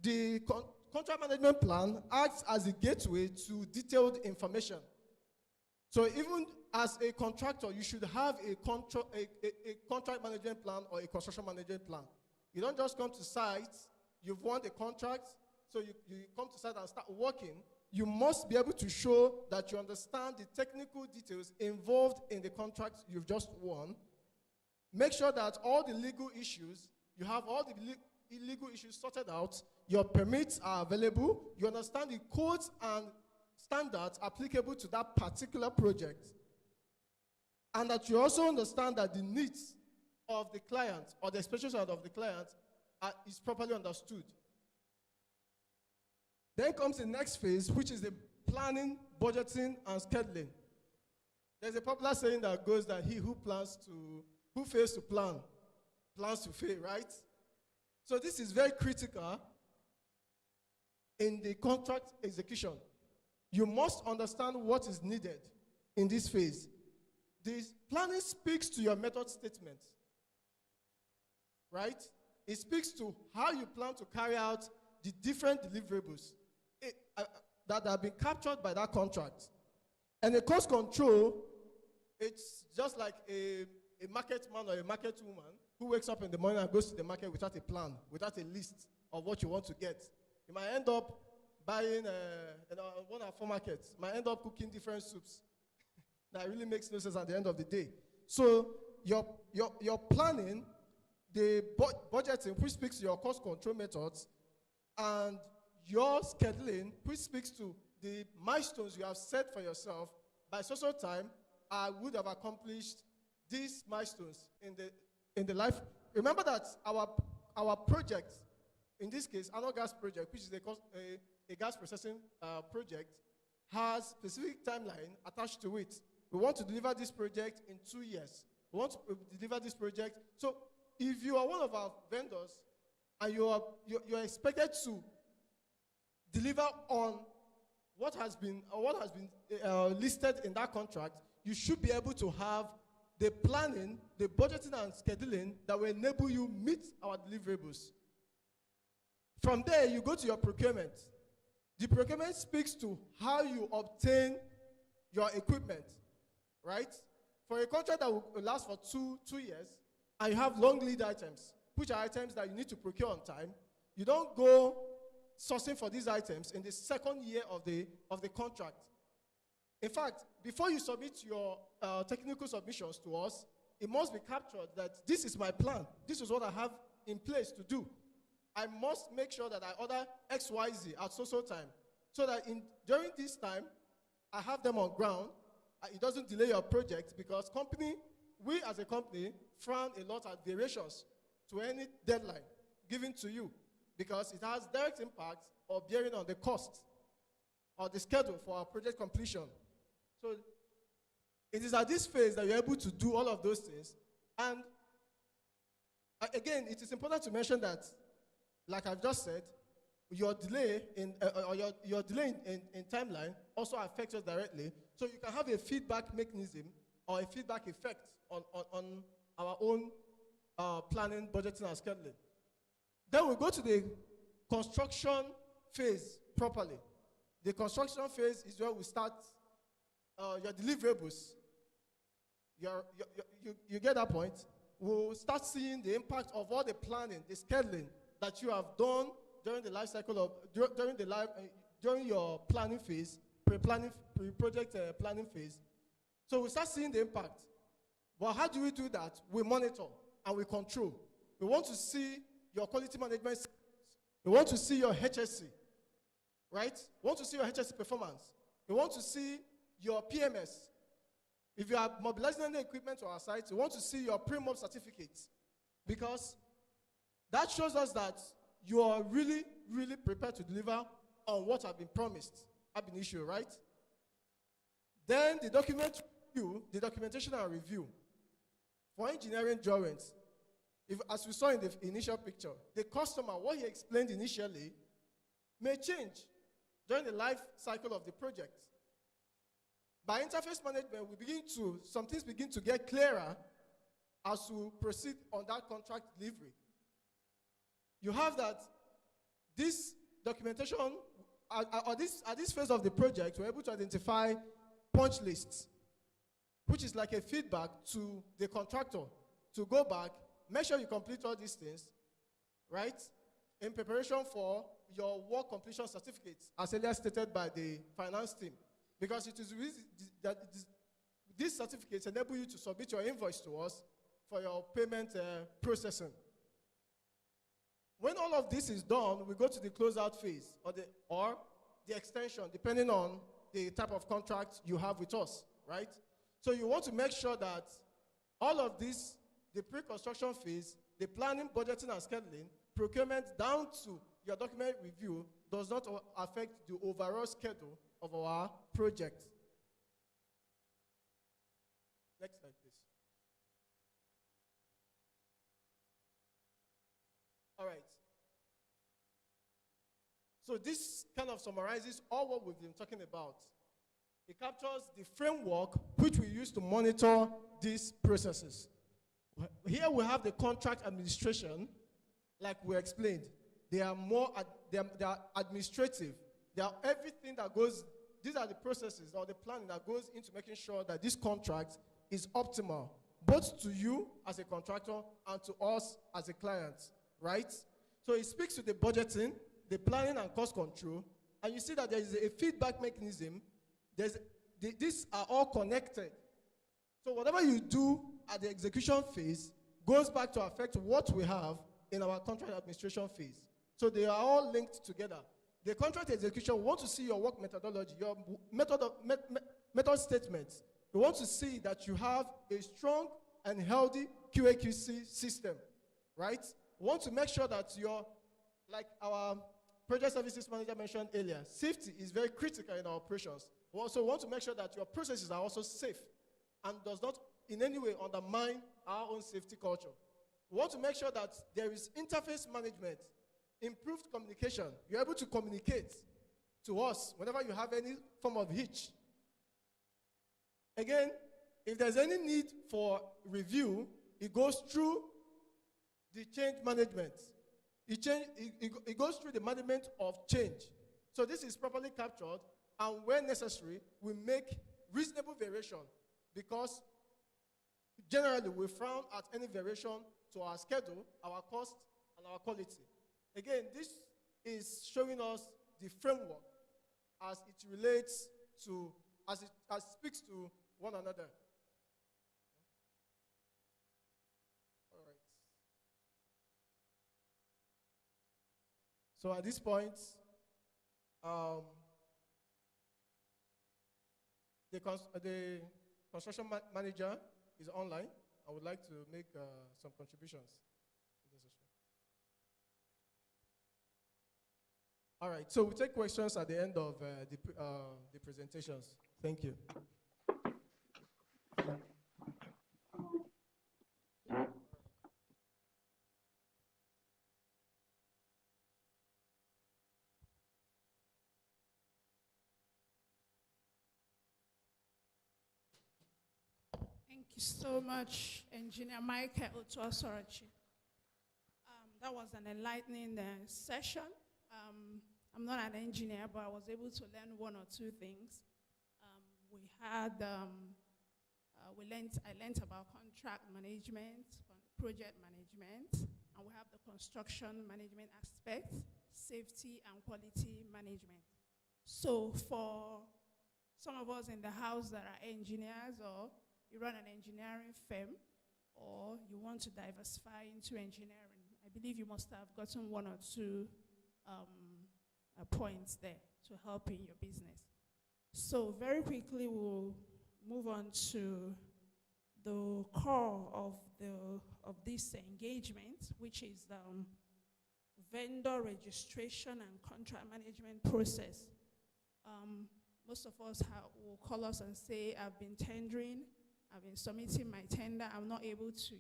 the contract management plan acts as a gateway to detailed information. So even as a contractor, you should have a contract management plan or a construction management plan. You don't just come to site, you've won the contract, so you come to site and start working. You must be able to show that you understand the technical details involved in the contract you've just won. Make sure that all the legal issues, you have all the illegal issues sorted out, your permits are available, you understand the codes and standards applicable to that particular project, and that you also understand that the needs of the client or the expectations of the client is properly understood. Then comes the next phase, which is the planning, budgeting, and scheduling. There's a popular saying that goes that he who fails to plan, plans to fail, right? So this is very critical in the contract execution. You must understand what is needed in this phase. This planning speaks to your method statement, right? It speaks to how you plan to carry out the different deliverables that have been captured by that contract. And the cost control, it's just like a market man or a market woman who wakes up in the morning and goes to the market without a plan, without a list of what you want to get. You might end up buying, one of our markets, might end up cooking different soups. That really makes no sense at the end of the day. So your planning, the budgeting, which speaks to your cost control methods, and your scheduling, which speaks to the milestones you have set for yourself. By social time, I would have accomplished these milestones in the life. Remember that our project, in this case, annual gas project, which is a gas processing project, has specific timeline attached to it. We want to deliver this project in 2 years. We want to deliver this project. So if you are one of our vendors and you're expected to deliver on what has been listed in that contract, you should be able to have the planning, the budgeting and scheduling that will enable you meet our deliverables. From there, you go to your procurement. The procurement speaks to how you obtain your equipment, right? For a contract that will last for two years, and you have long lead items, which are items that you need to procure on time, you don't go sourcing for these items in the second year of the contract. In fact, before you submit your technical submissions to us, it must be captured that this is my plan. This is what I have in place to do. I must make sure that I order X, Y, Z at so time, so that during this time, I have them on ground. It doesn't delay your project, because we as a company frown a lot at variations to any deadline given to you, because it has direct impact or bearing on the cost or the schedule for our project completion. So it is at this phase that you're able to do all of those things. And again, it is important to mention that, like I've just said, your delay in timeline also affects us directly. So you can have a feedback mechanism or a feedback effect on our own planning, budgeting, and scheduling. Then we go to the construction phase properly. The construction phase is where we start your deliverables. You get that point? We'll start seeing the impact of all the planning, the scheduling that you have done during the life cycle of during your planning phase, pre-project planning phase. So we start seeing the impact. But how do we do that? We monitor and we control. We want to see your quality management. We want to see your HSC, right? We want to see your HSC performance. We want to see your PMS. If you are mobilizing any equipment to our site, we want to see your pre-mob certificates, because that shows us that you are really, really prepared to deliver on what have been promised, have been issued, right? Then the documentation and review. For engineering drawings, as we saw in the initial picture, the customer, what he explained initially, may change during the life cycle of the project. By interface management, some things begin to get clearer as we proceed on that contract delivery. You have that this documentation, at this phase of the project, we're able to identify punch lists, which is like a feedback to the contractor to go back, make sure you complete all these things, right? In preparation for your work completion certificates, as earlier stated by the finance team. Because it is that these certificates enable you to submit your invoice to us for your payment processing. When all of this is done, we go to the closeout phase or the extension, depending on the type of contract you have with us, right? So you want to make sure that all of this, the pre-construction phase, the planning, budgeting, and scheduling, procurement down to your document review does not affect the overall schedule of our project. Next slide, please. All right. So this kind of summarizes all what we've been talking about. It captures the framework which we use to monitor these processes. Here we have the contract administration, like we explained. They are more, they are administrative. They are everything that goes, these are the processes or the planning that goes into making sure that this contract is optimal, both to you as a contractor and to us as a client, right? So it speaks to the budgeting, the planning and cost control, and you see that there is a feedback mechanism. These are all connected. So whatever you do at the execution phase goes back to affect what we have in our contract administration phase. So they are all linked together. The contract execution, we want to see your work methodology, your method statements. We want to see that you have a strong and healthy QA/QC system, right? We want to make sure that your, like our project services manager mentioned earlier, safety is very critical in our operations. We also want to make sure that your processes are also safe and does not in any way undermine our own safety culture. We want to make sure that there is interface management, improved communication. You're able to communicate to us whenever you have any form of hitch. Again, if there's any need for review, it goes through the change management. It goes through the management of change. So this is properly captured, and where necessary, we make reasonable variation because generally we frown at any variation to our schedule, our cost, and our quality. Again, this is showing us the framework as it relates to, as it speaks to one another. All right. So at this point, the construction manager is online. I would like to make some contributions. All right, so we take questions at the end of the presentations. Thank you. Thank you so much, Engineer Michael Otuasorochi. That was an enlightening session. I'm not an engineer, but I was able to learn one or two things. I learned about contract management, project management, and we have the construction management aspect, safety and quality management. So for some of us in the house that are engineers, or you run an engineering firm, or you want to diversify into engineering, I believe you must have gotten one or two points there to help in your business. So very quickly, we'll move on to the core of this engagement, which is the vendor registration and contract management process. Most of us will call us and say, I've been tendering, I've been submitting my tender, I'm not able to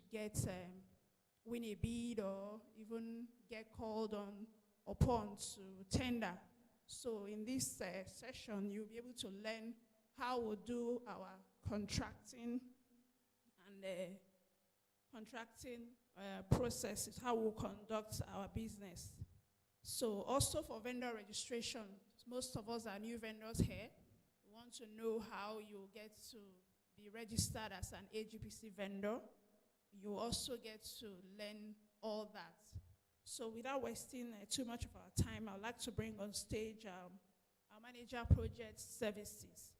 win a bid or even get called upon to tender. So in this session, you'll be able to learn how we do our contracting and processes, how we conduct our business. So also for vendor registration, most of us are new vendors here. We want to know how you get to be registered as an AGPC vendor. You also get to learn all that. So without wasting too much of our time, I would like to bring on stage our manager project services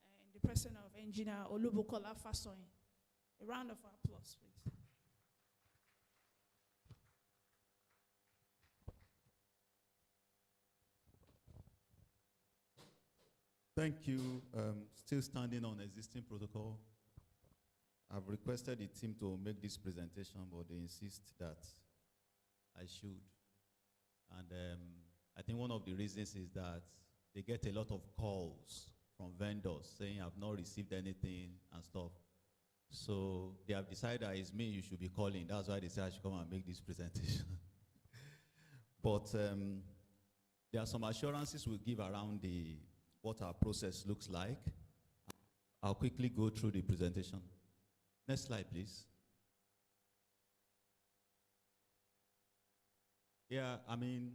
in the person of Engineer Olubukola Fasoyin. A round of applause, please. Thank you. Still standing on existing protocol. I've requested the team to make this presentation, but they insist that I should. And I think one of the reasons is that they get a lot of calls from vendors saying, I've not received anything and stuff. So they have decided that it's me you should be calling. That's why they say I should come and make this presentation. But there are some assurances we'll give around what our process looks like. I'll quickly go through the presentation. Next slide, please. Yeah, I mean,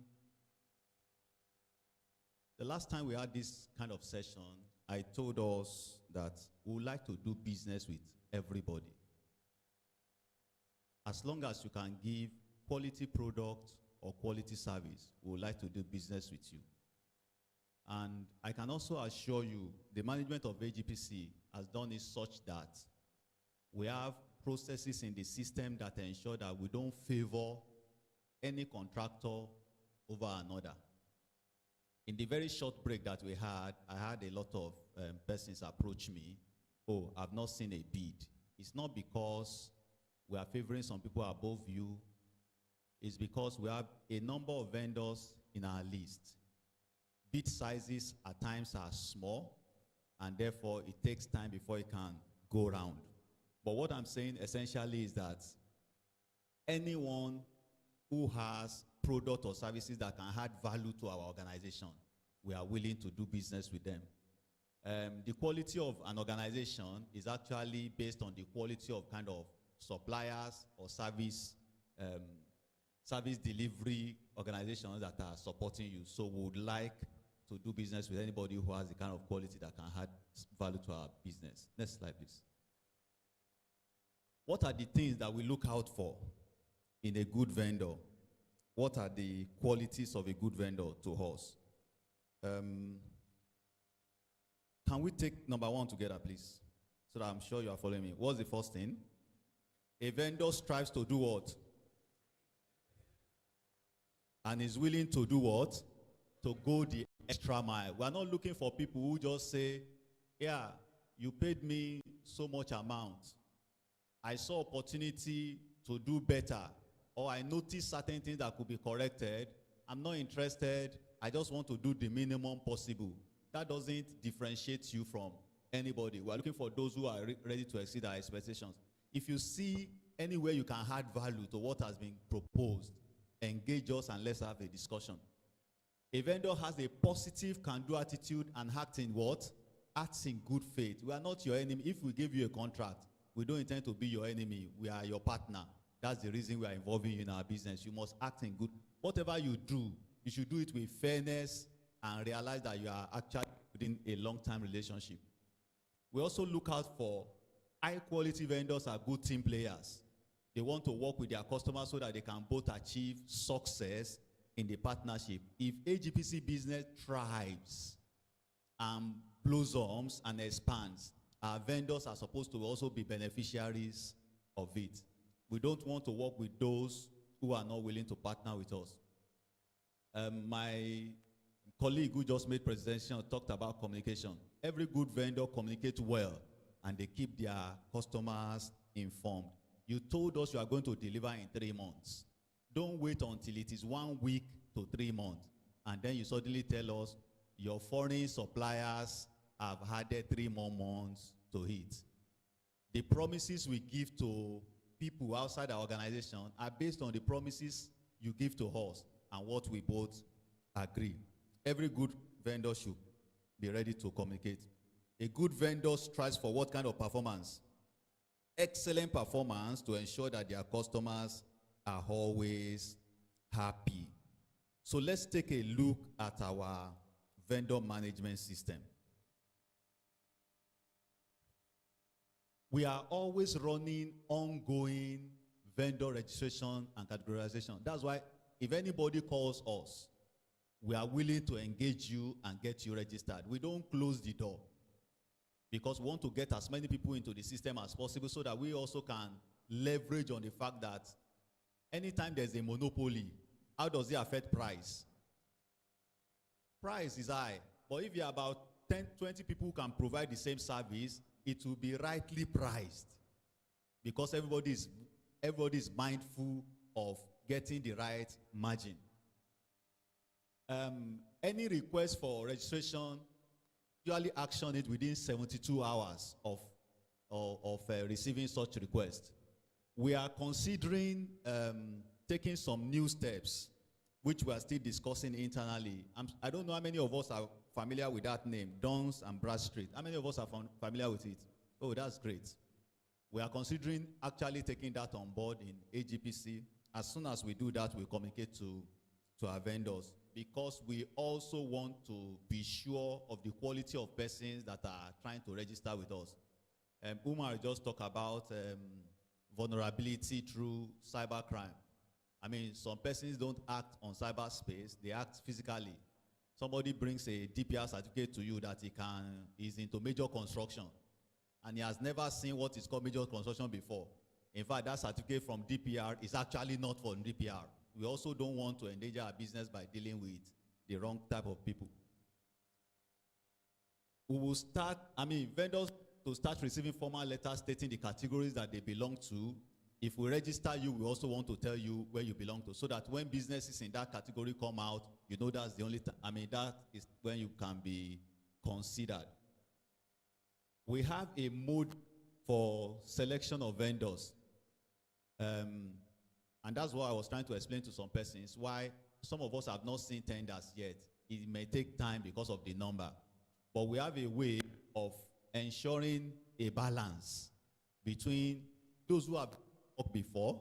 the last time we had this kind of session, I told us that we would like to do business with everybody. As long as you can give quality product or quality service, we would like to do business with you. And I can also assure you, the management of AGPC has done it such that we have processes in the system that ensure that we don't favor any contractor over another. In the very short break that we had, I had a lot of persons approach me. Oh, I've not seen a bid. It's not because we are favoring some people above you. It's because we have a number of vendors in our list. Bid sizes at times are small, and therefore it takes time before it can go around. But what I'm saying essentially is that anyone who has product or services that can add value to our organization, we are willing to do business with them. The quality of an organization is actually based on the quality of kind of suppliers or service delivery organizations that are supporting you. So we would like to do business with anybody who has the kind of quality that can add value to our business. Next slide, please. What are the things that we look out for in a good vendor? What are the qualities of a good vendor to us? Can we take number one together, please? So that I'm sure you are following me. What's the first thing? A vendor strives to do what? And is willing to do what? To go the extra mile. We are not looking for people who just say, yeah, you paid me so much amount. I saw opportunity to do better, or I noticed certain things that could be corrected. I'm not interested. I just want to do the minimum possible. That doesn't differentiate you from anybody. We are looking for those who are ready to exceed our expectations. If you see anywhere you can add value to what has been proposed, engage us and let's have a discussion. A vendor has a positive can-do attitude and acts in what? Acts in good faith. We are not your enemy. If we give you a contract, we don't intend to be your enemy. We are your partner. That's the reason we are involving you in our business. You must act in good. Whatever you do, you should do it with fairness and realize that you are actually within a long-term relationship. We also look out for high-quality vendors are good team players. They want to work with their customers so that they can both achieve success in the partnership. If AGPC business thrives and blossoms and expands, our vendors are supposed to also be beneficiaries of it. We don't want to work with those who are not willing to partner with us. My colleague who just made presentation talked about communication. Every good vendor communicates well, and they keep their customers informed. You told us you are going to deliver in 3 months. Don't wait until it is 1 week to 3 months, and then you suddenly tell us your foreign suppliers have added 3 more months to it. The promises we give to people outside our organization are based on the promises you give to us and what we both agree. Every good vendor should be ready to communicate. A good vendor strives for what kind of performance? Excellent performance to ensure that their customers are always happy. So let's take a look at our vendor management system. We are always running ongoing vendor registration and categorization. That's why if anybody calls us, we are willing to engage you and get you registered. We don't close the door because we want to get as many people into the system as possible so that we also can leverage on the fact that anytime there's a monopoly, how does it affect price? Price is high, but if you're about 10, 20 people who can provide the same service, it will be rightly priced because everybody is mindful of getting the right margin. Any request for registration, usually action it within 72 hours of receiving such request. We are considering taking some new steps, which we are still discussing internally. I don't know how many of us are familiar with that name, Dons and Bradstreet. How many of us are familiar with it? Oh, that's great. We are considering actually taking that on board in AGPC. As soon as we do that, we'll communicate to our vendors because we also want to be sure of the quality of persons that are trying to register with us. Umar just talked about vulnerability through cybercrime. I mean, some persons don't act on cyberspace, they act physically. Somebody brings a DPR certificate to you that he's into major construction, and he has never seen what is called major construction before. In fact, that certificate from DPR is actually not for DPR. We also don't want to endanger our business by dealing with the wrong type of people. We will start, vendors to start receiving formal letters stating the categories that they belong to. If we register you, we also want to tell you where you belong to, so that when businesses in that category come out, you know that's the only time. That is when you can be considered. We have a mode for selection of vendors. And that's what I was trying to explain to some persons, why some of us have not seen tenders yet. It may take time because of the number. But we have a way of ensuring a balance between those who have worked before,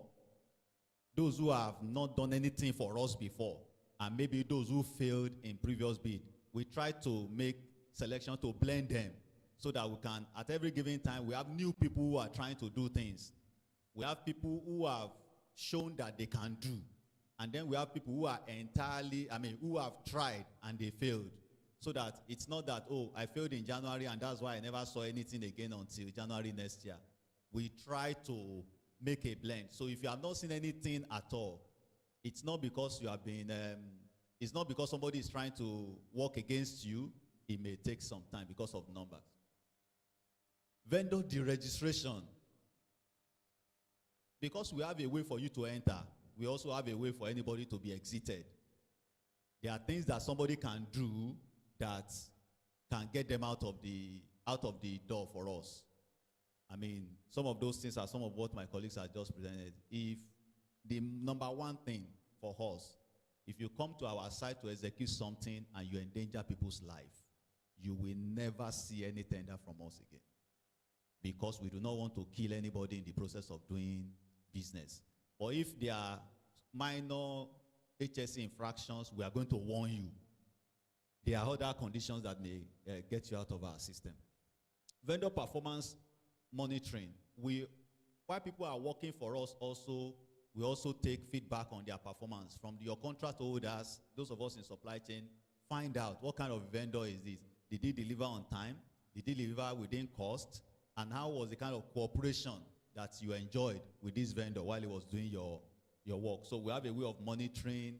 those who have not done anything for us before, and maybe those who failed in previous bid. We try to make selection to blend them so that we can, at every given time, we have new people who are trying to do things. We have people who have shown that they can do. And then we have people who are who have tried and they failed. So that it's not that, oh, I failed in January and that's why I never saw anything again until January next year. We try to make a blend. So if you have not seen anything at all, it's not because you have been, it's not because somebody is trying to work against you. It may take some time because of numbers. Vendor deregistration. Because we have a way for you to enter, we also have a way for anybody to be exited. There are things that somebody can do that can get them out of the door for us. Some of those things are some of what my colleagues have just presented. If the number one thing for us, if you come to our site to execute something and you endanger people's life, you will never see any tender from us again. Because we do not want to kill anybody in the process of doing business. Or if there are minor HSE infractions, we are going to warn you. There are other conditions that may get you out of our system. Vendor performance monitoring. While people are working for us also, we also take feedback on their performance. From your contract holders, those of us in supply chain, find out what kind of vendor is this. Did he deliver on time? Did he deliver within cost? And how was the kind of cooperation that you enjoyed with this vendor while he was doing your work? So we have a way of monitoring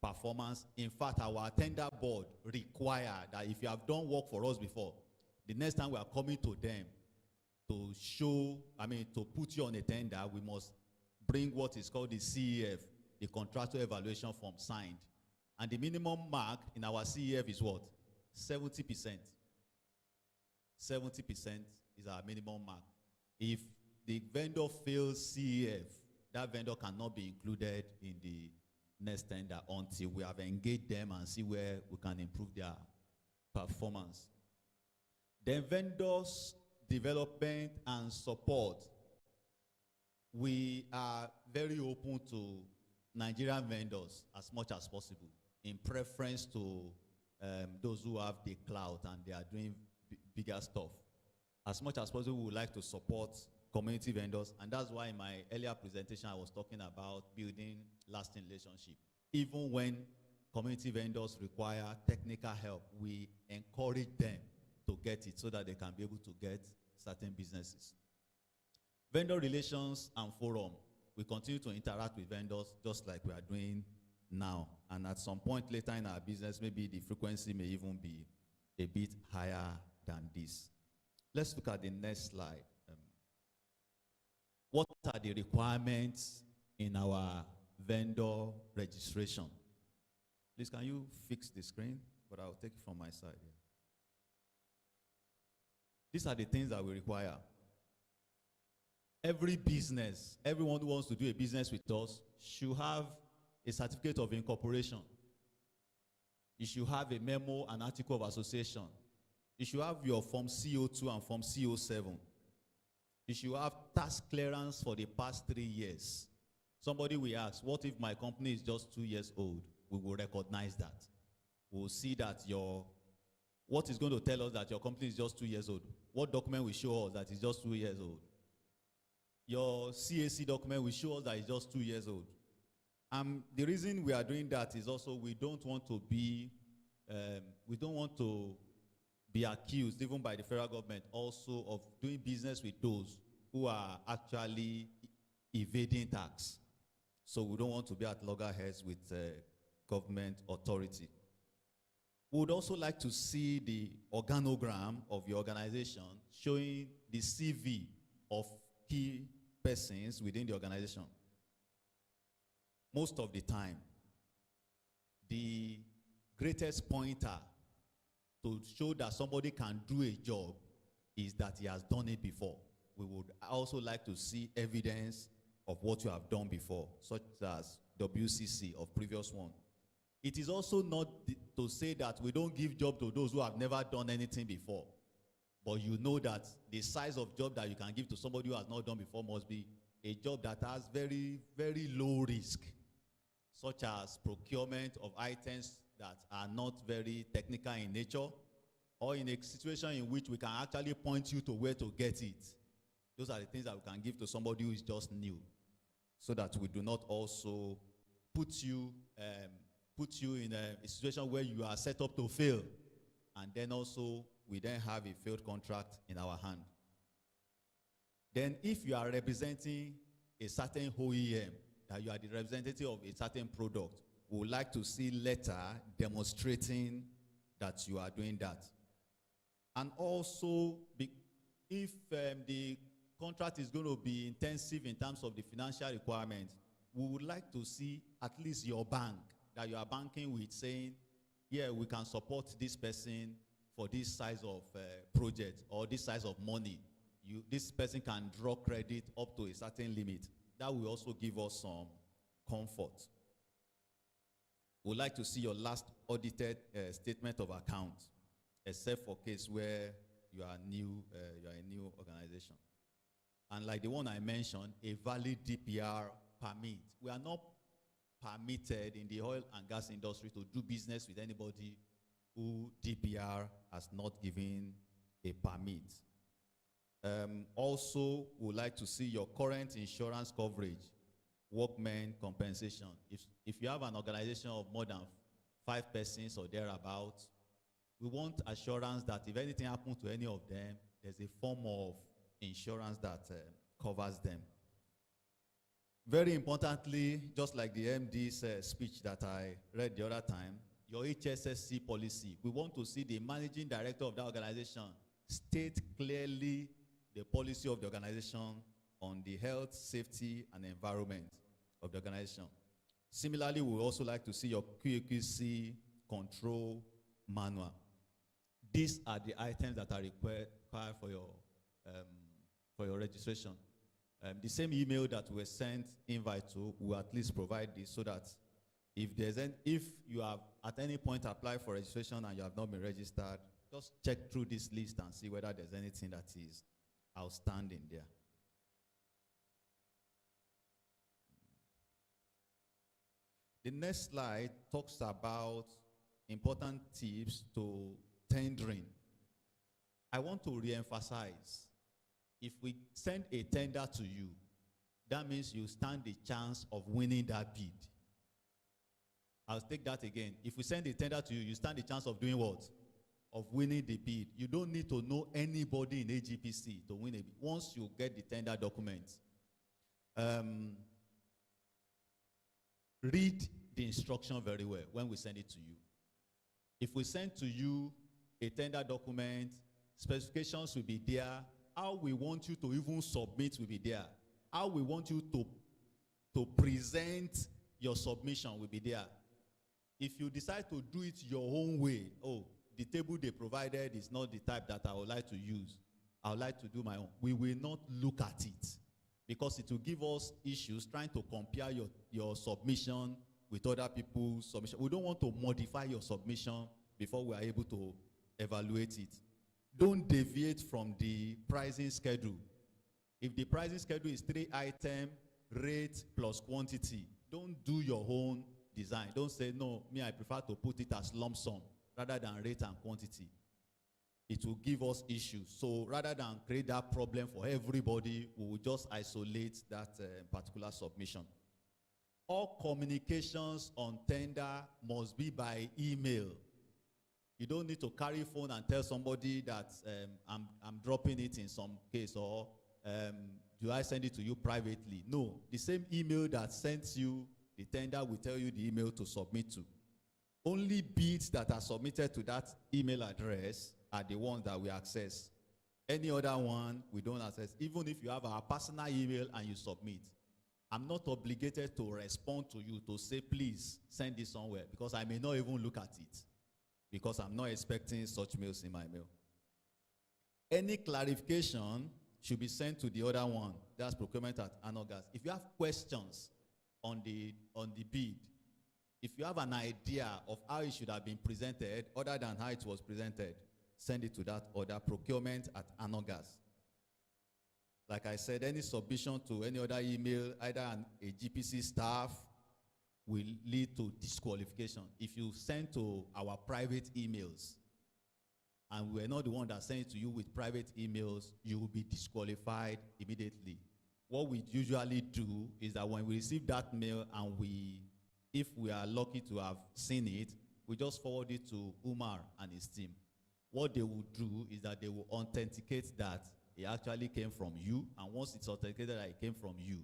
performance. In fact, our tender board require that if you have done work for us before, the next time we are coming to them to show, to put you on a tender, we must bring what is called the CEF, the contractual evaluation form signed. And the minimum mark in our CEF is what? 70%. 70% is our minimum mark. If the vendor fails CEF, that vendor cannot be included in the next tender until we have engaged them and see where we can improve their performance. Then vendors development and support. We are very open to Nigerian vendors as much as possible in preference to those who have the clout and they are doing bigger stuff. As much as possible, we would like to support community vendors, and that's why in my earlier presentation I was talking about building lasting relationship. Even when community vendors require technical help, we encourage them to get it so that they can be able to get certain businesses. Vendor relations and forum. We continue to interact with vendors just like we are doing now. And at some point later in our business, maybe the frequency may even be a bit higher than this. Let's look at the next slide. What are the requirements in our vendor registration? Please, can you fix the screen? But I'll take it from my side here. These are the things that we require. Every business, everyone who wants to do a business with us should have a certificate of incorporation. You should have a memo and article of association. You should have your Form CO2 and Form CO7. You should have tax clearance for the past 3 years. Somebody will ask, what if my company is just 2 years old? We will recognize that. We'll see that what is going to tell us that your company is just 2 years old? What document will show us that it's just 2 years old? Your CAC document will show us that it's just 2 years old. The reason we are doing that is also we don't want to be accused, even by the federal government, also of doing business with those who are actually evading tax. So we don't want to be at loggerheads with government authority. We would also like to see the organogram of your organization showing the CV of key persons within the organization. Most of the time, the greatest pointer to show that somebody can do a job is that he has done it before. We would also like to see evidence of what you have done before, such as WCC of previous one. It is also not to say that we don't give job to those who have never done anything before. But you know that the size of job that you can give to somebody who has not done before must be a job that has very, very low risk, such as procurement of items that are not very technical in nature, or in a situation in which we can actually point you to where to get it. Those are the things that we can give to somebody who is just new, so that we do not also put you in a situation where you are set up to fail, and then also we then have a failed contract in our hand. Then if you are representing a certain OEM, that you are the representative of a certain product, we would like to see letter demonstrating that you are doing that. And also, if the contract is going to be intensive in terms of the financial requirements, we would like to see at least your bank that you are banking with saying, yeah, we can support this person for this size of project or this size of money. This person can draw credit up to a certain limit. That will also give us some comfort. We'd like to see your last audited statement of account, except for case where you are new, you are a new organization. And like the one I mentioned, a valid DPR permit. We are not permitted in the oil and gas industry to do business with anybody who DPR has not given a permit. Also, we would like to see your current insurance coverage, workmen compensation. If you have an organization of more than 5 persons or thereabouts, we want assurance that if anything happens to any of them, there's a form of insurance that covers them. Very importantly, just like the MD's speech that I read the other time, your HSSC policy, we want to see the managing director of that organization state clearly the policy of the organization on the health, safety, and environment of the organization. Similarly, we would also like to see your QAQC control manual. These are the items that are required for your registration. The same email that we sent invite to will at least provide this, so that if you have at any point applied for registration and you have not been registered, just check through this list and see whether there's anything that is outstanding there. The next slide talks about important tips to tendering. I want to re-emphasize, if we send a tender to you, that means you stand the chance of winning that bid. I'll take that again. If we send a tender to you, you stand the chance of doing what? Of winning the bid. You don't need to know anybody in AGPC to win a bid. Once you get the tender documents, read the instruction very well when we send it to you. If we send to you a tender document, specifications will be there, how we want you to even submit will be there, how we want you to present your submission will be there. If you decide to do it your own way, oh, the table they provided is not the type that I would like to use, I would like to do my own, we will not look at it, because it will give us issues trying to compare your submission with other people's submission. We don't want to modify your submission before we are able to evaluate it. Don't deviate from the pricing schedule. If the pricing schedule is 3 item, rate plus quantity, don't do your own design. Don't say, no, me, I prefer to put it as lump sum rather than rate and quantity. It will give us issues. So rather than create that problem for everybody, we will just isolate that particular submission. All communications on tender must be by email. You don't need to carry phone and tell somebody that I'm dropping it in some case, or do I send it to you privately? No, the same email that sends you the tender will tell you the email to submit to. Only bids that are submitted to that email address are the ones that we access. Any other one, we don't access. Even if you have our personal email and you submit, I'm not obligated to respond to you to say, please send this somewhere, because I may not even look at it, because I'm not expecting such mails in my mail. Any clarification should be sent to the other one, that's procurement at Anogas. If you have questions on the bid, if you have an idea of how it should have been presented other than how it was presented, send it to that other, procurement at Anogas. Like I said, any submission to any other email, either an AGPC staff, will lead to disqualification. If you send to our private emails, and we're not the one that sends it to you with private emails, you will be disqualified immediately. What we usually do is that when we receive that mail and if we are lucky to have seen it, we just forward it to Umar and his team. What they will do is that they will authenticate that it actually came from you, and once it's authenticated that it came from you,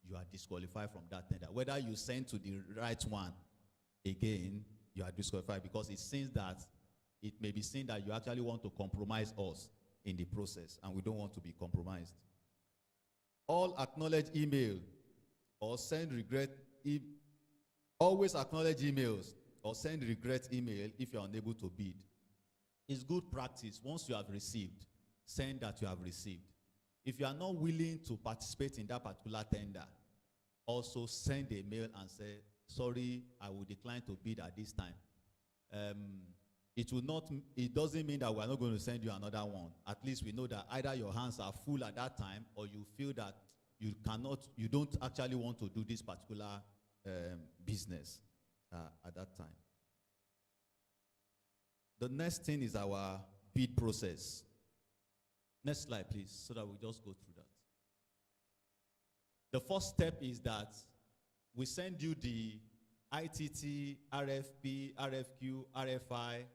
you are disqualified from that tender. Whether you send to the right one, again, you are disqualified, because it may be seen that you actually want to compromise us in the process, and we don't want to be compromised. All acknowledge email or send regret. Always acknowledge emails or send regret email if you are unable to bid. It's good practice. Once you have received, send that you have received. If you are not willing to participate in that particular tender, also send a mail and say, sorry, I will decline to bid at this time. It doesn't mean that we are not going to send you another one. At least we know that either your hands are full at that time, or you feel that you don't actually want to do this particular business at that time. The next thing is our bid process. Next slide, please, so that we just go through that. The first step is that we send you the ITT, RFP, RFQ, RFI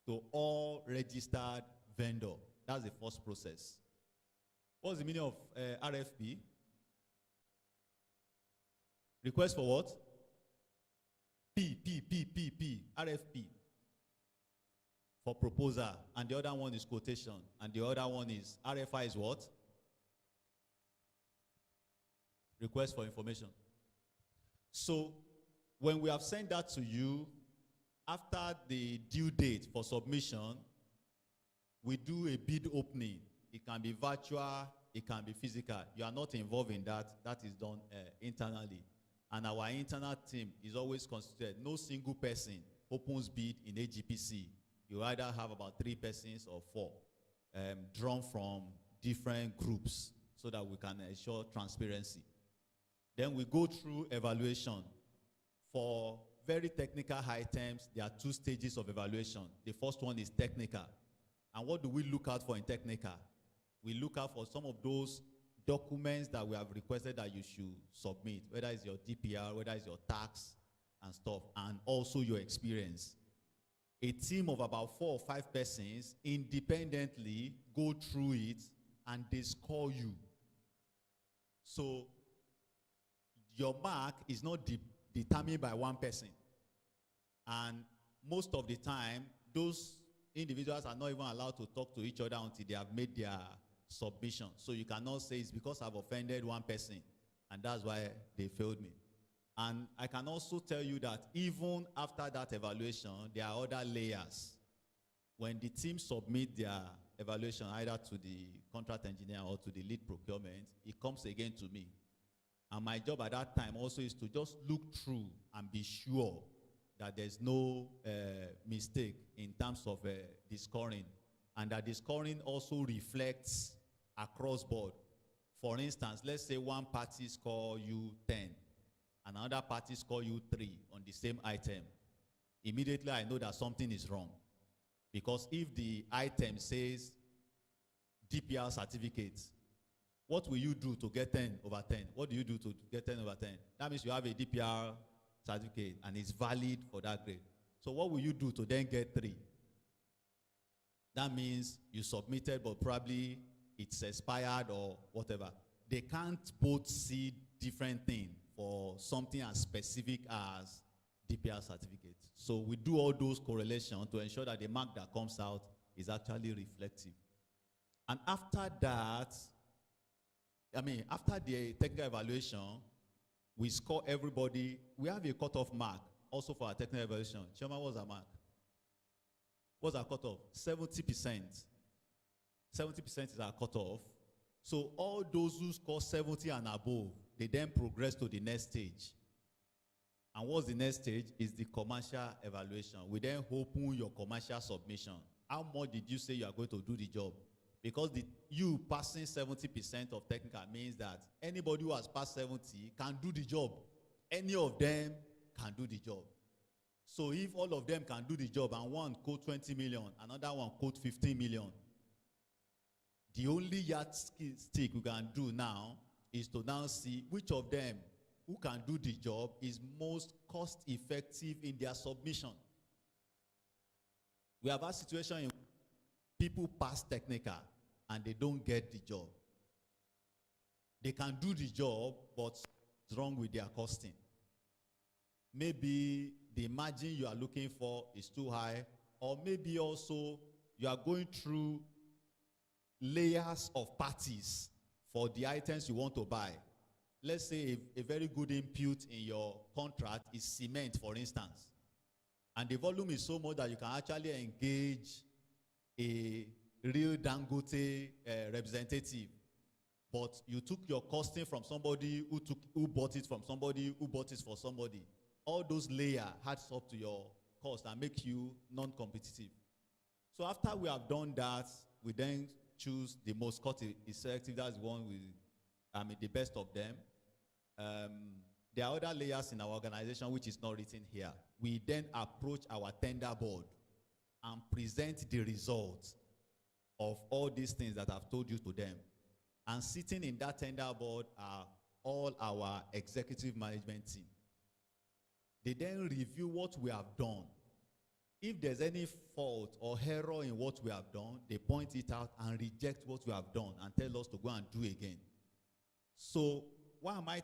to all registered vendor. That's the first process. What's the meaning of RFP? Request for what? P, RFP. For proposal, and the other one is quotation, and the other one is RFI is what? Request for information. So when we have sent that to you, after the due date for submission, we do a bid opening. It can be virtual, it can be physical. You are not involved in that. That is done internally. And our internal team is always constituted. No single person opens bid in AGPC. You either have about 3 persons or 4 drawn from different groups so that we can ensure transparency. Then we go through evaluation. For very technical items, there are 2 stages of evaluation. The first one is technical. And what do we look out for in technical? We look out for some of those documents that we have requested that you should submit, whether it's your DPR, whether it's your tax and stuff, and also your experience. A team of about 4 or 5 persons independently go through it and they score you. So your mark is not determined by one person. And most of the time, those individuals are not even allowed to talk to each other until they have made their submission. So you cannot say it's because I've offended one person, and that's why they failed me. And I can also tell you that even after that evaluation, there are other layers. When the team submit their evaluation either to the contract engineer or to the lead procurement, it comes again to me. And my job at that time also is to just look through and be sure that there's no mistake in terms of the scoring, and that the scoring also reflects across board. For instance, let's say one party score you 10 and another party score you 3 on the same item. Immediately I know that something is wrong. Because if the item says DPR certificate, what will you do to get 10 over 10? What do you do to get 10 over 10? That means you have a DPR certificate and it's valid for that grade. So what will you do to then get 3? That means you submitted, but probably it's expired or whatever. They can't both see different things for something as specific as DPR certificate. So we do all those correlations to ensure that the mark that comes out is actually reflective. And after that, after the technical evaluation, we score everybody. We have a cutoff mark also for our technical evaluation. Chairman, what's our mark? What's our cutoff? 70%. 70% is our cutoff. So all those who score 70 and above, they then progress to the next stage. And what's the next stage? Is the commercial evaluation. We then open your commercial submission. How much did you say you are going to do the job? Because you passing 70% of technical means that anybody who has passed 70 can do the job. Any of them can do the job. So if all of them can do the job and one quote 20 million, another one quote 15 million, the only yardstick we can do now is to now see which of them who can do the job is most cost effective in their submission. We have a situation in people pass technical and they don't get the job. They can do the job, but what's wrong with their costing? Maybe the margin you are looking for is too high, or maybe also you are going through layers of parties for the items you want to buy. Let's say a very good input in your contract is cement, for instance. And the volume is so much that you can actually engage a real Dangote representative. But you took your costing from somebody who bought it from somebody who bought it for somebody. All those layers adds up to your cost and make you non-competitive. So after we have done that, we then choose the most cost effective. That's the one with, the best of them. There are other layers in our organization which is not written here. We then approach our tender board and present the results of all these things that I've told you to them. And sitting in that tender board are all our executive management team. They then review what we have done. If there's any fault or error in what we have done, they point it out and reject what we have done and tell us to go and do again. So why am I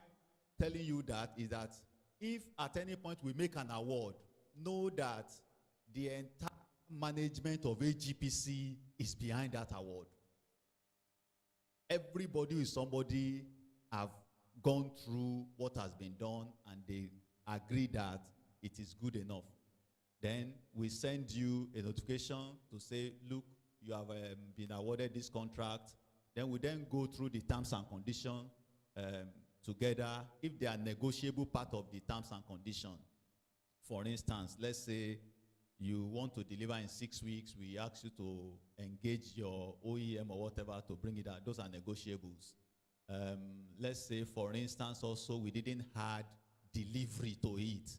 telling you that is that if at any point we make an award, know that the entire management of AGPC is behind that award. Everybody who is somebody have gone through what has been done and they agree that it is good enough. Then we send you a notification to say, look, you have been awarded this contract. Then we then go through the terms and conditions together. If they are negotiable part of the terms and conditions. For instance, let's say you want to deliver in 6 weeks, we ask you to engage your OEM or whatever to bring it out. Those are negotiables. Let's say, for instance, also we didn't add delivery to it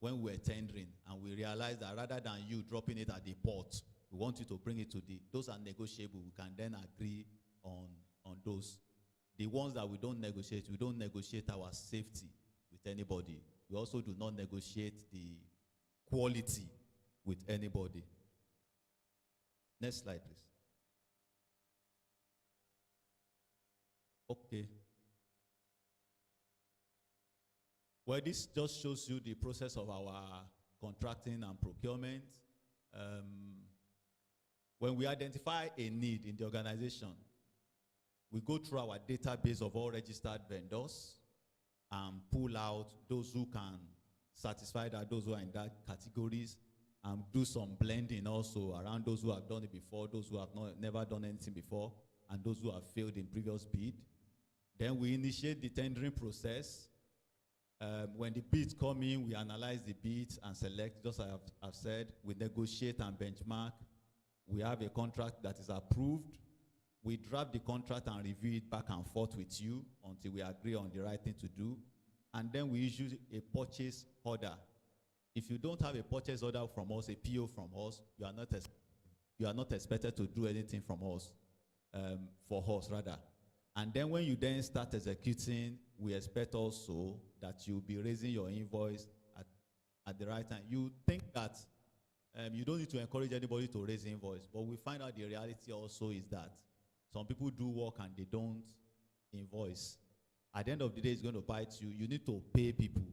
when we were tendering, and we realized that rather than you dropping it at the port, we want you to bring it to those are negotiable. We can then agree on those. The ones that we don't negotiate our safety with anybody. We also do not negotiate the quality with anybody. Next slide, please. Okay. Well, this just shows you the process of our contracting and procurement. When we identify a need in the organization, we go through our database of all registered vendors and pull out those who can satisfy that, those who are in that categories, and do some blending also around those who have done it before, those who have never done anything before, and those who have failed in previous bid. Then we initiate the tendering process. When the bids come in, we analyze the bids and select, just as I've said, we negotiate and benchmark. We have a contract that is approved. We draft the contract and review it back and forth with you until we agree on the right thing to do. And then we issue a purchase order. If you don't have a purchase order from us, a PO from us, you are not expected to do anything from us, for us rather. And then when you then start executing, we expect also that you'll be raising your invoice at the right time. You think that you don't need to encourage anybody to raise invoice, but we find out the reality also is that some people do work and they don't invoice. At the end of the day, it's going to bite you. You need to pay people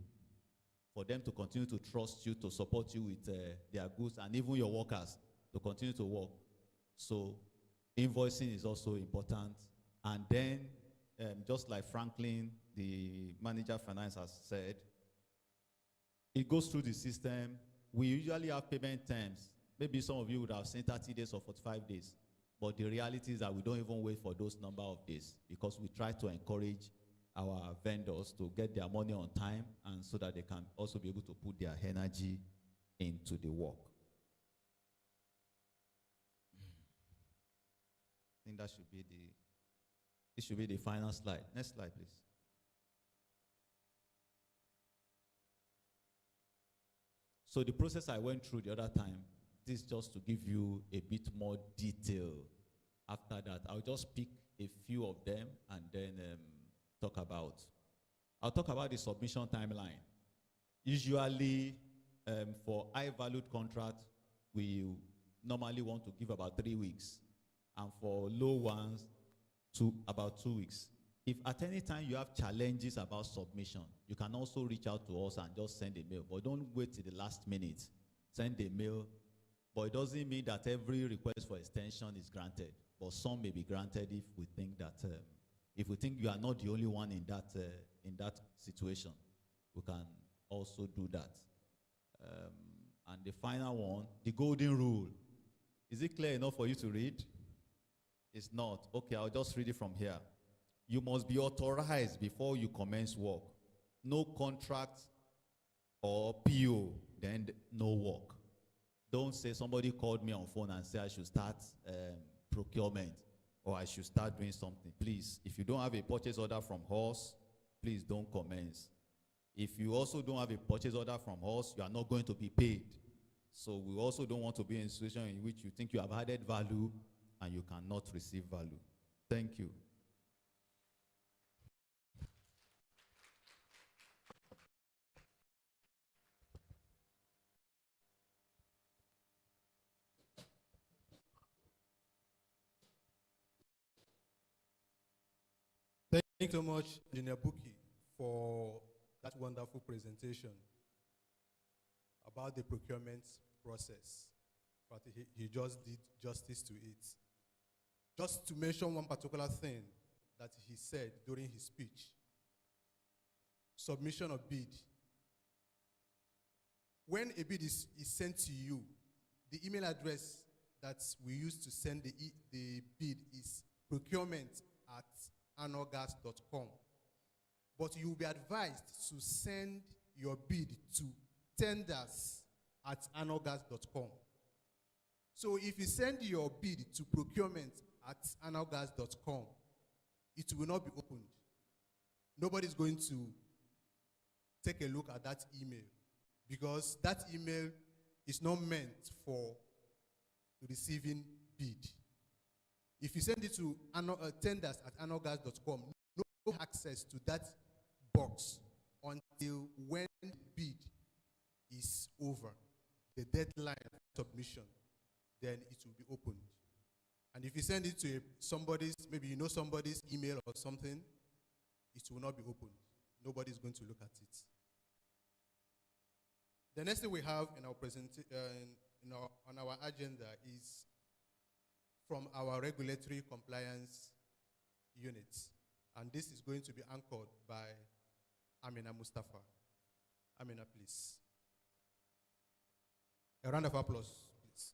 for them to continue to trust you, to support you with their goods, and even your workers to continue to work. So invoicing is also important. And then, just like Franklin, the manager of finance, has said, it goes through the system. We usually have payment terms. Maybe some of you would have seen 30 days or 45 days. But the reality is that we don't even wait for those number of days, because we try to encourage our vendors to get their money on time, and so that they can also be able to put their energy into the work. I think that should be it should be the final slide. Next slide, please. So the process I went through the other time, this is just to give you a bit more detail. After that, I'll just pick a few of them and then I'll talk about the submission timeline. Usually, for high-valued contracts, we normally want to give about 3 weeks, and for low ones, about 2 weeks. If at any time you have challenges about submission, you can also reach out to us and just send a mail, but don't wait till the last minute. Send a mail, but it doesn't mean that every request for extension is granted, but some may be granted if we think that if we think you are not the only one in that situation, we can also do that. And the final one, the golden rule. Is it clear enough for you to read? It's not. Okay, I'll just read it from here. You must be authorized before you commence work. No contract or PO, then no work. Don't say somebody called me on phone and said I should start procurement, or I should start doing something. Please, if you don't have a purchase order from us, please don't commence. If you also don't have a purchase order from us, you are not going to be paid. So we also don't want to be in a situation in which you think you have added value and you cannot receive value. Thank you. Thank you so much, Engineer Buki, for that wonderful presentation about the procurement process. But he just did justice to it. Just to mention one particular thing that he said during his speech. Submission of bid. When a bid is sent to you, the email address that we use to send the bid is procurement@anorgas.com. But you will be advised to send your bid to tenders@anorgas.com. So if you send your bid to procurement@anorgas.com, it will not be opened. Nobody's going to take a look at that email, because that email is not meant for receiving bid. If you send it to tenders@anorgas.com, no access to that box until when the bid is over, the deadline of submission, then it will be opened. And if you send it to maybe you know somebody's email or something, it will not be opened. Nobody's going to look at it. The next thing we have in our on our agenda is from our regulatory compliance unit. And this is going to be anchored by Amina Mustafa. Amina, please. A round of applause, please.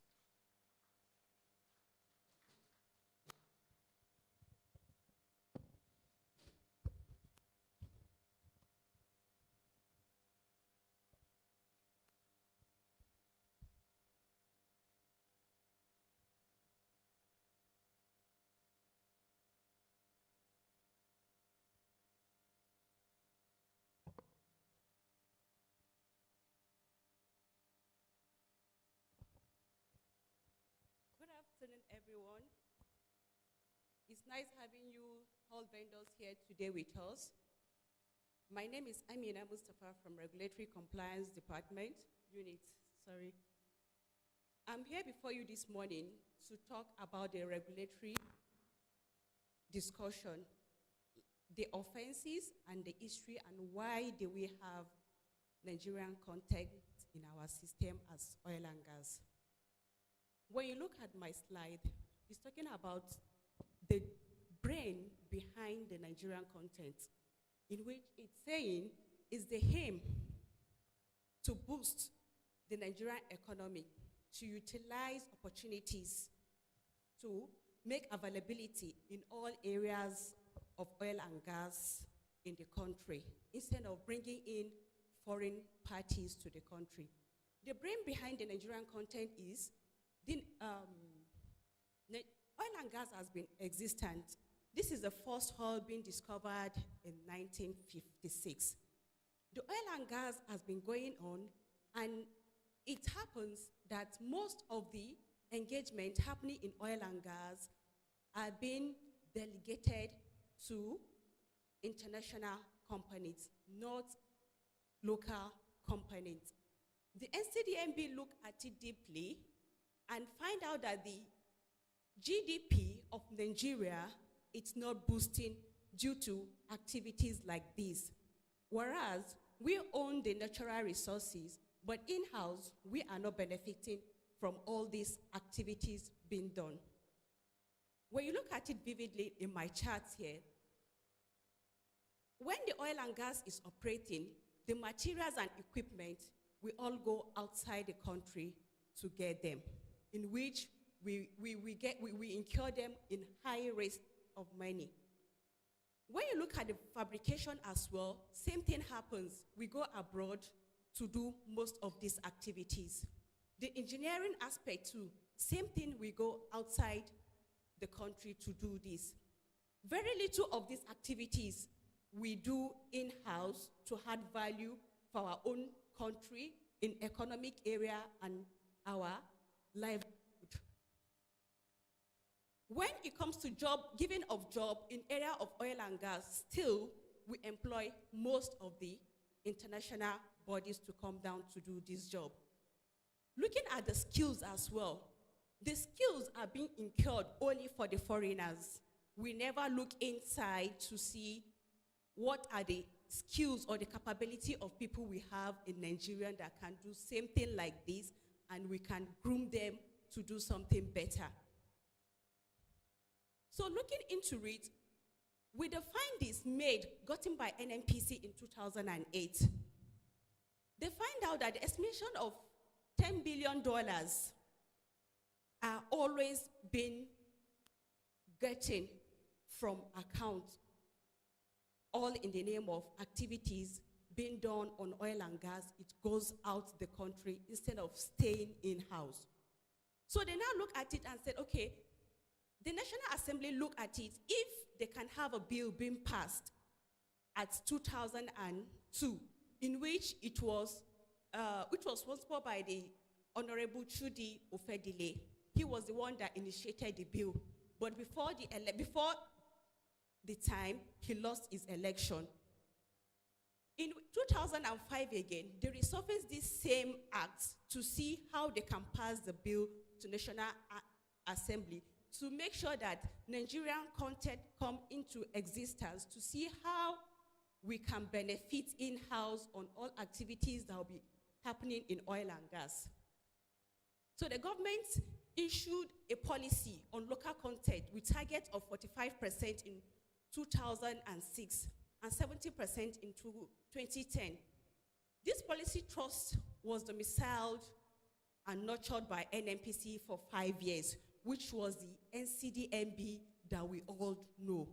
Good afternoon, everyone. It's nice having you all vendors here today with us. My name is Amina Mustafa from Regulatory Compliance Department, Unit, sorry. I'm here before you this morning to talk about the regulatory discussion, the offenses and the history, and why do we have Nigerian content in our system as oil and gas. When you look at my slide, it's talking about the brain behind the Nigerian content, in which it's saying is the aim to boost the Nigerian economy, to utilize opportunities, to make availability in all areas of oil and gas in the country, instead of bringing in foreign parties to the country. The brain behind the Nigerian content is the oil and gas has been existent. This is the first oil being discovered in 1956. The oil and gas has been going on, and it happens that most of the engagement happening in oil and gas are being delegated to international companies, not local companies. The NCDMB looked at it deeply and find out that the GDP of Nigeria is not boosting due to activities like this. Whereas we own the natural resources, but in-house, we are not benefiting from all these activities being done. When you look at it vividly in my charts here, when the oil and gas is operating, the materials and equipment, we all go outside the country to get them, in which we incur them in high rates of money. When you look at the fabrication as well, same thing happens. We go abroad to do most of these activities. The engineering aspect too, same thing, we go outside the country to do this. Very little of these activities we do in-house to add value for our own country in economic area and our livelihood. When it comes to giving of job in area of oil and gas, still we employ most of the international bodies to come down to do this job. Looking at the skills as well, the skills are being incurred only for the foreigners. We never look inside to see what are the skills or the capability of people we have in Nigeria that can do same thing like this, and we can groom them to do something better. So looking into it, with the findings gotten by NNPC in 2008, they find out that the estimation of $10 billion are always been getting from accounts, all in the name of activities being done on oil and gas. It goes out the country instead of staying in-house. So they now look at it and said, okay, the National Assembly look at it, if they can have a bill being passed at 2002, in which it was sponsored by the Honorable Chudi Ofedile. He was the one that initiated the bill. But before the time, he lost his election. In 2005 again, they resurfaced this same act to see how they can pass the bill to National Assembly to make sure that Nigerian content come into existence, to see how we can benefit in-house on all activities that will be happening in oil and gas. So the government issued a policy on local content with target of 45% in 2006 and 70% in 2010. This policy trust was domiciled and nurtured by NMPC for 5 years, which was the NCDMB that we all know.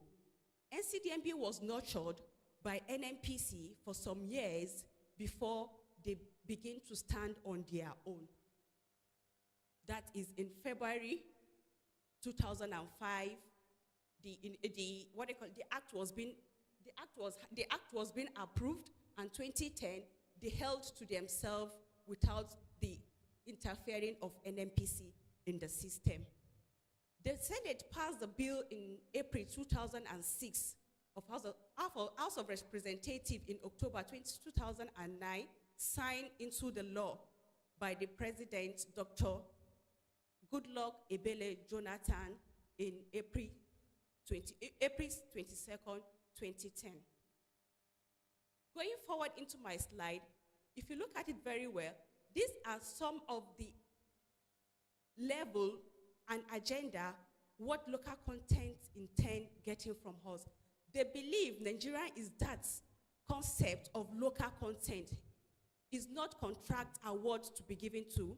NCDMB was nurtured by NMPC for some years before they begin to stand on their own. That is in February 2005. The act was being approved, and 2010 they held to themselves without the interfering of NMPC in the system. The Senate passed the bill in April 2006 of House of Representatives in October 2009, signed into the law by the President, Dr. Goodluck Ebele Jonathan, in April 22nd, 2010. Going forward into my slide, if you look at it very well, these are some of the level and agenda what local content intend getting from us. They believe Nigeria is that concept of local content is not contract awards to be given to,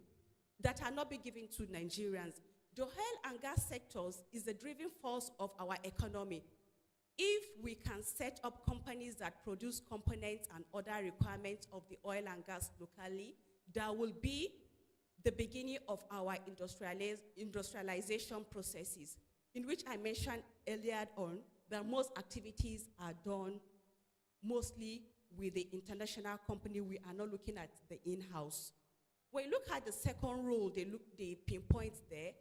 that are not be given to Nigerians. The oil and gas sectors is the driving force of our economy. If we can set up companies that produce components and other requirements of the oil and gas locally, that will be the beginning of our industrialization processes, in which I mentioned earlier on that most activities are done mostly with the international company. We are not looking at the in-house. When you look at the second role, they pinpoint there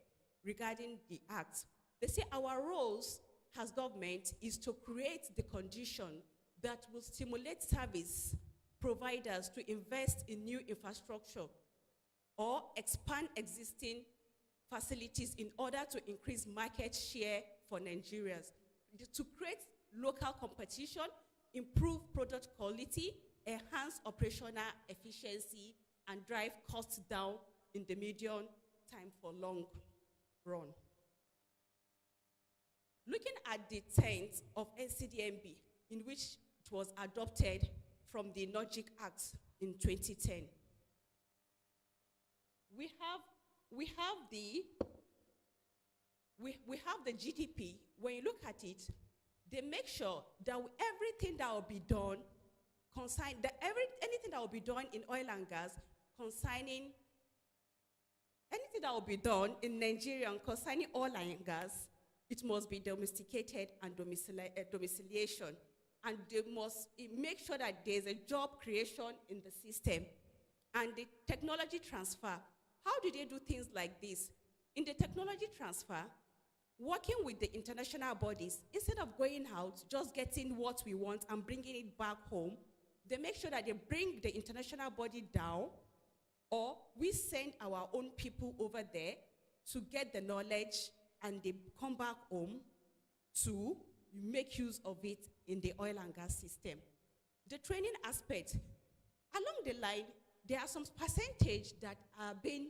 regarding the act. They say our roles as government is to create the condition that will stimulate service providers to invest in new infrastructure or expand existing facilities in order to increase market share for Nigerians, to create local competition, improve product quality, enhance operational efficiency, and drive costs down in the medium time for long run. Looking at the 10th of NCDMB, in which it was adopted from the Logic Act in 2010, we have the GDP. When you look at it, they make sure that everything that will be done anything that will be done in oil and gas concerning anything that will be done in Nigeria concerning oil and gas, it must be domesticated and domiciliation. And they must make sure that there's a job creation in the system. And the technology transfer, how do they do things like this? In the technology transfer, working with the international bodies, instead of going out, just getting what we want and bringing it back home, they make sure that they bring the international body down, or we send our own people over there to get the knowledge, and they come back home to make use of it in the oil and gas system. The training aspect, along the line, there are some percentage that are being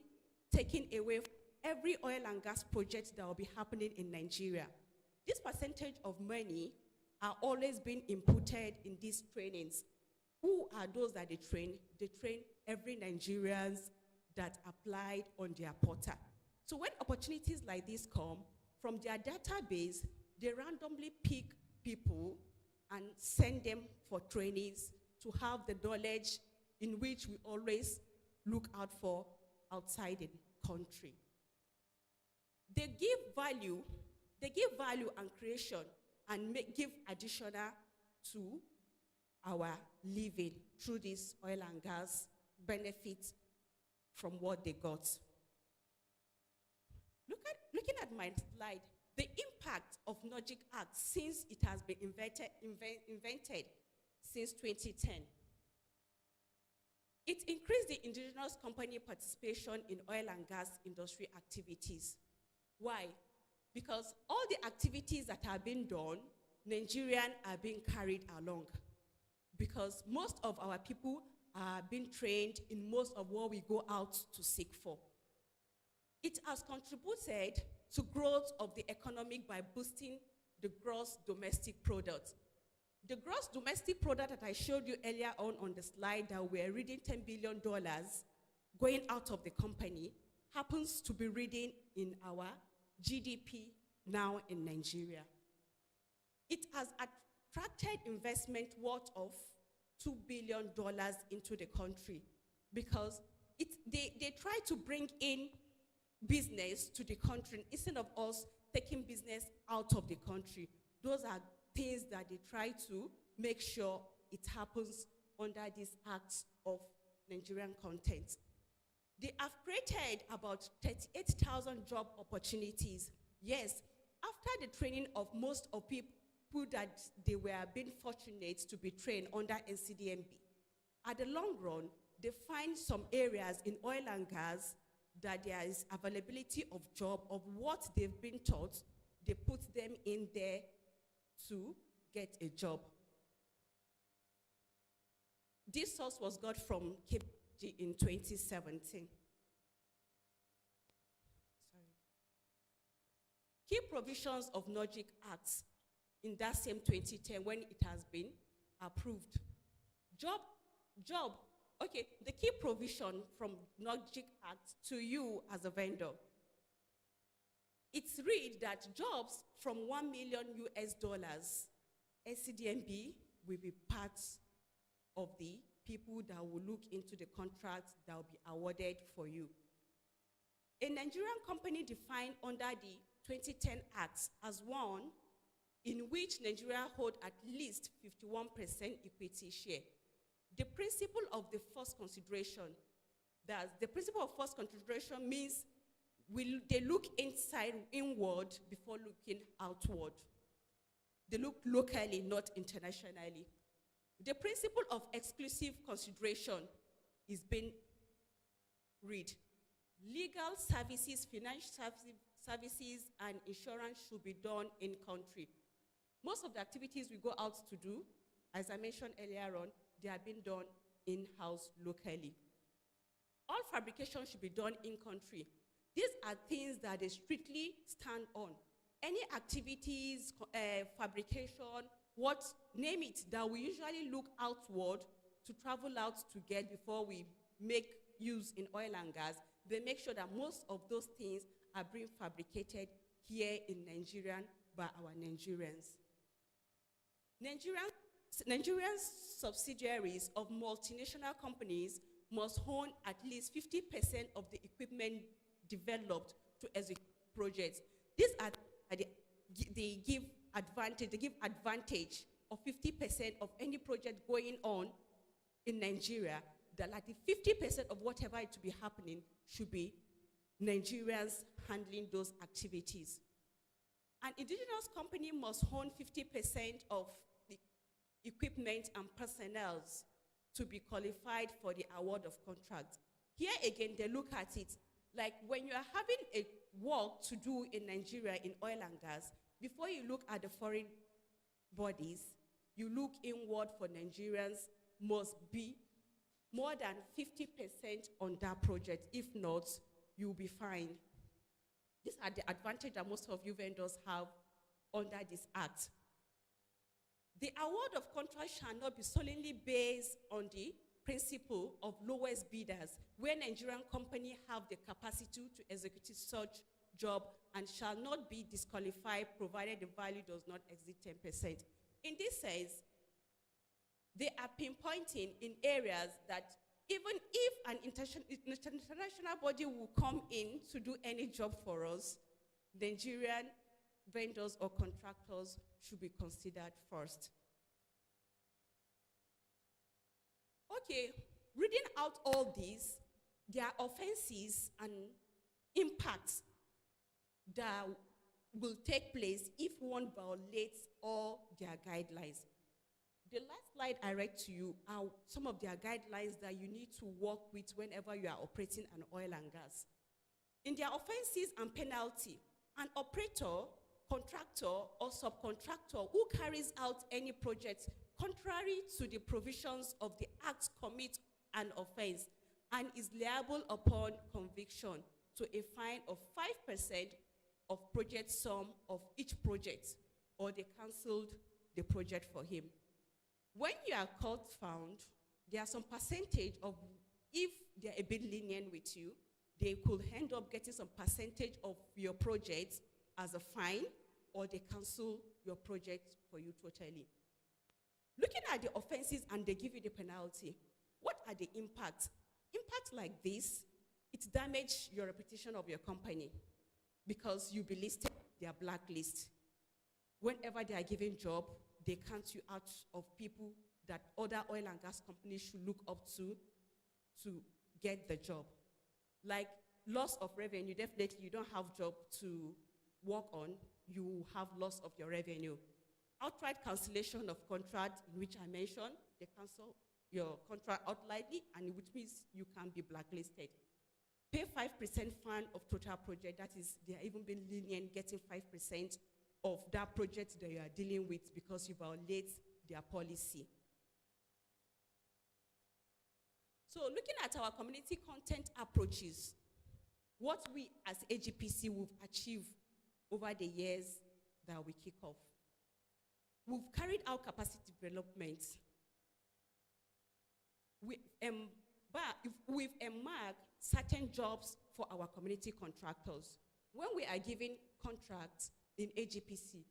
taken away from every oil and gas project that will be happening in Nigeria. This percentage of money are always being inputted in these trainings. Who are those that they train? They train every Nigerians that applied on their portal. So when opportunities like this come, from their database, they randomly pick people and send them for trainings to have the knowledge in which we always look out for outside the country. They give value and creation, and give additional to our living through this oil and gas benefits from what they got. Looking at my slide, the impact of Logic Act since it has been invented since 2010. It increased the indigenous company participation in oil and gas industry activities. Why? Because all the activities that are being done, Nigerians are being carried along. Because most of our people are being trained in most of what we go out to seek for. It has contributed to growth of the economy by boosting the gross domestic product. The gross domestic product that I showed you earlier on the slide that we're reading $10 billion going out of the company happens to be reading in our GDP now in Nigeria. It has attracted investment worth of $2 billion into the country because they try to bring in business to the country instead of us taking business out of the country. Those are things that they try to make sure it happens under these acts of Nigerian content. They have created about 38,000 job opportunities. Yes, after the training of most of people that they were being fortunate to be trained under NCDMB, at the long run, they find some areas in oil and gas that there is availability of job of what they've been taught. They put them in there to get a job. This source was got from KPG in 2017. Sorry. Key provisions of NOGIC Act in that same 2010 when it has been approved. Okay, the key provision from NOGIC Act to you as a vendor. It's read that jobs from $1 million US, SCDMB will be part of the people that will look into the contracts that will be awarded for you. A Nigerian company defined under the 2010 Act as one in which Nigeria hold at least 51% equity share. The principle of the first consideration, the principle of first consideration means they look inward before looking outward. They look locally, not internationally. The principle of exclusive consideration is being read. Legal services, financial services, and insurance should be done in country. Most of the activities we go out to do, as I mentioned earlier on, they are being done in-house locally. All fabrication should be done in country. These are things that they strictly stand on. Any activities, fabrication, name it, that we usually look outward to travel out to get before we make use in oil and gas, they make sure that most of those things are being fabricated here in Nigeria by our Nigerians. Nigerian subsidiaries of multinational companies must own at least 50% of the equipment developed to execute projects. These are they give advantage of 50% of any project going on in Nigeria, that like the 50% of whatever it to be happening should be Nigerians handling those activities. An indigenous company must own 50% of the equipment and personnel to be qualified for the award of contracts. Here again, they look at it like when you are having a work to do in Nigeria in oil and gas, before you look at the foreign bodies, you look inward for Nigerians must be more than 50% on that project. If not, you'll be fined. These are the advantage that most of you vendors have under this act. The award of contract shall not be solely based on the principle of lowest bidders, where Nigerian companies have the capacity to execute such job and shall not be disqualified provided the value does not exceed 10%. In this sense, they are pinpointing in areas that even if an international body will come in to do any job for us, Nigerian vendors or contractors should be considered first. Okay, reading out all these, there are offenses and impacts that will take place if one violates all their guidelines. The last slide I read to you are some of their guidelines that you need to work with whenever you are operating an oil and gas. In their offenses and penalty, an operator, contractor, or subcontractor who carries out any project contrary to the provisions of the Act commits an offense and is liable upon conviction to a fine of 5% of project sum of each project, or they cancelled the project for him. When you are caught found, there are some percentage of, if they're a bit lenient with you, they could end up getting some percentage of your project as a fine, or they cancel your project for you totally. Looking at the offenses and they give you the penalty, what are the impacts? Impacts like this, it damages your reputation of your company because you'll be listed their blacklist. Whenever they are giving job, they count you out of people that other oil and gas companies should look up to get the job. Like loss of revenue, definitely you don't have job to work on, you have loss of your revenue. Outright cancellation of contract, in which I mentioned, they cancel your contract outrightly, and which means you can be blacklisted. Pay 5% fine of total project, that is, they are even being lenient getting 5% of that project that you are dealing with because you violate their policy. So looking at our community content approaches, what we as AGPC will achieve over the years that we kick off. We've carried out capacity development. We've earmarked certain jobs for our community contractors. When we are giving contracts in AGPC,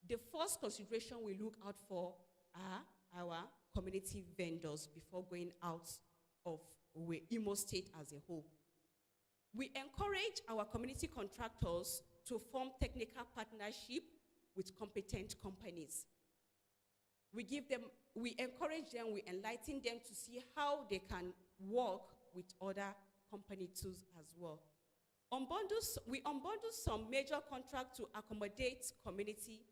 the first consideration we look out for are our community vendors before going out of Imo State as a whole. We encourage our community contractors to form technical partnership with competent companies. We encourage them, we enlighten them to see how they can work with other company tools as well. We unbundle some major contracts to accommodate community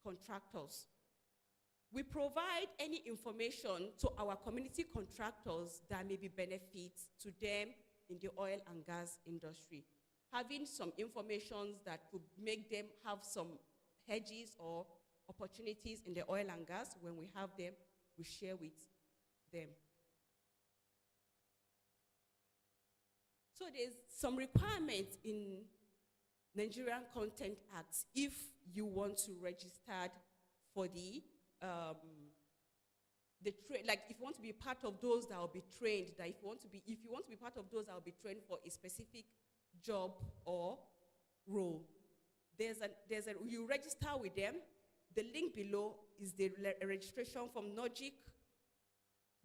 contractors. We provide any information to our community contractors that may be benefits to them in the oil and gas industry. Having some information that could make them have some hedges or opportunities in the oil and gas, when we have them, we share with them. So there's some requirements in Nigerian Content Act if you want to register for like if you want to be part of those that will be trained, that if you want to be part of those that will be trained for a specific job or role, you register with them. The link below is the registration from NOGIC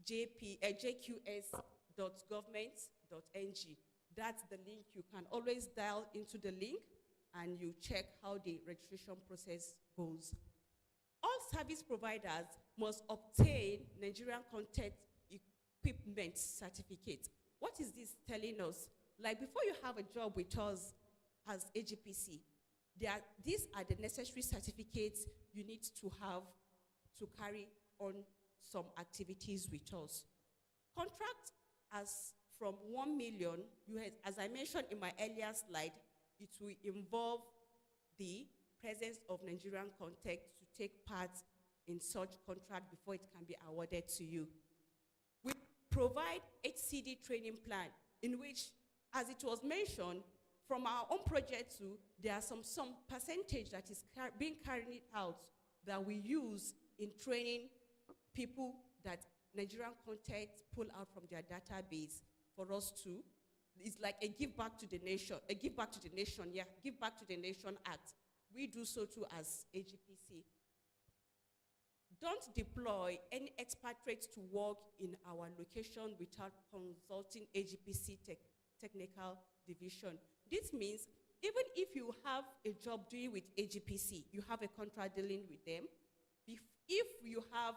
jqs.government.ng. That's the link. You can always dial into the link and you check how the registration process goes. All service providers must obtain Nigerian Content Equipment Certificate. What is this telling us? Like before you have a job with us as AGPC, these are the necessary certificates you need to have to carry on some activities with us. Contract as from 1 million, as I mentioned in my earlier slide, it will involve the presence of Nigerian Content to take part in such contract before it can be awarded to you. We provide HCD training plan in which, as it was mentioned, from our own project too, there are some percentage that is being carried out that we use in training people that Nigerian Content pull out from their database for us to. It's like a give back to the nation, Give Back to the Nation Act. We do so too as AGPC. Don't deploy any expatriates to work in our location without consulting AGPC technical division. This means even if you have a job doing with AGPC, you have a contract dealing with them, if you have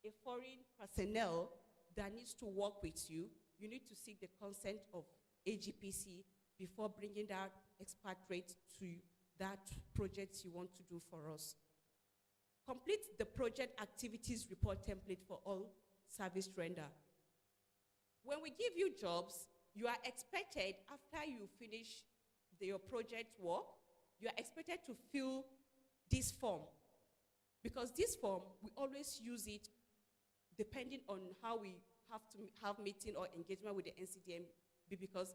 a foreign personnel that needs to work with you, you need to seek the consent of AGPC before bringing that expatriate to that project you want to do for us. Complete the project activities report template for all service render. When we give you jobs, you are expected, after you finish your project work, you are expected to fill this form. Because this form, we always use it depending on how we have to have meeting or engagement with the NCDMB, because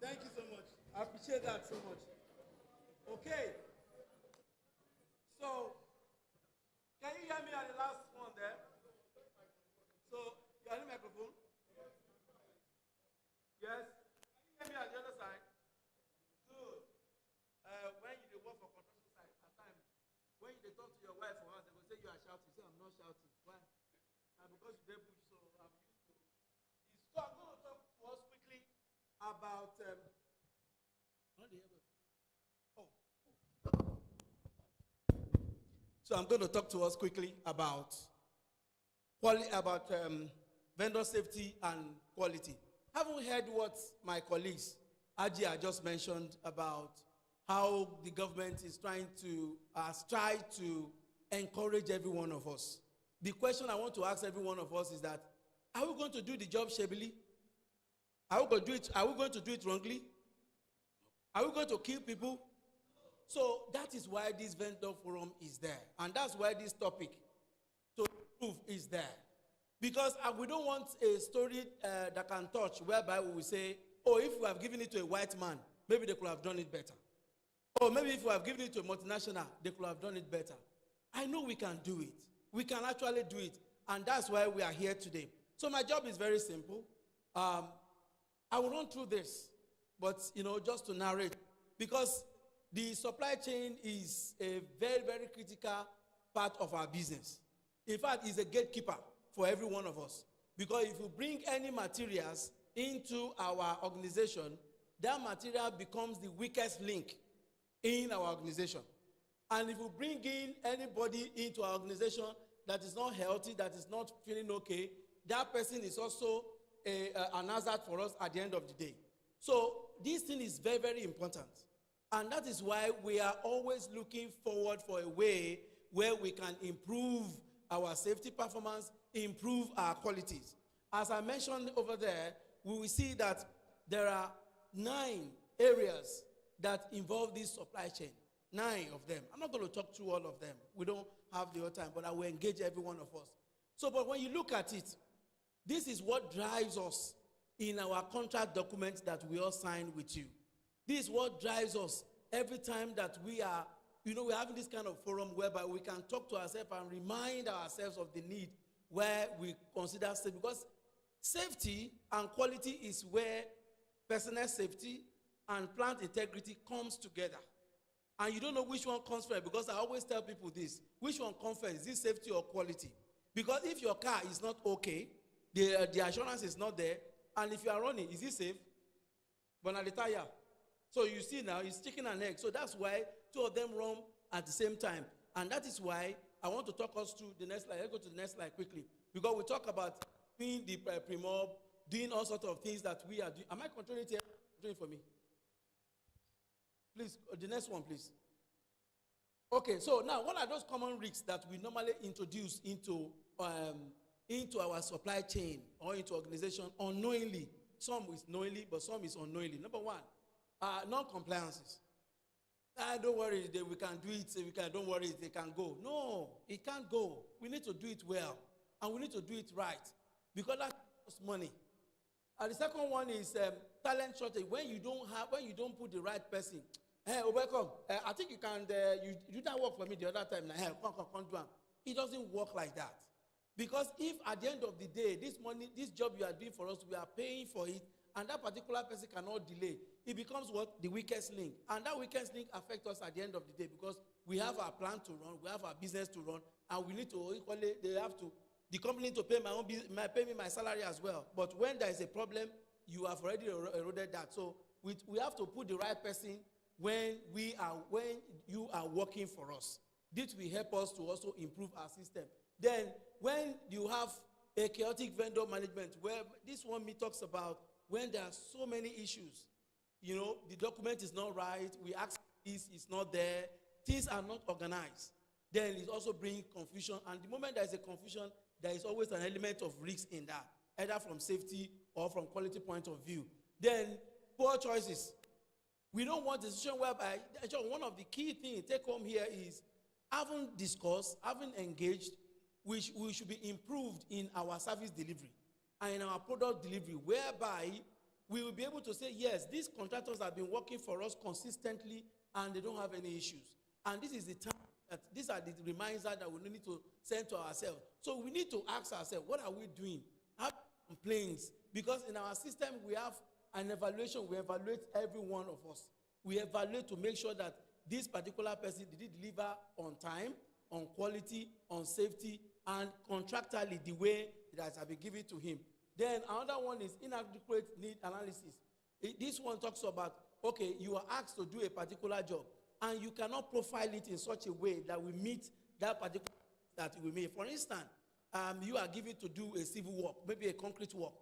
Thank you so much. I appreciate that so much. Okay. So, can you hear me at the last one there? So, you have the microphone? Yes? Can you hear me at the other side? Good. When you work for construction site, at times, when you talk to your wife for hours, they will say you are shouting. You say, I'm not shouting. Why? Because you did push, so I'm used to this. So I'm going to talk to us quickly about So I'm going to talk to us quickly about vendor safety and quality. Haven't heard what my colleagues, Ajia, just mentioned about how the government is trying to strive to encourage every one of us. The question I want to ask every one of us is that, are we going to do the job shabbily? Are we going to do it wrongly? Are we going to kill people? So that is why this vendor forum is there. And that's why this topic to improve is there. Because we don't want a story that can touch whereby we will say, oh, if we have given it to a white man, maybe they could have done it better. Or maybe if we have given it to a multinational, they could have done it better. I know we can do it. We can actually do it. And that's why we are here today. So my job is very simple. I will run through this, but just to narrate. Because the supply chain is a very, very critical part of our business. In fact, it's a gatekeeper for every one of us. Because if you bring any materials into our organization, that material becomes the weakest link in our organization. And if you bring in anybody into our organization that is not healthy, that is not feeling okay, that person is also an hazard for us at the end of the day. So this thing is very, very important. And that is why we are always looking forward for a way where we can improve our safety performance, improve our qualities. As I mentioned over there, we will see that there are 9 areas that involve this supply chain. 9 of them. I'm not going to talk through all of them. We don't have the whole time, but I will engage every one of us. So, but when you look at it, this is what drives us in our contract documents that we all sign with you. This is what drives us every time that we are, we're having this kind of forum whereby we can talk to ourselves and remind ourselves of the need where we consider safety. Because safety and quality is where personal safety and plant integrity comes together. And you don't know which one comes first, because I always tell people this. Which one comes first? Is it safety or quality? Because if your car is not okay, the assurance is not there, and if you are running, is it safe? But now the tire. So you see now, it's chicken and egg. So that's why 2 of them run at the same time. And that is why I want to talk us through the next slide. Let's go to the next slide quickly. Because we talk about doing the pre-mob, doing all sorts of things that we are doing. Am I controlling it here? Controlling for me? Please, the next one, please. Okay, so now, what are those common risks that we normally introduce into our supply chain or into organization unknowingly? Some is knowingly, but some is unknowingly. Number 1, non-compliances. Don't worry, we can do it. Don't worry, they can go. No, it can't go. We need to do it well, and we need to do it right, because that costs money. The second one is talent shortage. When you don't put the right person. Hey, welcome. I think you can. You did that work for me the other time. Hey, come do it. It doesn't work like that, because if at the end of the day, this job you are doing for us, we are paying for it, and that particular person cannot delay, it becomes what? The weakest link. And that weakest link affects us at the end of the day, because we have our plan to run, we have our business to run, and we need to equally, the company to pay pay me my salary as well. But when there is a problem, you have already eroded that. So we have to put the right person when you are working for us. This will help us to also improve our system. Then when you have a chaotic vendor management, where this one talks about when there are so many issues, the document is not right, we ask this, it's not there, things are not organized, then it also brings confusion. And the moment there is a confusion, there is always an element of risk in that, either from safety or from quality point of view. Then poor choices. We don't want a situation whereby, one of the key things take home here is having discussed, having engaged, we should be improved in our service delivery and in our product delivery, whereby we will be able to say, yes, these contractors have been working for us consistently and they don't have any issues. And this is the time that these are the reminders that we need to send to ourselves. So we need to ask ourselves, what are we doing? Have complaints? Because in our system, we have an evaluation. We evaluate every one of us. We evaluate to make sure that this particular person, did he deliver on time? on quality, on safety, and contractually the way that has been given to him. Then another one is inadequate need analysis. This one talks about, okay, you are asked to do a particular job, and you cannot profile it in such a way that will meet that particular that you will make. For instance, you are given to do a civil work, maybe a concrete work,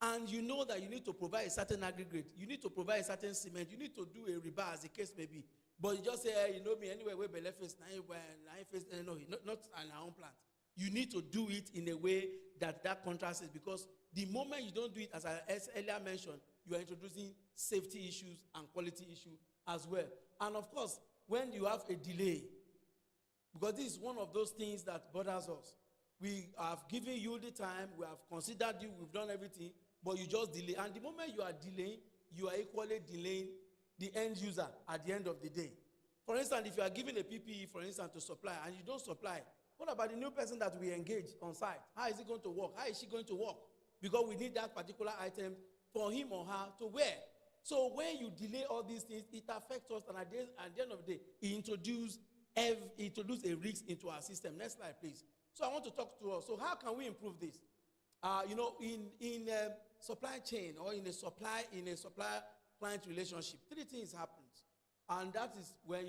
and you know that you need to provide a certain aggregate, you need to provide a certain cement, you need to do a rebar as the case may be. But you just say, hey, you know me, anyway, we believe face, no, not in our own plant. You need to do it in a way that contrast is, because the moment you don't do it, as I earlier mentioned, you are introducing safety issues and quality issues as well. And of course, when you have a delay, because this is one of those things that bothers us. We have given you the time, we have considered you, we've done everything, but you just delay. And the moment you are delaying, you are equally delaying the end user at the end of the day. For instance, if you are giving a PPE, for instance, to supply, and you don't supply, what about the new person that we engage on site? How is it going to work? How is she going to work? Because we need that particular item for him or her to wear. So when you delay all these things, it affects us, and at the end of the day, it introduces a risk into our system. Next slide, please. So I want to talk to us. So how can we improve this? In a supply chain, or in a supplier-client relationship, three things happen. And that is when,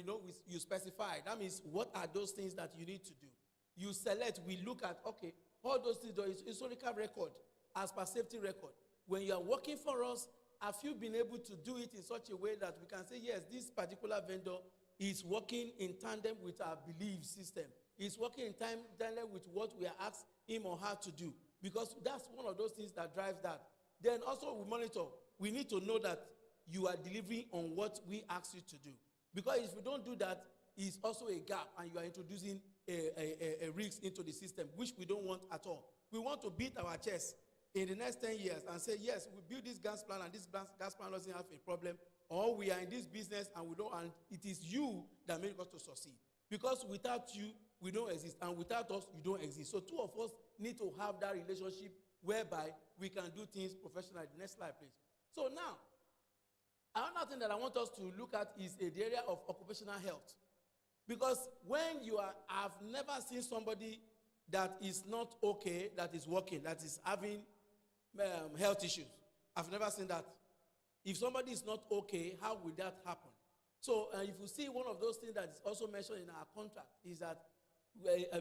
you specify. That means, what are those things that you need to do? You select, we look at, okay, all those things, the historical record, as per safety record. When you are working for us, have you been able to do it in such a way that we can say, yes, this particular vendor is working in tandem with our belief system. He's working in tandem with what we are asked him or her to do. Because that's one of those things that drives that. Then also we monitor. We need to know that you are delivering on what we ask you to do. Because if you don't do that, it's also a gap, and you are introducing a risk into the system, which we don't want at all. We want to beat our chest in the next 10 years and say, yes, we build this gas plant, and this gas plant doesn't have a problem, or we are in this business and it is you that make us to succeed. Because without you, we don't exist, and without us, you don't exist. So two of us need to have that relationship whereby we can do things professionally. Next slide, please. So now, another thing that I want us to look at is the area of occupational health. Because when I've never seen somebody that is not okay, that is working, that is having health issues. I've never seen that. If somebody is not okay, how will that happen? So if you see, one of those things that is also mentioned in our contract is that,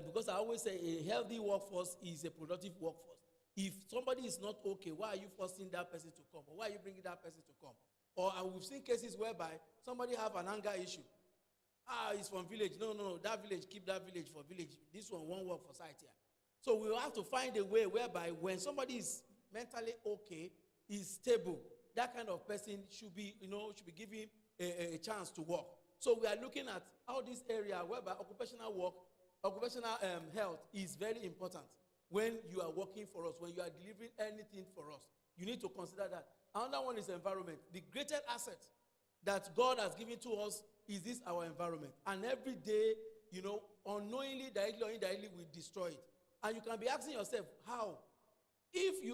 because I always say a healthy workforce is a productive workforce. If somebody is not okay, why are you forcing that person to come? Or why are you bringing that person to come? Or we've seen cases whereby somebody have an anger issue. He's from village. No, that village, keep that village for village. This one won't work for site here. So we will have to find a way whereby when somebody is mentally okay, is stable, that kind of person should be given a chance to work. So we are looking at how this area whereby occupational health is very important when you are working for us, when you are delivering anything for us. You need to consider that. Another one is environment. The greatest asset that God has given to us is this, our environment. And every day, unknowingly, directly or indirectly, we destroy it. And you can be asking yourself, how? If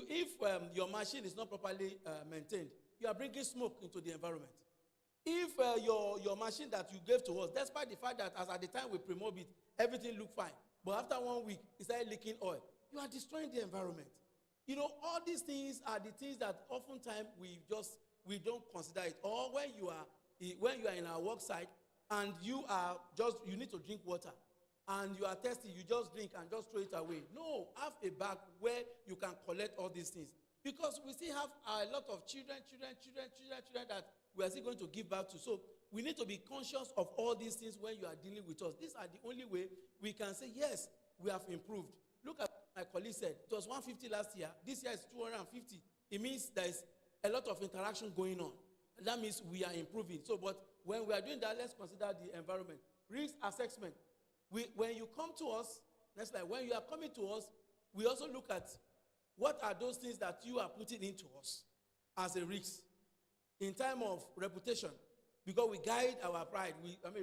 your machine is not properly maintained, you are bringing smoke into the environment. If your machine that you gave to us, despite the fact that as at the time we promote it, everything looked fine, but after 1 week, it started leaking oil, you are destroying the environment. All these things are the things that oftentimes we don't consider it. Or when you are in our work site and you need to drink water and you are thirsty, you just drink and just throw it away. No, have a bag where you can collect all these things. Because we still have a lot of children that we are still going to give back to. So we need to be conscious of all these things when you are dealing with us. These are the only way we can say, yes, we have improved. Look at what my colleague said. It was 150 last year. This year is 250. It means there is a lot of interaction going on. That means we are improving. So, but when we are doing that, let's consider the environment. Risk assessment. When you come to us, next slide, when you are coming to us, we also look at what are those things that you are putting into us as a risk in time of reputation, because we guide our pride.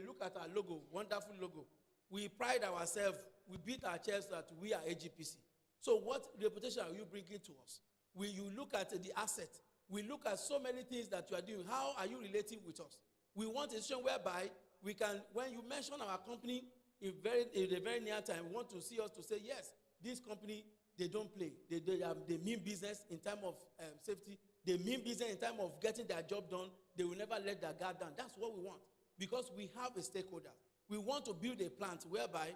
Look at our logo, wonderful logo. We pride ourselves, we beat our chests that we are AGPC. So what reputation are you bringing to us? You look at the asset. We look at so many things that you are doing. How are you relating with us? We want a situation whereby we can, when you mention our company, in the very near time want to see us to say, yes, this company, they don't play. They mean business in terms of safety. They mean business in terms of getting their job done. They will never let their guard down. That's what we want, because we have a stakeholder. We want to build a plant whereby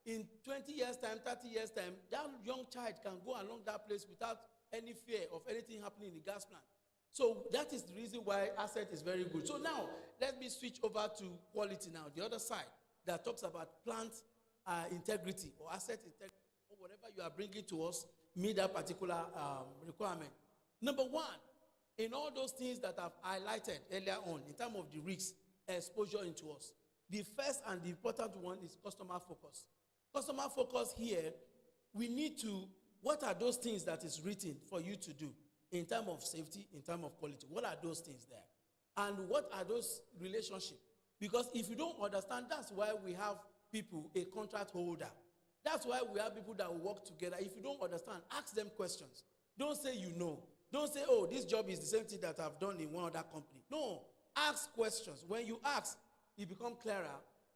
in 20 years' time, 30 years' time, that young child can go along that place without any fear of anything happening in the gas plant. So that is the reason why asset is very good. So now, let me switch over to quality now, the other side that talks about plant integrity or asset integrity, or whatever you are bringing to us, meet that particular requirement. Number one, in all those things that I've highlighted earlier on, in terms of the risks, exposure into us, the first and the important one is customer focus. Customer focus here, we need to, what are those things that is written for you to do in terms of safety, in terms of quality? What are those things there? And what are those relationships? Because if you don't understand, that's why we have people, a contract holder. That's why we have people that will work together. If you don't understand, ask them questions. Don't say you know. Don't say, oh, this job is the same thing that I've done in one other company. No, ask questions. When you ask, it becomes clearer.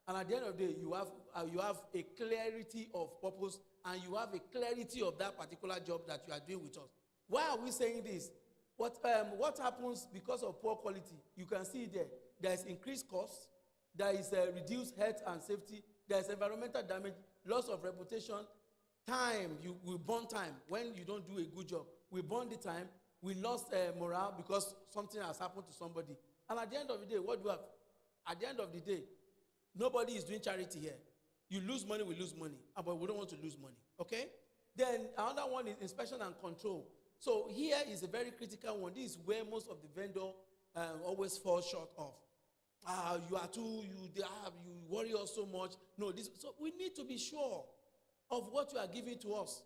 And at the end of the day, you have a clarity of purpose, and you have a clarity of that particular job that you are doing with us. Why are we saying this? What happens because of poor quality? You can see there. There is increased cost. There is reduced health and safety. There is environmental damage, loss of reputation, time. We burn time when you don't do a good job. We burn the time. We lost morale because something has happened to somebody. And at the end of the day, what do you have? At the end of the day, nobody is doing charity here. You lose money, we lose money. But we don't want to lose money. Okay? Then another one is inspection and control. So here is a very critical one. This is where most of the vendor always fall short of. You are too, you worry us so much. No, so we need to be sure of what you are giving to us.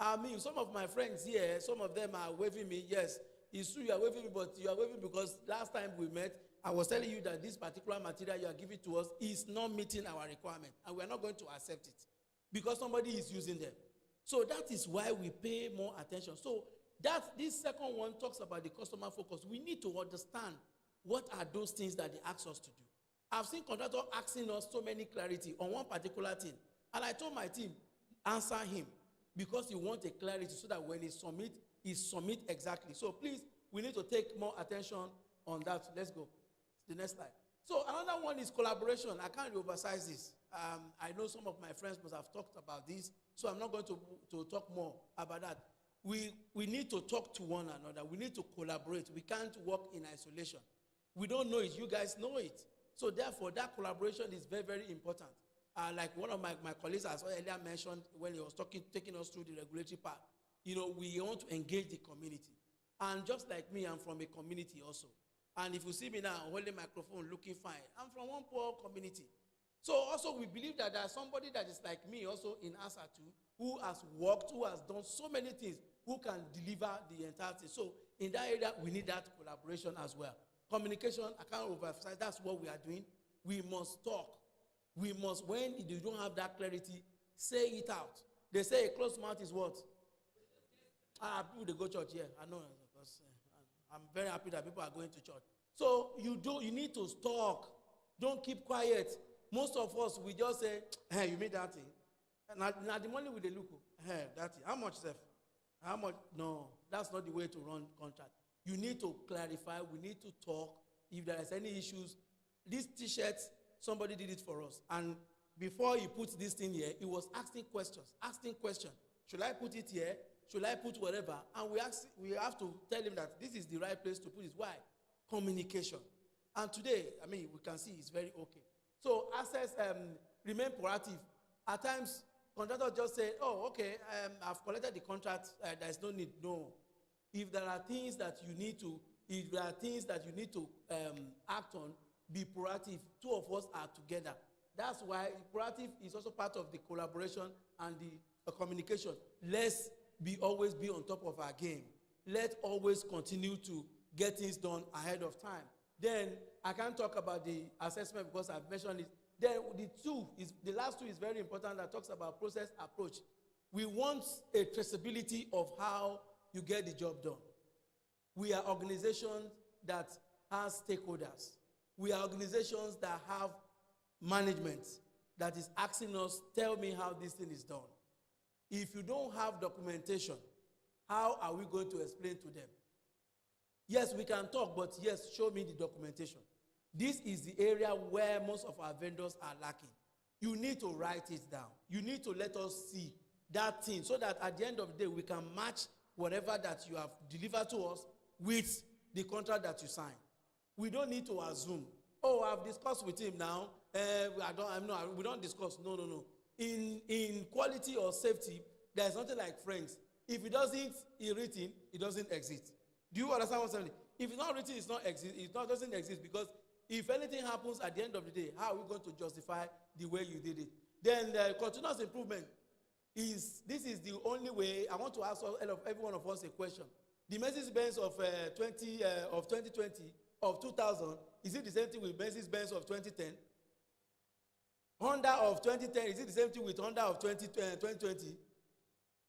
I mean, some of my friends here, some of them are waving me. Yes, it's true you are waving me, but you are waving because last time we met, I was telling you that this particular material you are giving to us is not meeting our requirement, and we are not going to accept it because somebody is using them. So that is why we pay more attention. So this second one talks about the customer focus. We need to understand what are those things that they ask us to do. I've seen contractors asking us so many clarity on one particular thing, and I told my team, answer him, because you want a clarity so that when he submit exactly. So please, we need to take more attention on that. Let's go. The next slide. So another one is collaboration. I can't oversize this. I know some of my friends must have talked about this, so I'm not going to talk more about that. We need to talk to one another. We need to collaborate. We can't work in isolation. We don't know it. You guys know it. So therefore, that collaboration is very, very important. Like one of my colleagues has earlier mentioned when he was taking us through the regulatory part, we want to engage the community. And just like me, I'm from a community also. And if you see me now holding microphone, looking fine, I'm from one poor community. So also we believe that there's somebody that is like me also in ASA too, who has worked, who has done so many things, who can deliver the entire thing. So in that area, we need that collaboration as well. Communication, I can't overemphasize, that's what we are doing. We must talk. We must, when you don't have that clarity, say it out. They say a closed mouth is what? People, they go to church, yeah, I know. Because, I'm very happy that people are going to church. So you need to talk. Don't keep quiet. Most of us, we just say, hey, you made that thing. Now the money with the look, hey, that thing. How much, Seth? How much? No, that's not the way to run contract. You need to clarify. We need to talk. If there is any issues, these T-shirts, somebody did it for us. And before he puts this thing here, he was asking questions. Should I put it here? Should I put whatever? And we have to tell him that this is the right place to put it. Why? Communication. And today, I mean, we can see it's very okay. So assets remain proactive. At times, contractors just say, oh, okay, I've collected the contract. There's no need. No. If there are things that you need to act on, be proactive. Two of us are together. That's why proactive is also part of the collaboration and the communication. Let's always be on top of our game. Let's always continue to get things done ahead of time. Then I can't talk about the assessment because I've mentioned it. Then the last two is very important, that talks about process approach. We want a traceability of how you get the job done. We are organizations that have stakeholders. We are organizations that have management, that is asking us, tell me how this thing is done. If you don't have documentation, how are we going to explain to them? Yes, we can talk, but yes, show me the documentation. This is the area where most of our vendors are lacking. You need to write it down. You need to let us see that thing so that at the end of the day, we can match whatever that you have delivered to us with the contract that you sign. We don't need to assume, oh, I've discussed with him now. We don't discuss. No. In quality or safety, there's nothing like friends. If it doesn't written, it doesn't exist. Do you understand what I'm saying? If it's not written, it doesn't exist, because if anything happens at the end of the day, how are we going to justify the way you did it? Then the continuous improvement is the only way. I want to ask every one of us a question. The Mercedes-Benz of 2020, of 2000, is it the same thing with Mercedes-Benz of 2010? Honda of 2010, is it the same thing with Honda of 2020?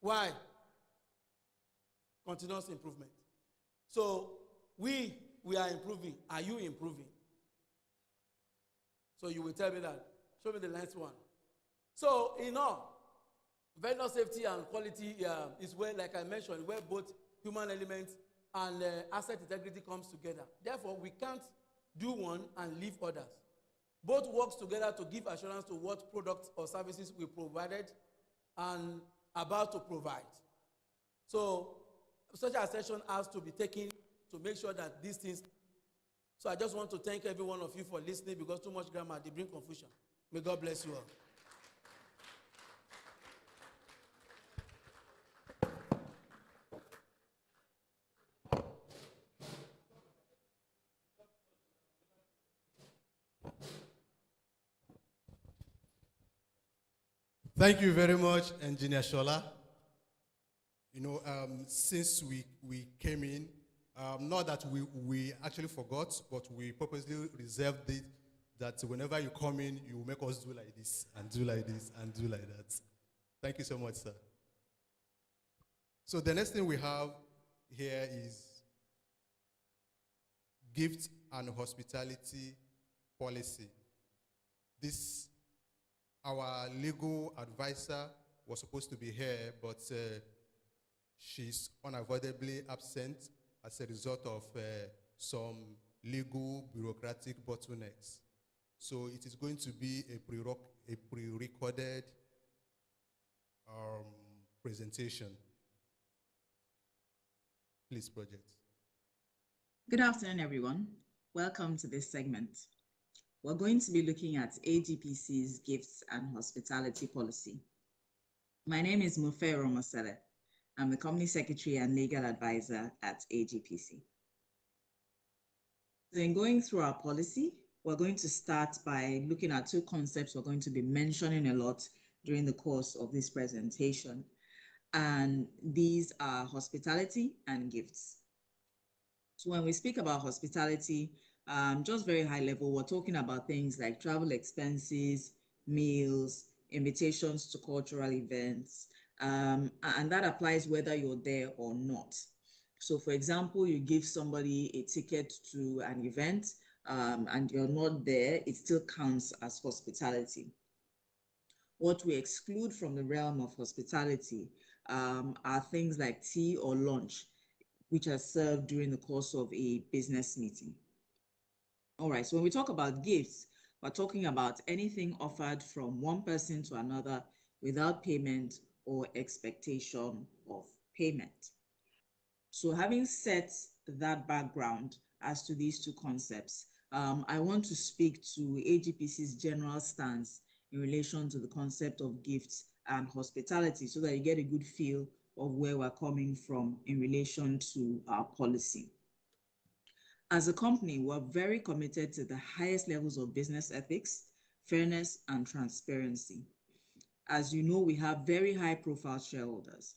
Why? Continuous improvement. So we are improving. Are you improving? So you will tell me that. Show me the last one. So in all, vendor safety and quality is where, like I mentioned, where both human elements and asset integrity comes together. Therefore, we can't do one and leave others. Both works together to give assurance to what products or services we provided and about to provide. So such a session has to be taken to make sure that these things. So I just want to thank every one of you for listening, because too much grammar, they bring confusion. May God bless you all. Thank you very much, Engineer Shola. Since we came in, not that we actually forgot, but we purposely reserved it that whenever you come in, you will make us do like this, and do like this, and do like that. Thank you so much, sir. So the next thing we have here is gift and hospitality policy. This, our legal advisor was supposed to be here, but she's unavoidably absent as a result of some legal bureaucratic bottlenecks. So it is going to be a pre-recorded presentation. Please, Project. Good afternoon, everyone. Welcome to this segment. We're going to be looking at AGPC's gifts and hospitality policy. My name is Mufe Romosele. I'm the Company Secretary and Legal Advisor at AGPC. In going through our policy, we're going to start by looking at two concepts we're going to be mentioning a lot during the course of this presentation. And these are hospitality and gifts. So when we speak about hospitality, just very high level, we're talking about things like travel expenses, meals, invitations to cultural events, and that applies whether you're there or not. So for example, you give somebody a ticket to an event and you're not there, it still counts as hospitality. What we exclude from the realm of hospitality are things like tea or lunch, which are served during the course of a business meeting. All right, so when we talk about gifts, we're talking about anything offered from one person to another without payment or expectation of payment. So having set that background as to these two concepts, I want to speak to AGPC's general stance in relation to the concept of gifts and hospitality so that you get a good feel of where we're coming from in relation to our policy. As a company, we're very committed to the highest levels of business ethics, fairness, and transparency. As you know, we have very high profile shareholders.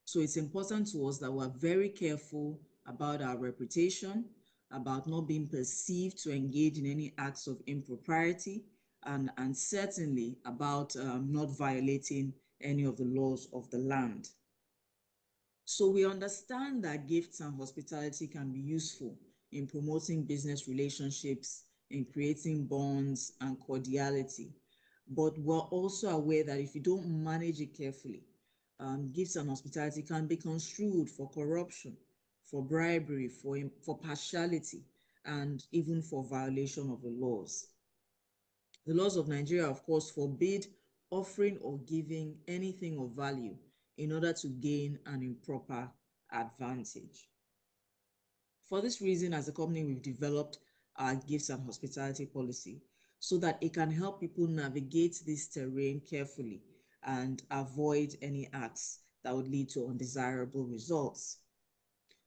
So it's important to us that we're very careful about our reputation, about not being perceived to engage in any acts of impropriety, and certainly about not violating any of the laws of the land. So we understand that gifts and hospitality can be useful in promoting business relationships, in creating bonds and cordiality. but we're also aware that if you don't manage it carefully, gifts and hospitality can be construed for corruption, for bribery, for partiality, and even for violation of the laws. The laws of Nigeria, of course, forbid offering or giving anything of value in order to gain an improper advantage. For this reason, as a company, we've developed our gifts and hospitality policy so that it can help people navigate this terrain carefully and avoid any acts that would lead to undesirable results.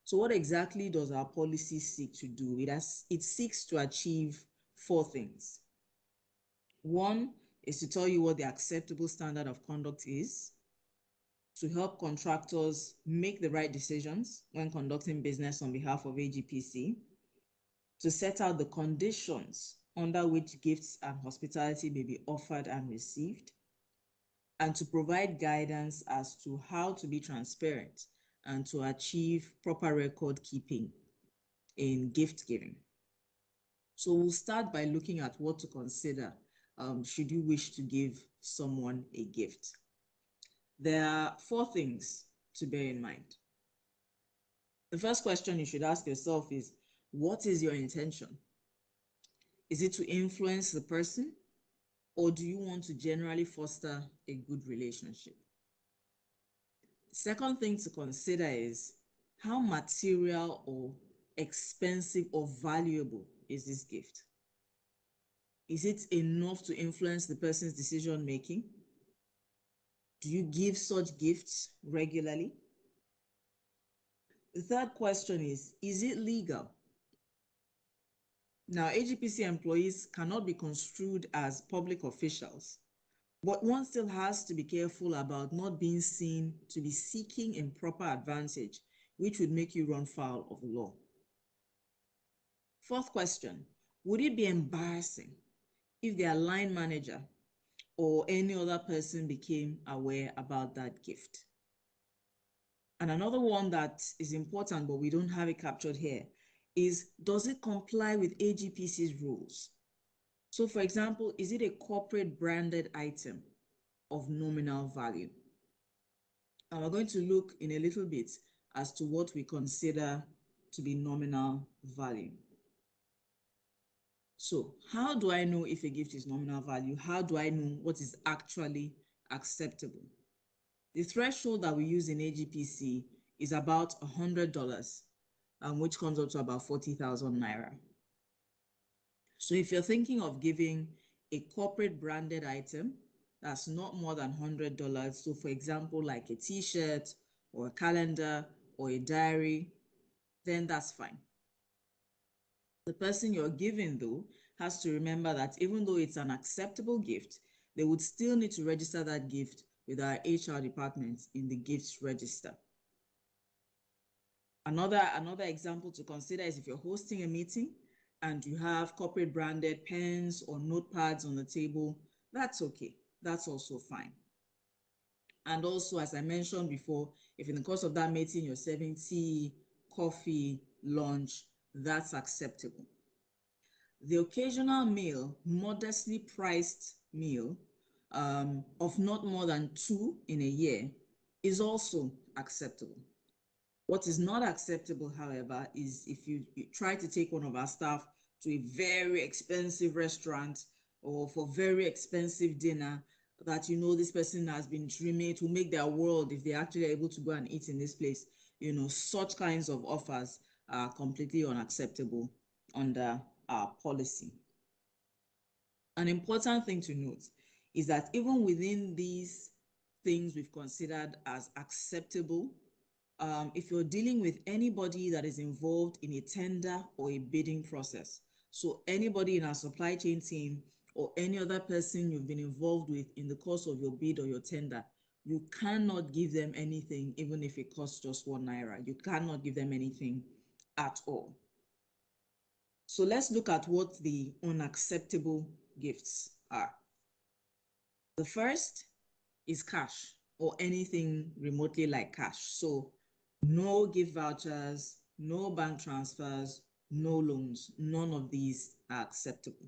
So what exactly does our policy seek to do? It seeks to achieve 4 things. 1 is to tell you what the acceptable standard of conduct is, to help contractors make the right decisions when conducting business on behalf of AGPC, to set out the conditions under which gifts and hospitality may be offered and received, and to provide guidance as to how to be transparent and to achieve proper record keeping in gift giving. So we'll start by looking at what to consider should you wish to give someone a gift. There are 4 things to bear in mind. The first question you should ask yourself is, what is your intention? Is it to influence the person, or do you want to generally foster a good relationship? The second thing to consider is, how material or expensive or valuable is this gift? Is it enough to influence the person's decision making? Do you give such gifts regularly? The third question is it legal? Now, AGPC employees cannot be construed as public officials, but one still has to be careful about not being seen to be seeking improper advantage, which would make you run foul of the law. Fourth question, would it be embarrassing if their line manager or any other person became aware about that gift? And another one that is important, but we don't have it captured here, is, does it comply with AGPC's rules? So for example, is it a corporate branded item of nominal value? And we're going to look in a little bit as to what we consider to be nominal value. So how do I know if a gift is nominal value? How do I know what is actually acceptable? The threshold that we use in AGPC is about $100, which comes up to about 40,000 naira. So if you're thinking of giving a corporate branded item that's not more than $100, so for example, like a t-shirt or a calendar or a diary, then that's fine. The person you're giving, though, has to remember that even though it's an acceptable gift, they would still need to register that gift with our HR department in the gifts register. Another example to consider is if you're hosting a meeting and you have corporate branded pens or notepads on the table, that's okay. That's also fine. And also, as I mentioned before, if in the course of that meeting you're serving tea, coffee, lunch, that's acceptable. The occasional meal, modestly priced meal of not more than 2 in a year is also acceptable. What is not acceptable, however, is if you try to take one of our staff to a very expensive restaurant or for very expensive dinner that you know this person has been dreaming, it will make their world if they're actually able to go and eat in this place. You know, such kinds of offers are completely unacceptable under our policy. An important thing to note is that even within these things we've considered as acceptable, if you're dealing with anybody that is involved in a tender or a bidding process, so anybody in our supply chain team or any other person you've been involved with in the course of your bid or your tender, you cannot give them anything even if it costs just 1 naira. You cannot give them anything at all. So let's look at what the unacceptable gifts are. The first is cash or anything remotely like cash. So no gift vouchers, no bank transfers, no loans. None of these are acceptable.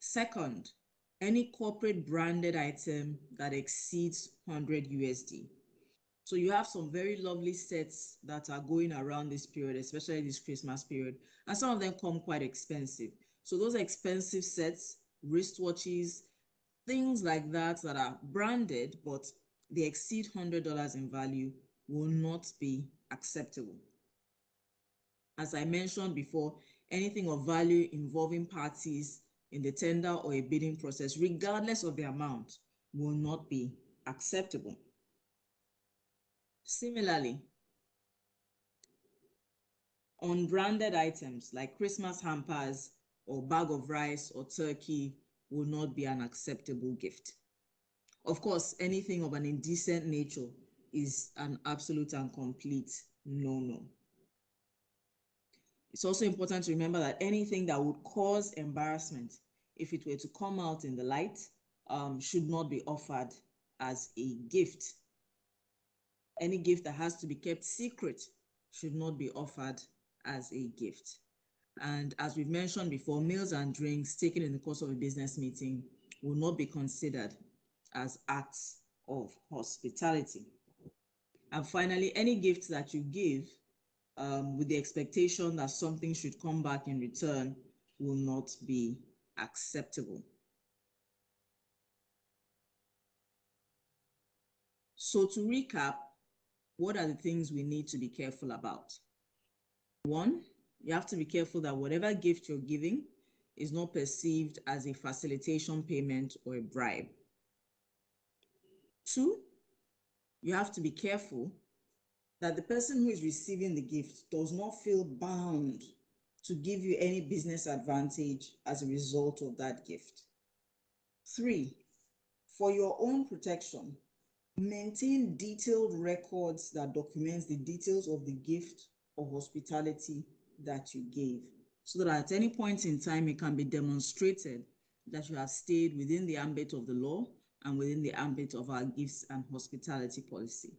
Second any corporate branded item that exceeds 100 USD. So you have some very lovely sets that are going around this period, especially this Christmas period, and some of them come quite expensive. So those expensive sets, wristwatches, things like that that are branded but they exceed $100 in value will not be acceptable. As I mentioned before, anything of value involving parties in the tender or a bidding process, regardless of the amount, will not be acceptable. Similarly, unbranded items like Christmas hampers or bag of rice or turkey will not be an acceptable gift. Of course, anything of an indecent nature is an absolute and complete no-no. It's also important to remember that anything that would cause embarrassment, if it were to come out in the light, should not be offered as a gift. Any gift that has to be kept secret should not be offered as a gift. And as we've mentioned before, meals and drinks taken in the course of a business meeting will not be considered as acts of hospitality. And finally, any gift that you give with the expectation that something should come back in return will not be acceptable. So to recap, what are the things we need to be careful about? One, you have to be careful that whatever gift you're giving is not perceived as a facilitation payment or a bribe. Two, you have to be careful that the person who is receiving the gift does not feel bound to give you any business advantage as a result of that gift. Three, for your own protection, maintain detailed records that documents the details of the gift or hospitality that you gave, so that at any point in time it can be demonstrated that you have stayed within the ambit of the law and within the ambit of our gifts and hospitality policy.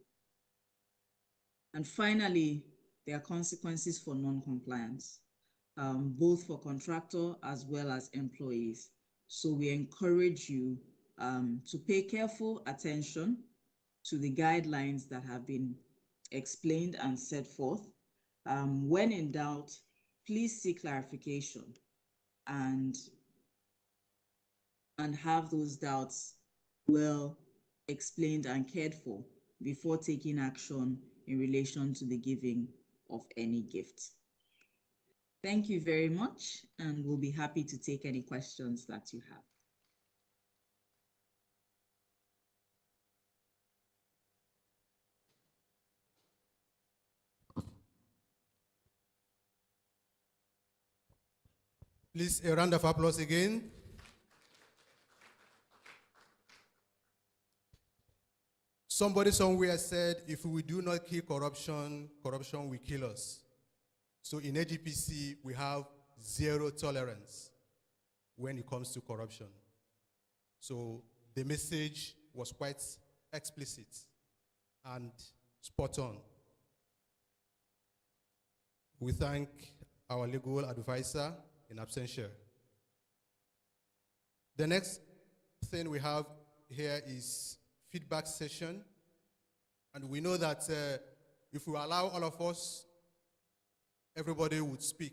And finally, there are consequences for non-compliance, both for contractor as well as employees. So we encourage you to pay careful attention to the guidelines that have been explained and set forth. When in doubt, please seek clarification and have those doubts well explained and cared for before taking action in relation to the giving of any gift. Thank you very much, and we'll be happy to take any questions that you have. Please, a round of applause again. Somebody somewhere said, if we do not kill corruption, corruption will kill us. So in AGPC, we have zero tolerance when it comes to corruption. So the message was quite explicit and spot on. We thank our legal advisor in absentia. The next thing we have here is feedback session. And we know that if we allow all of us, everybody would speak.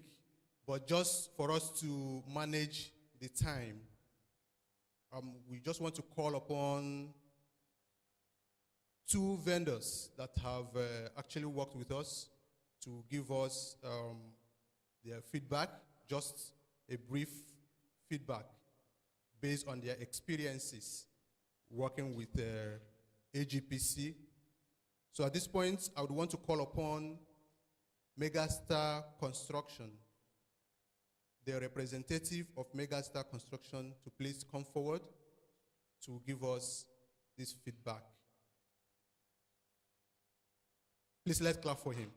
But just for us to manage the time, we just want to call upon two vendors that have actually worked with us to give us their feedback, just a brief feedback based on their experiences working with AGPC. So at this point, I would want to call upon Megastar Construction, the representative of Megastar Construction, to please come forward to give us this feedback. Please let's clap for him.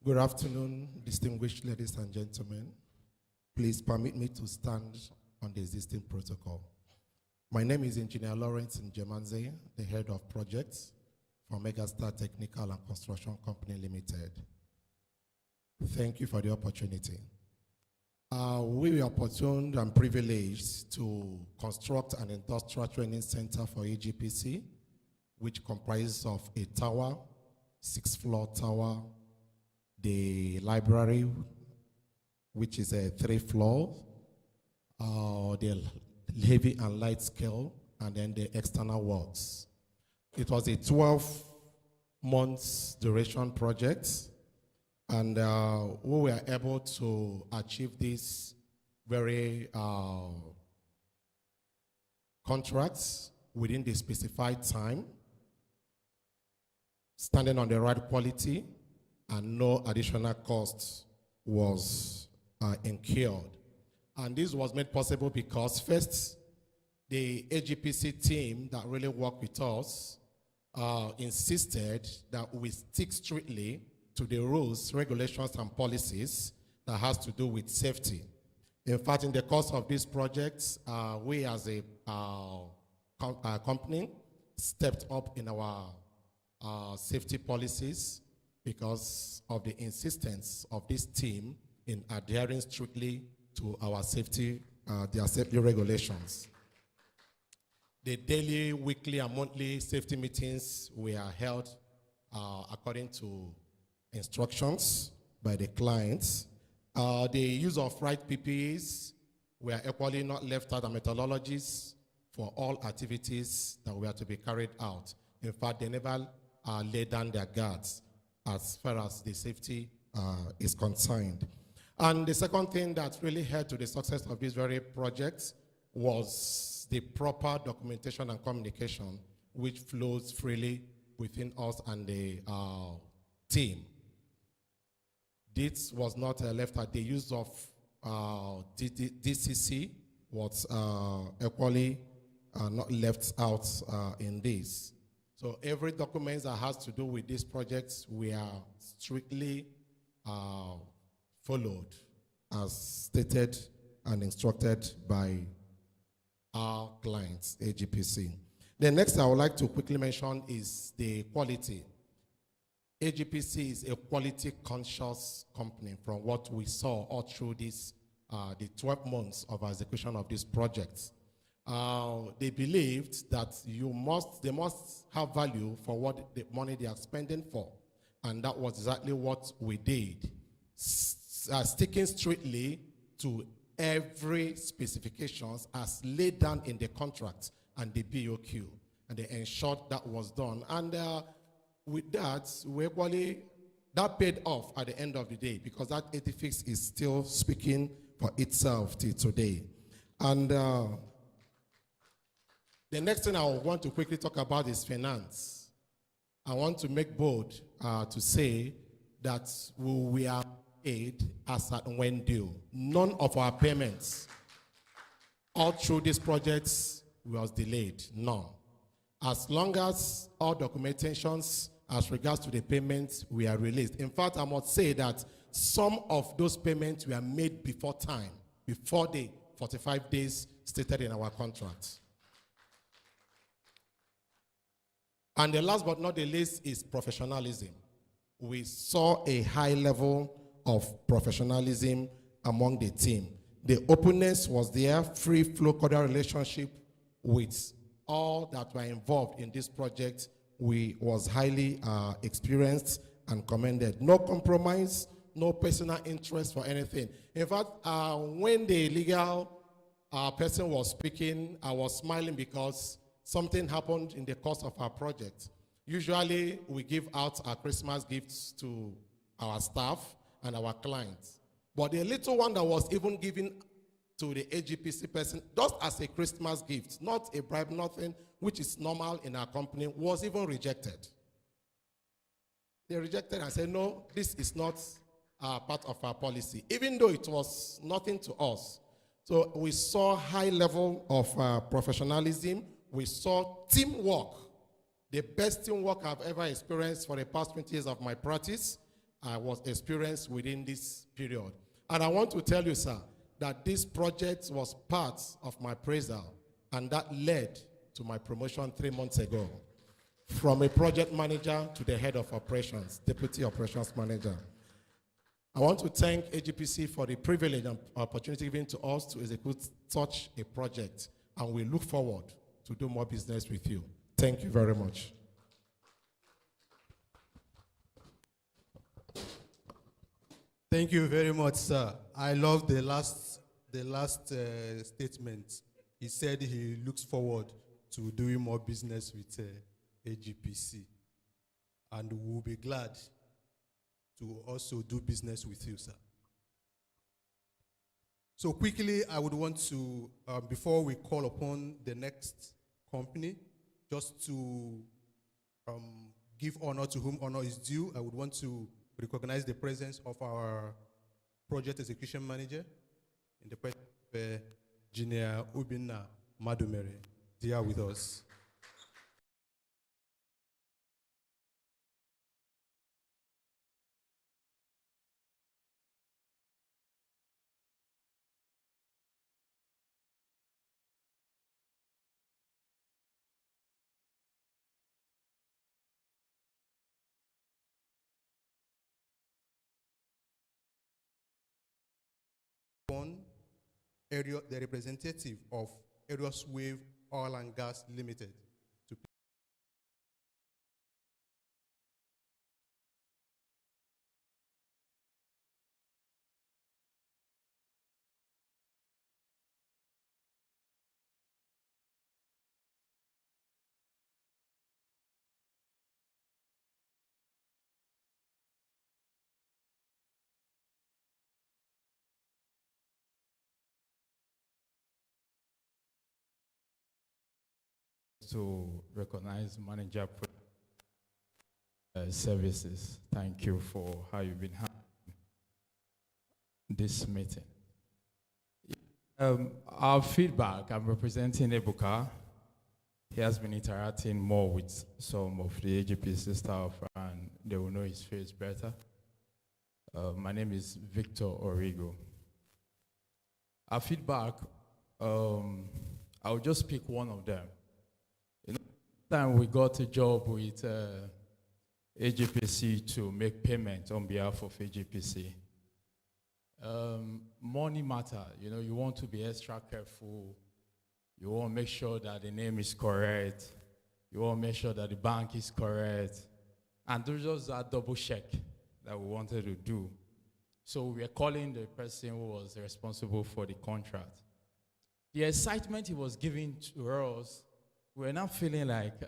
Good afternoon, distinguished ladies and gentlemen. Please permit me to stand on the existing protocol. My name is Engineer Lawrence Njemanze, the head of projects for Megastar Technical and Construction Company Limited. Thank you for the opportunity. We were opportuned and privileged to construct an industrial training center for AGPC, which comprises of a tower, 6-floor tower, the library, which is a 3 floors, the heavy and light scale, and then the external works. It was a 12 months duration project, and we were able to achieve this very contracts within the specified time, standing on the right quality, and no additional costs was incurred. And this was made possible because first, the AGPC team that really worked with us insisted that we stick strictly to the rules, regulations, and policies that has to do with safety. In fact, in the course of this project, we as a company stepped up in our safety policies because of the insistence of this team in adhering strictly to our safety, their safety regulations. The daily, weekly, and monthly safety meetings were held according to instructions by the clients. The use of right PPEs were equally not left out, and methodologies for all activities that were to be carried out. In fact, they never laid down their guards as far as the safety is concerned. And the second thing that really led to the success of this very project was the proper documentation and communication, which flows freely within us and the team. This was not left out. The use of DCC was equally not left out in this. So every document that has to do with this project, we are strictly followed as stated and instructed by our clients, AGPC. The next I would like to quickly mention is the quality. AGPC is a quality conscious company from what we saw all through this, the 12 months of execution of this project. They believed that they must have value for what the money they are spending for. And that was exactly what we did. Sticking strictly to every specifications as laid down in the contract and the BOQ. And they ensured that was done. And with that, that paid off at the end of the day, because that edifice is still speaking for itself till today. And the next thing I want to quickly talk about is finance. I want to make bold to say that we are paid as at when due. None of our payments all through these projects was delayed, none. As long as all documentations as regards to the payments were released. In fact, I must say that some of those payments were made before time, before the 45 days stated in our contract. And the last but not the least is professionalism. We saw a high level of professionalism among the team. The openness was there, free flow cordial relationship with all that were involved in this project. We was highly experienced and commended. No compromise, no personal interest for anything. In fact, when the legal person was speaking, I was smiling because something happened in the course of our project. Usually, we give out our Christmas gifts to our staff and our clients. But the little one that was even given to the AGPC person, just as a Christmas gift, not a bribe, nothing, which is normal in our company, was even rejected. They rejected and said, no, this is not part of our policy, even though it was nothing to us. So we saw high level of professionalism. We saw teamwork. The best teamwork I've ever experienced for the past 20 years of my practice was experienced within this period. And I want to tell you, sir, that this project was part of my appraisal, and that led to my promotion 3 months ago from a project manager to the head of operations, deputy operations manager. I want to thank AGPC for the privilege and opportunity given to us to execute such a project, and we look forward to do more business with you. Thank you very much. Thank you very much, sir. I love the last statement. He said he looks forward to doing more business with AGPC, and we'll be glad to also do business with you, sir. So quickly, I would want to, before we call upon the next company, just to give honor to whom honor is due, I would want to recognize the presence of our project execution manager in the presence of Engineer Ubina Madumere, here with us. Area, the representative of Aerius Wave Oil and Gas Limited. To recognize manager services. Thank you for how you've been handling this meeting. Our feedback, I'm representing Ebuka. He has been interacting more with some of the AGPC staff, and they will know his face better. My name is Victor Origo. Our feedback, I'll just pick one of them. Time we got a job with AGPC to make payment on behalf of AGPC. Money matter, you want to be extra careful. You want to make sure that the name is correct. You want to make sure that the bank is correct. And there's just that double check that we wanted to do. So we are calling the person who was responsible for the contract. The excitement he was giving to us, we're not feeling like,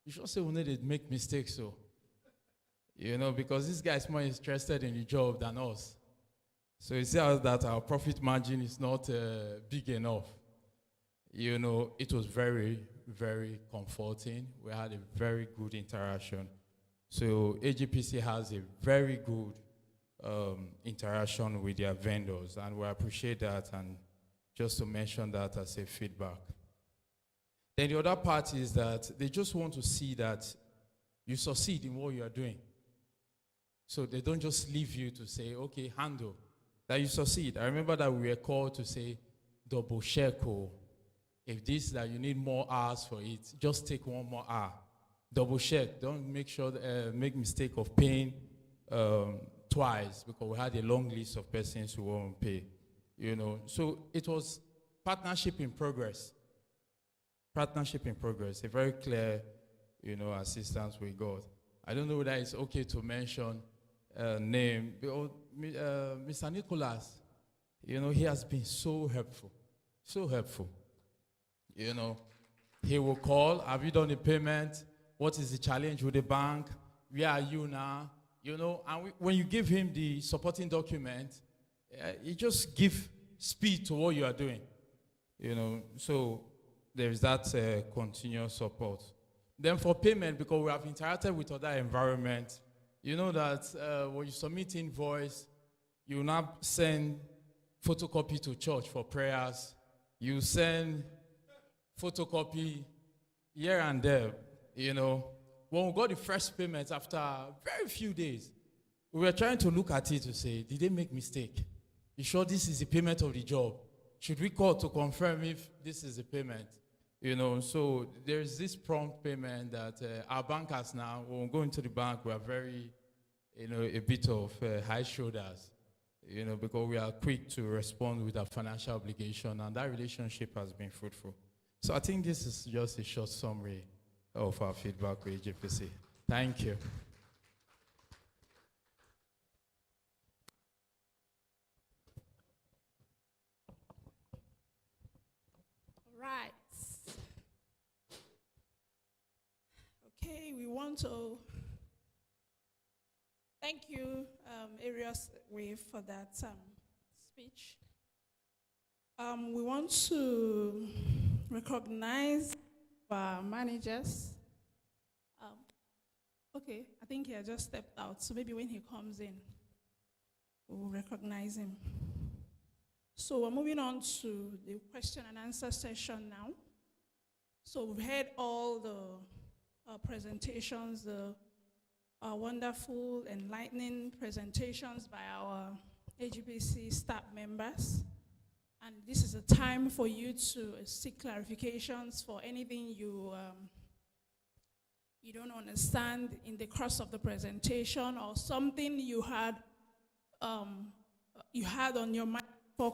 you should say we need to make mistakes, so. Because this guy is more interested in the job than us. So it says that our profit margin is not big enough. It was very, very comforting. We had a very good interaction. So AGPC has a very good interaction with their vendors, and we appreciate that, and just to mention that as a feedback. Then the other part is that they just want to see that you succeed in what you are doing. So they don't just leave you to say, okay, handle, that you succeed. I remember that we were called to say, double check, or if this, that you need more hours for it, just take one more hour. Double check, don't make mistake of paying twice, because we had a long list of persons who won't pay. So it was partnership in progress. Partnership in progress, a very clear, assistance we got. I don't know whether it's okay to mention name. Mr. Nicholas, he has been so helpful, so helpful. He will call, have you done the payment? What is the challenge with the bank? Where are you now? And when you give him the supporting document, you just give speed to what you are doing. So there's that continuous support. Then for payment, because we have interacted with other environments, that when you submit invoice, you now send photocopy to church for prayers. You send photocopy here and there, When we got the first payment after very few days, we were trying to look at it to say, did they make mistake? You sure this is the payment of the job? Should we call to confirm if this is the payment? So there's this prompt payment that our bankers now, when we go into the bank, we are very a bit of high shoulders, because we are quick to respond with our financial obligation, and that relationship has been fruitful. So I think this is just a short summary of our feedback with AGPC. Thank you. Right. Okay, we want to thank you, Arius Wave, for that speech. We want to recognize our managers. Okay, I think he has just stepped out, so maybe when he comes in, we'll recognize him. So we're moving on to the question and answer session now. So we've heard all the presentations, the wonderful, enlightening presentations by our AGPC staff members. And this is a time for you to seek clarifications for anything you don't understand in the course of the presentation, or something you had on your mind for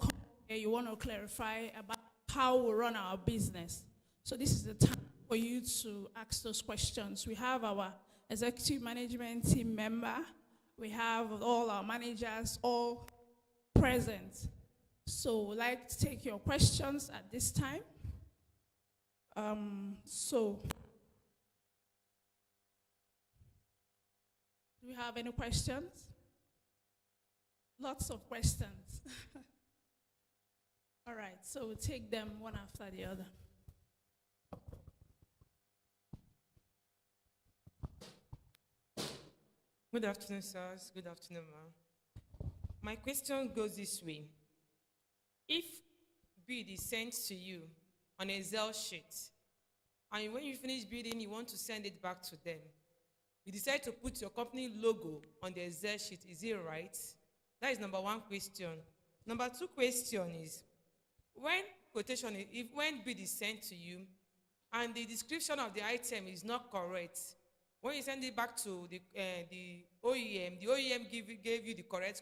you want to clarify about how we run our business. So this is the time for you to ask those questions. We have our executive management team member. We have all our managers all present. So we'd like to take your questions at this time. Do we have any questions? Lots of questions. All right, so we'll take them one after the other. Good afternoon, sirs. Good afternoon, ma'am. My question goes this way. If bid is sent to you on a Excel sheet, and when you finish bidding, you want to send it back to them, you decide to put your company logo on the Excel sheet, is it right? That is number one question. Number two question is, when bid is sent to you and the description of the item is not correct, when you send it back to the OEM gave you the correct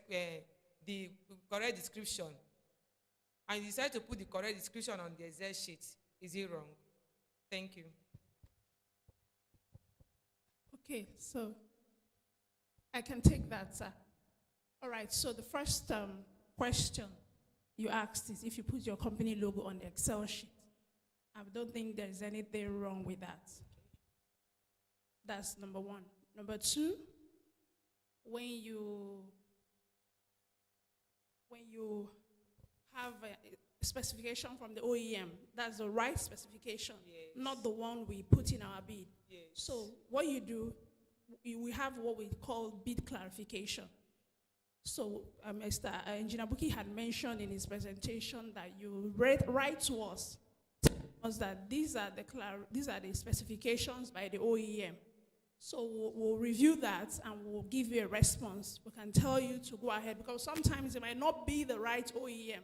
description, and you decide to put the correct description on the Excel sheet, is it wrong? Thank you. Okay, so I can take that, sir. All right, so the first question you asked is if you put your company logo on the Excel sheet. I don't think there's anything wrong with that. That's number one. Number two, when you have a specification from the OEM, that's the right specification, yes, not the one we put in our bid. Yes. So what you do, we have what we call bid clarification. So Mr. Engineer Buki had mentioned in his presentation that you write to us that these are the specifications by the OEM. So we'll review that and we'll give you a response. We can tell you to go ahead, because sometimes it might not be the right OEM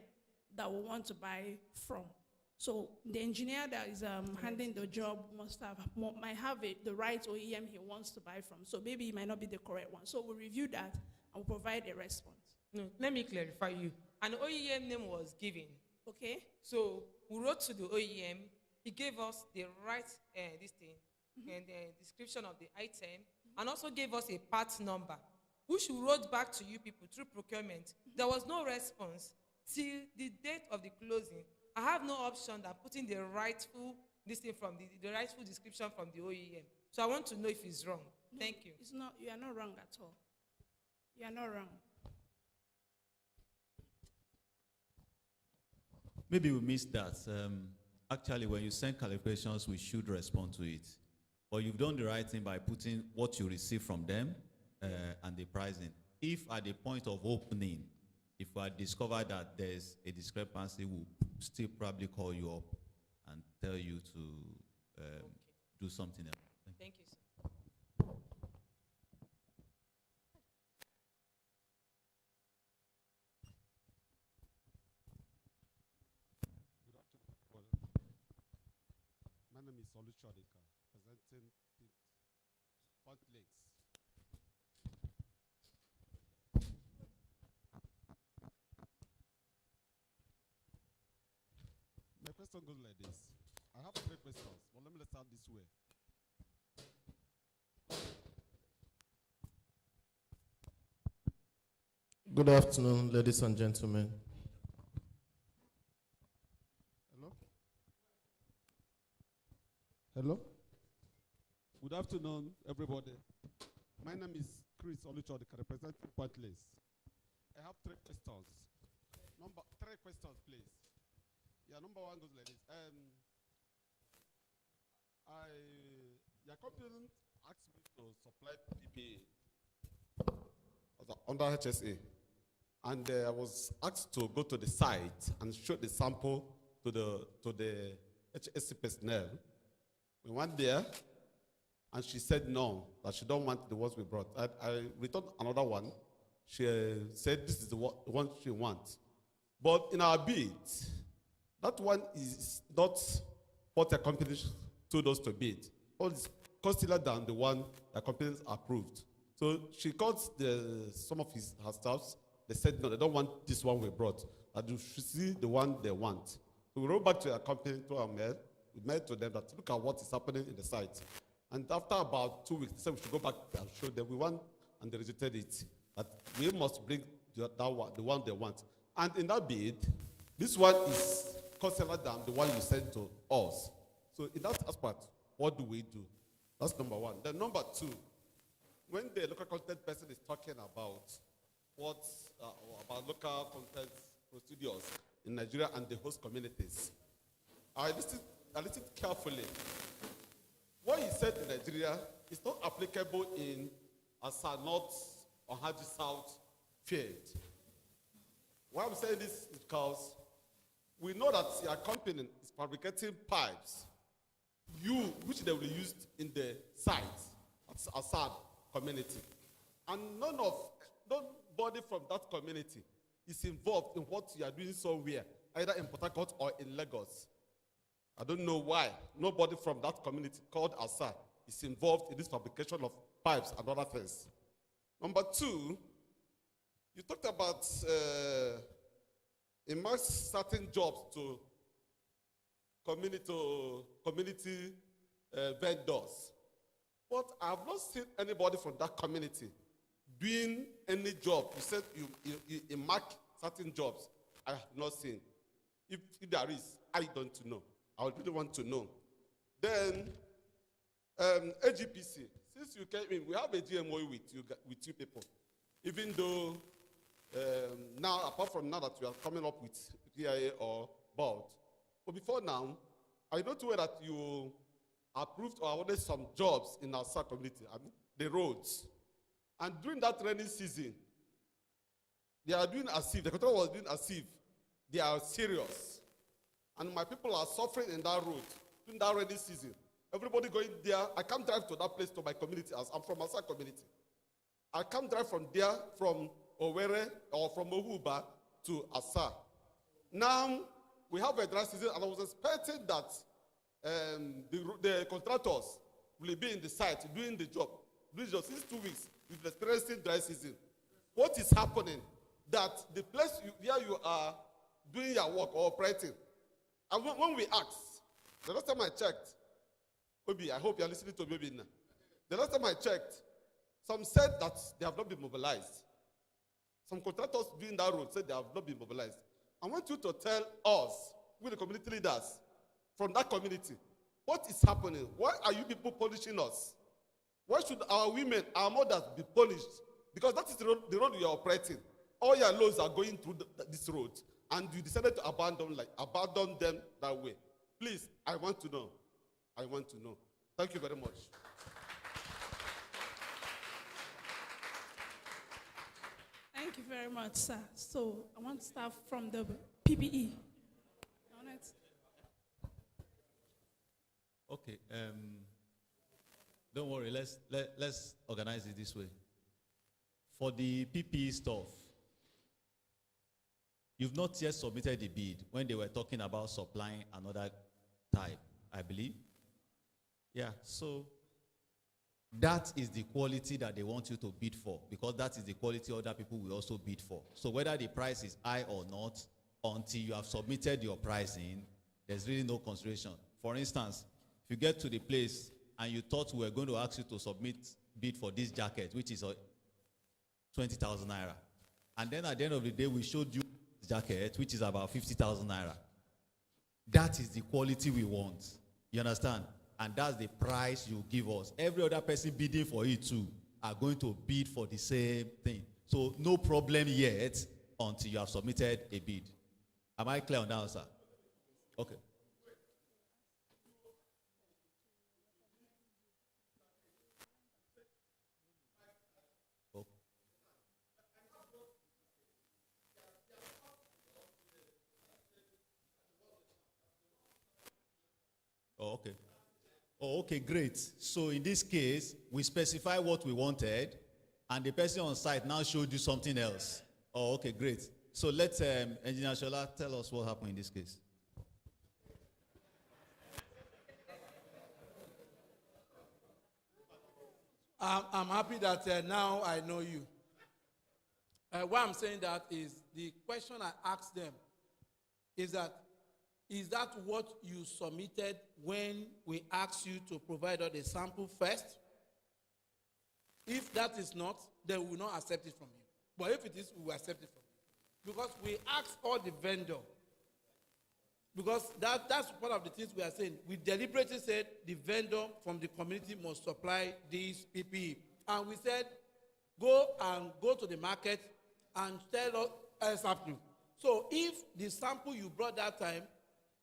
that we want to buy from. So the engineer that is handling the job might have the right OEM he wants to buy from. So maybe it might not be the correct one. So we'll review that and we'll provide a response. No, let me clarify you. An OEM name was given. Okay. So we wrote to the OEM. He gave us the right and the description of the item, and also gave us a part number, which we wrote back to you people through procurement. There was no response till the date of the closing. I have no option than putting the rightful the rightful description from the OEM. So I want to know if it's wrong. No, thank you. It's not. You are not wrong at all. You are not wrong. Maybe we missed that. Actually, when you send calculations, we should respond to it. But you've done the right thing by putting what you receive from them and the pricing. If at the point of opening, if I discover that there's a discrepancy, we'll still probably call you up and tell you to do something else. Thank you, sir. My name is Olu Chodika, presenting Port Lakes. question goes like this. I have 3 questions, but let's start this way. Good afternoon, ladies and gentlemen. Hello? Hello? Good afternoon, everybody. My name is Chris Olucho, the representing Pointless. I have 3 questions. 3 questions, please. Yeah, number 1 goes like this. Your company asked me to supply PPE under HSA. And I was asked to go to the site and show the sample to the HSC personnel. We went there, and she said no, that she don't want the ones we brought. I returned another one. She said this is the one she wants. But in our bid, that one is not what the company told us to bid. It's costlier than the one the company approved. So she called some of her staffs. They said, no, they don't want this one we brought. That you should see the one they want. So we wrote back to our company, to our mail. We mailed to them that look at what is happening in the site. And after about 2 weeks, they said we should go back and show them we want, and they rejected it. That we must bring the one they want. And in that bid, this one is costlier than the one you sent to us. So in that aspect, what do we do? That's number 1. Then number 2, when the local content person is talking about about local content procedures in Nigeria and the host communities, I listened carefully. What he said in Nigeria is not applicable in Asa North or Haji South field. Why I'm saying this is because we know that your company is fabricating pipes, which they will use in the site, Assad community. And nobody from that community is involved in what you are doing somewhere, either in Port Harcourt or in Lagos. I don't know why nobody from that community called Asa is involved in this fabrication of pipes and other things. Number 2, you talked about immerse certain jobs to community vendors. But I have not seen anybody from that community doing any job. You said you mark certain jobs. I have not seen. If there is, I don't know. I would really want to know. Then, AGPC. Since you came in, we have a GMO with you people. Even though now, apart from now that we are coming up with PIA or board, but before now, I don't know that you approved or awarded some jobs in our SAC community, the roads. And during that rainy season, they are doing as if, the contractor was doing as if they are serious. And my people are suffering in that road during that rainy season. Everybody going there. I can't drive to that place to my community, as I'm from Asa community. I can't drive from there, from Owerri or from Ohuba to Asa. Now, we have a dry season, and I was expecting that the contractors will be in the site doing the job. Since 2 weeks, we've experienced dry season. What is happening? That the place where you are doing your work or operating, and when we asked, the last time I checked, Obi, I hope you're listening to me now. The last time I checked, some said that they have not been mobilized. Some contractors doing that road said they have not been mobilized. I want you to tell us, with the community leaders from that community, what is happening? Why are you people punishing us? Why should our women, our mothers be punished? Because that is the road you are operating. All your loads are going through this road, and you decided to abandon them that way. Please, I want to know. I want to know. Thank you very much. Thank you very much, sir. So I want to start from the PPE. On it. Okay. Don't worry. Let's organize it this way. For the PPE stuff, you've not yet submitted the bid when they were talking about supplying another type, I believe. Yeah, so that is the quality that they want you to bid for, because that is the quality other people will also bid for. So whether the price is high or not, until you have submitted your pricing, there's really no consideration. For instance, if you get to the place and you thought we were going to ask you to submit bid for this jacket, which is 20,000 naira, and then at the end of the day, we showed you this jacket, which is about 50,000 naira. That is the quality we want. You understand? And that's the price you give us. Every other person bidding for it too are going to bid for the same thing. So no problem yet until you have submitted a bid. Am I clear on that, sir? Okay. Oh, okay. Oh, okay, great. So in this case, we specify what we wanted, and the person on site now showed you something else. Oh, okay, great. So let Engineer Shola tell us what happened in this case. I'm happy that now I know you. Why I'm saying that is the question I asked them is that what you submitted when we asked you to provide us a sample first? If that is not, then we will not accept it from you. But if it is, we will accept it from you. Because we asked all the vendor. Because that's part of the things we are saying. We deliberately said the vendor from the community must supply these PPE. And we said, go to the market and tell us a sample. So if the sample you brought that time,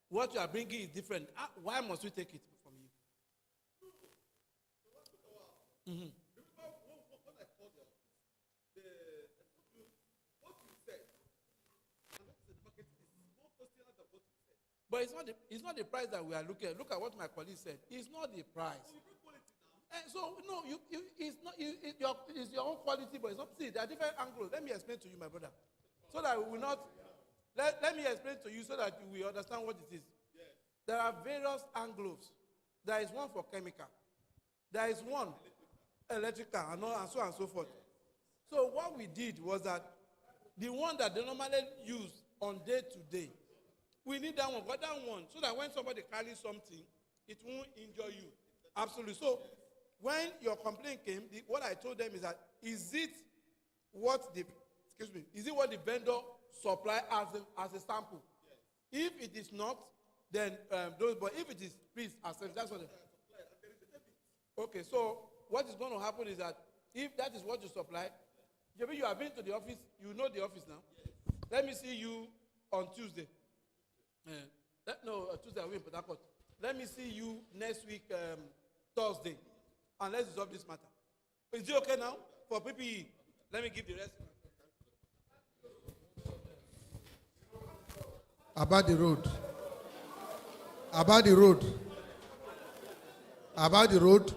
what you are bringing is different, why must we take it from you? Mm-hmm. But it's not the price that we are looking at. Look at what my colleague said. It's not the price. So no, it's your own quality, but it's not. See, there are different angles. Let me explain to you, my brother, so that we will not. Let me explain to you so that you will understand what it is. Yes. There are various angles. There is one for chemical. There is one electrical, and so on and so forth. So what we did was that the one that they normally use on day to day, we need that one, but that one, so that when somebody carries something, it won't injure you. Absolutely. So when your complaint came, what I told them is that, is it what the vendor supply as a sample? Yes. If it is not, then but if it is, please accept. That's what. Okay, so what is going to happen is that if that is what you supply, maybe you have been to the office, you know the office now. Yes. Let me see you on Tuesday. Tuesday I will in Port Harcourt. Let me see you next week, Thursday, and let's resolve this matter. Is it okay now for PPE? Let me give the rest. About the road. About the road. About the road.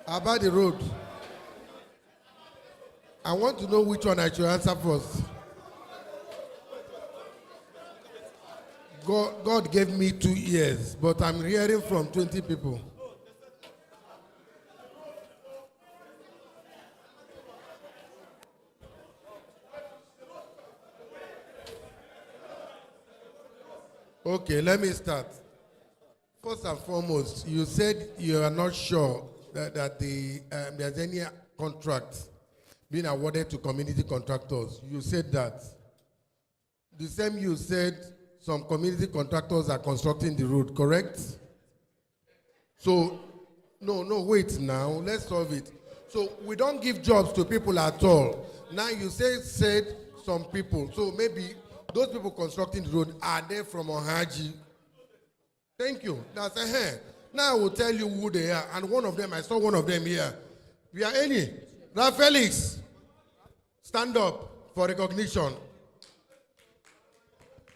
About the road. I want to know which one I should answer first. God gave me 2 ears, but I'm hearing from 20 people. Okay, let me start. First and foremost, you said you are not sure that there's any contract being awarded to community contractors. You said that. The same you said some community contractors are constructing the road, correct? So, no, wait now. Let's solve it. So we don't give jobs to people at all. Now you said some people. So maybe those people constructing the road, are they from Ohaji? Thank you. That's a hand. Now I will tell you who they are. And one of them, I saw one of them here. We are any. Felix, stand up for recognition.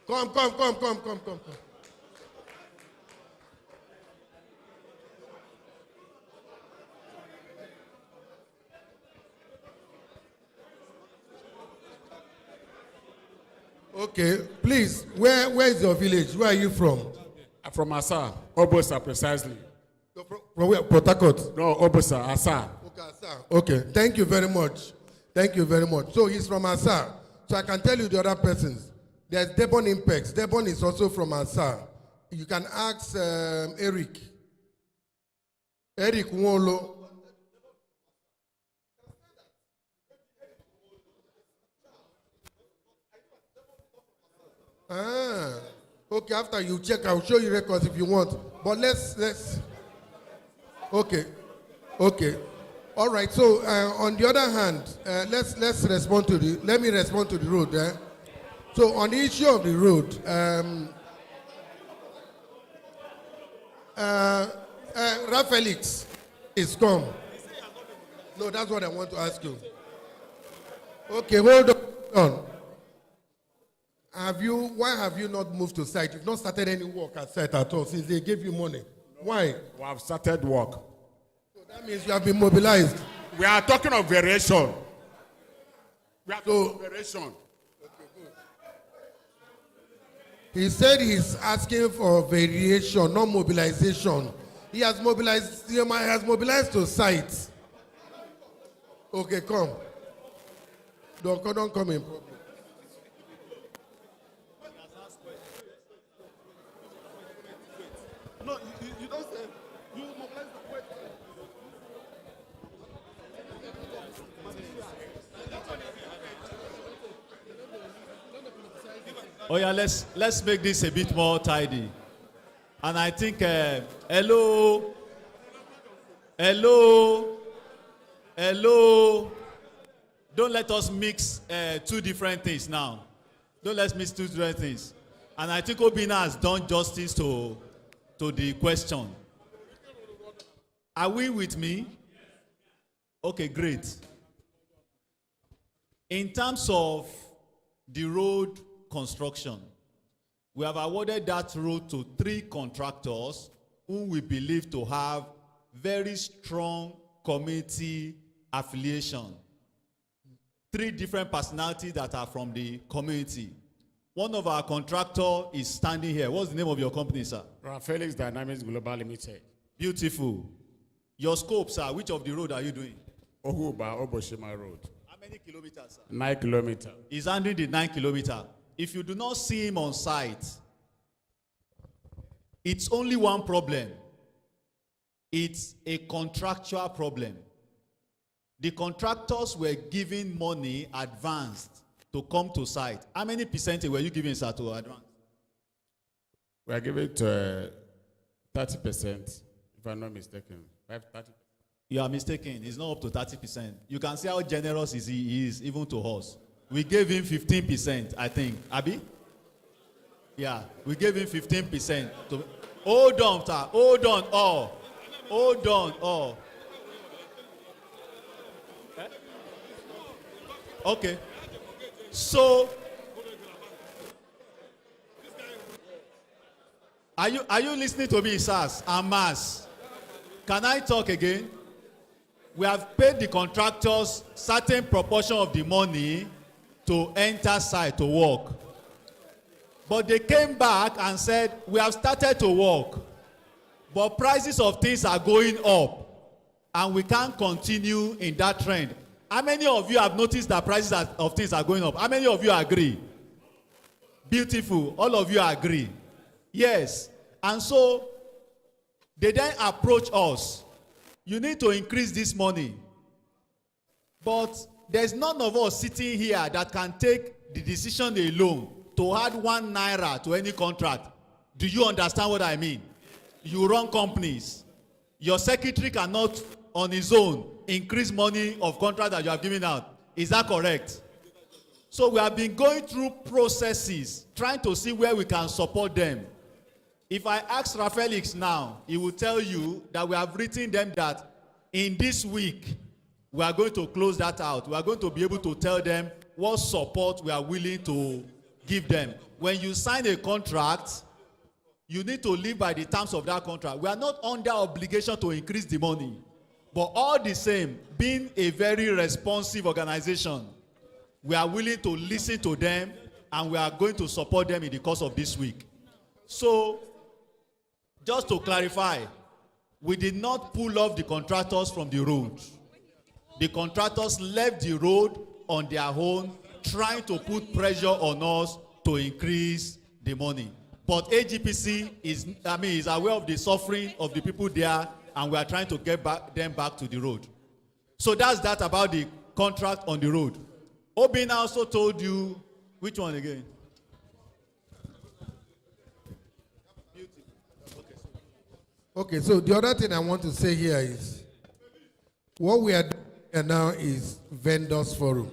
Come. Okay, please, where is your village? Where are you from? I'm from Asa, Obosa precisely. From where? Port Harcourt? No, Obosa, Asa. Okay, Asa. Okay, thank you very much. So he's from Asa. So I can tell you the other persons. There's Devon Impex. Devon is also from ASA. You can ask Eric. Eric Nwolo. Okay, after you check, I'll show you records if you want. But let's. Okay. All right. So on the other hand, let's respond to the. Let me respond to the road. So on the issue of the road, Raphaelix is come. No, that's what I want to ask you. Okay, hold on. Why have you not moved to site? You've not started any work at site at all since they gave you money. Why? We have started work. So that means you have been mobilized. We are talking of variation. We are talking of variation. He said he's asking for variation, not mobilization. He has mobilized to site. Okay, come. Don't come in public. No, you don't say. You mobilize the point. Oh yeah, let's make this a bit more tidy. And I think, hello. Don't let us mix two different things now. Don't let's mix two different things. And I think Obina has done justice to the question. Are we with me? Okay, great. In terms of the road construction, we have awarded that road to 3 contractors whom we believe to have very strong community affiliation. 3 different personalities that are from the community. One of our contractors is standing here. What's the name of your company, sir? Raphaelix Dynamics Global Limited. Beautiful. Your scope, sir, which of the road are you doing? Ohuba Oboshima Road. How many kilometers, sir? 9 kilometers. He's handling the 9 kilometers. If you do not see him on site, it's only one problem. It's a contractual problem. The contractors were giving money advanced to come to site. How many percentage were you giving, sir, to advance? We are giving to 30%, if I'm not mistaken. 30%. You are mistaken. It's not up to 30%. You can see how generous he is, even to us. We gave him 15%, I think. Abi? Yeah, we gave him 15%. Hold on, sir. Hold on, all. Hold on, all. Okay. So, are you listening to me, sirs and mass? Can I talk again? We have paid the contractors certain proportion of the money to enter site to work. But they came back and said, we have started to work, but prices of things are going up, and we can't continue in that trend. How many of you have noticed that prices of things are going up? How many of you agree? Beautiful. All of you agree. Yes. And so, they then approach us. You need to increase this money. But there's none of us sitting here that can take the decision alone to add 1 naira to any contract. Do you understand what I mean? You run companies. Your secretary cannot, on his own, increase money of contract that you have given out. Is that correct? So we have been going through processes, trying to see where we can support them. If I ask Raphaelix now, he will tell you that we have written them that in this week, we are going to close that out. We are going to be able to tell them what support we are willing to give them. When you sign a contract, you need to live by the terms of that contract. We are not under obligation to increase the money. But all the same, being a very responsive organization, we are willing to listen to them, and we are going to support them in the course of this week. So, just to clarify, we did not pull off the contractors from the road. The contractors left the road on their own, trying to put pressure on us to increase the money. But AGPC is aware of the suffering of the people there, and we are trying to get them back to the road. So that's that about the contract on the road. Obin also told you, which one again? Okay, so the other thing I want to say here is, what we are doing here now is vendors forum.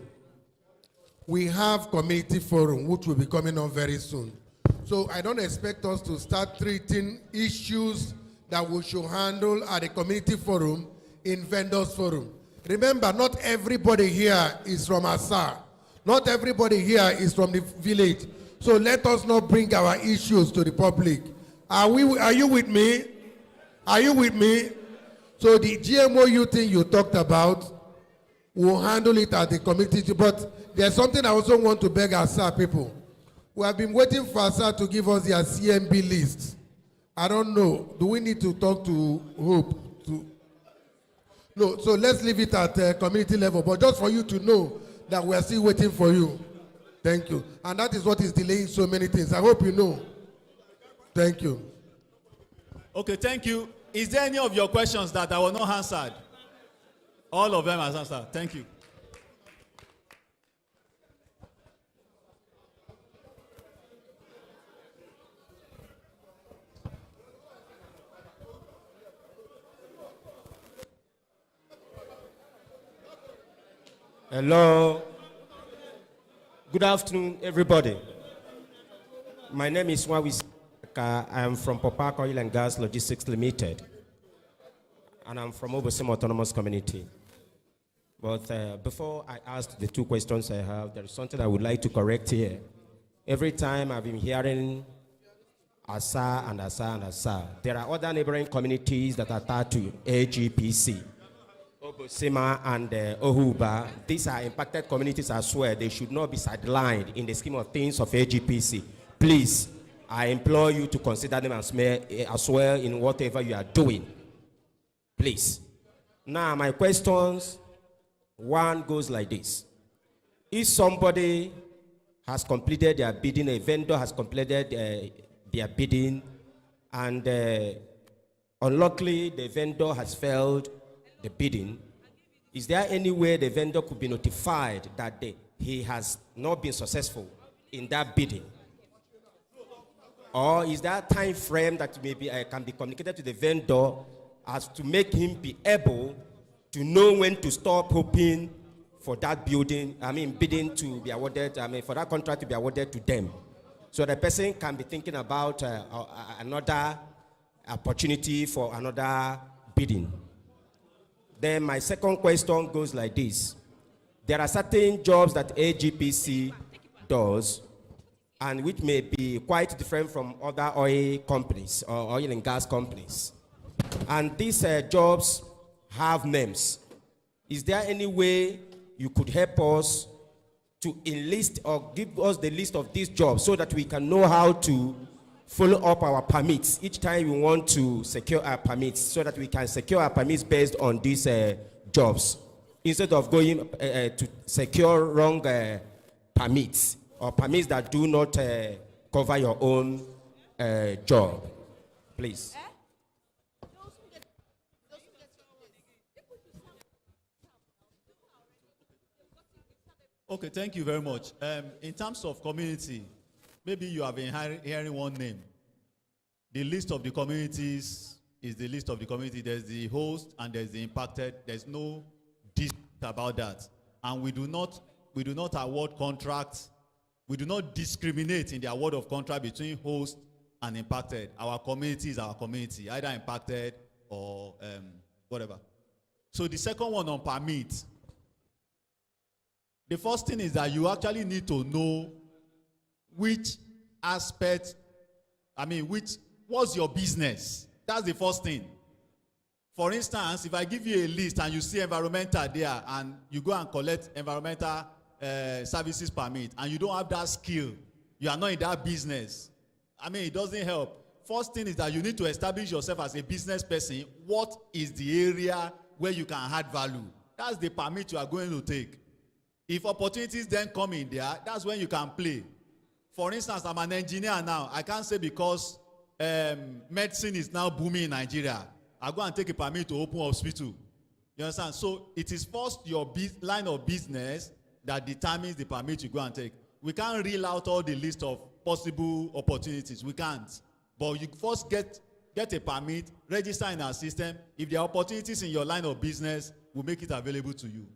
We have community forum, which will be coming on very soon. So I don't expect us to start treating issues that we should handle at a community forum in vendors forum. Remember, not everybody here is from Asa. Not everybody here is from the village. So let us not bring our issues to the public. Are you with me? Are you with me? So the GMOU thing you talked about, we'll handle it at the community. But there's something I also want to beg Asa people. We have been waiting for Asa to give us their CMB list. I don't know. Do we need to talk to Hope? No, so let's leave it at community level. But just for you to know that we are still waiting for you. Thank you. And that is what is delaying so many things. I hope you know. Thank you. Okay, thank you. Is there any of your questions that I will not answered? All of them are answered. Thank you. Hello. Good afternoon, everybody. My name is Wawis. I am from Popak Oil and Gas Logistics Limited. And I'm from Obosim Autonomous Community. But before I ask the two questions I have, there is something I would like to correct here. Every time I've been hearing Asa and Asa and Asa, there are other neighboring communities that are attached to AGPC. Obosima and Ohuba, these are impacted communities as well. They should not be sidelined in the scheme of things of AGPC. Please, I implore you to consider them as well in whatever you are doing. Please. Now, my questions, one goes like this. If somebody has completed their bidding, a vendor has completed their bidding, and unluckily the vendor has failed the bidding, is there any way the vendor could be notified that he has not been successful in that bidding? Or is there a time frame that maybe can be communicated to the vendor as to make him be able to know when to stop hoping for that bidding to be awarded, for that contract to be awarded to them? So the person can be thinking about another opportunity for another bidding. Then my second question goes like this. There are certain jobs that AGPC does, and which may be quite different from other oil companies or oil and gas companies. And these jobs have names. Is there any way you could help us to enlist or give us the list of these jobs so that we can know how to follow up our permits each time we want to secure our permits, so that we can secure our permits based on these jobs, instead of going to secure wrong permits or permits that do not cover your own job? Please. Okay, thank you very much. In terms of community, maybe you have been hearing one name. The list of the communities is the list of the community. There's the host and there's the impacted. There's no dispute about that. And we do not award contracts. We do not discriminate in the award of contract between host and impacted. Our community is our community, either impacted or whatever. So the second one on permit. The first thing is that you actually need to know which aspect, what's your business? That's the first thing. For instance, if I give you a list and you see environmental there and you go and collect environmental services permit and you don't have that skill, you are not in that business, it doesn't help. First thing is that you need to establish yourself as a business person. What is the area where you can add value? That's the permit you are going to take. If opportunities then come in there, that's when you can play. For instance, I'm an engineer now. I can't say because medicine is now booming in Nigeria, I go and take a permit to open hospital. You understand? So it is first your line of business that determines the permit you go and take. We can't reel out all the list of possible opportunities. We can't. But you first get a permit, register in our system. If there are opportunities in your line of business, we'll make it available to you.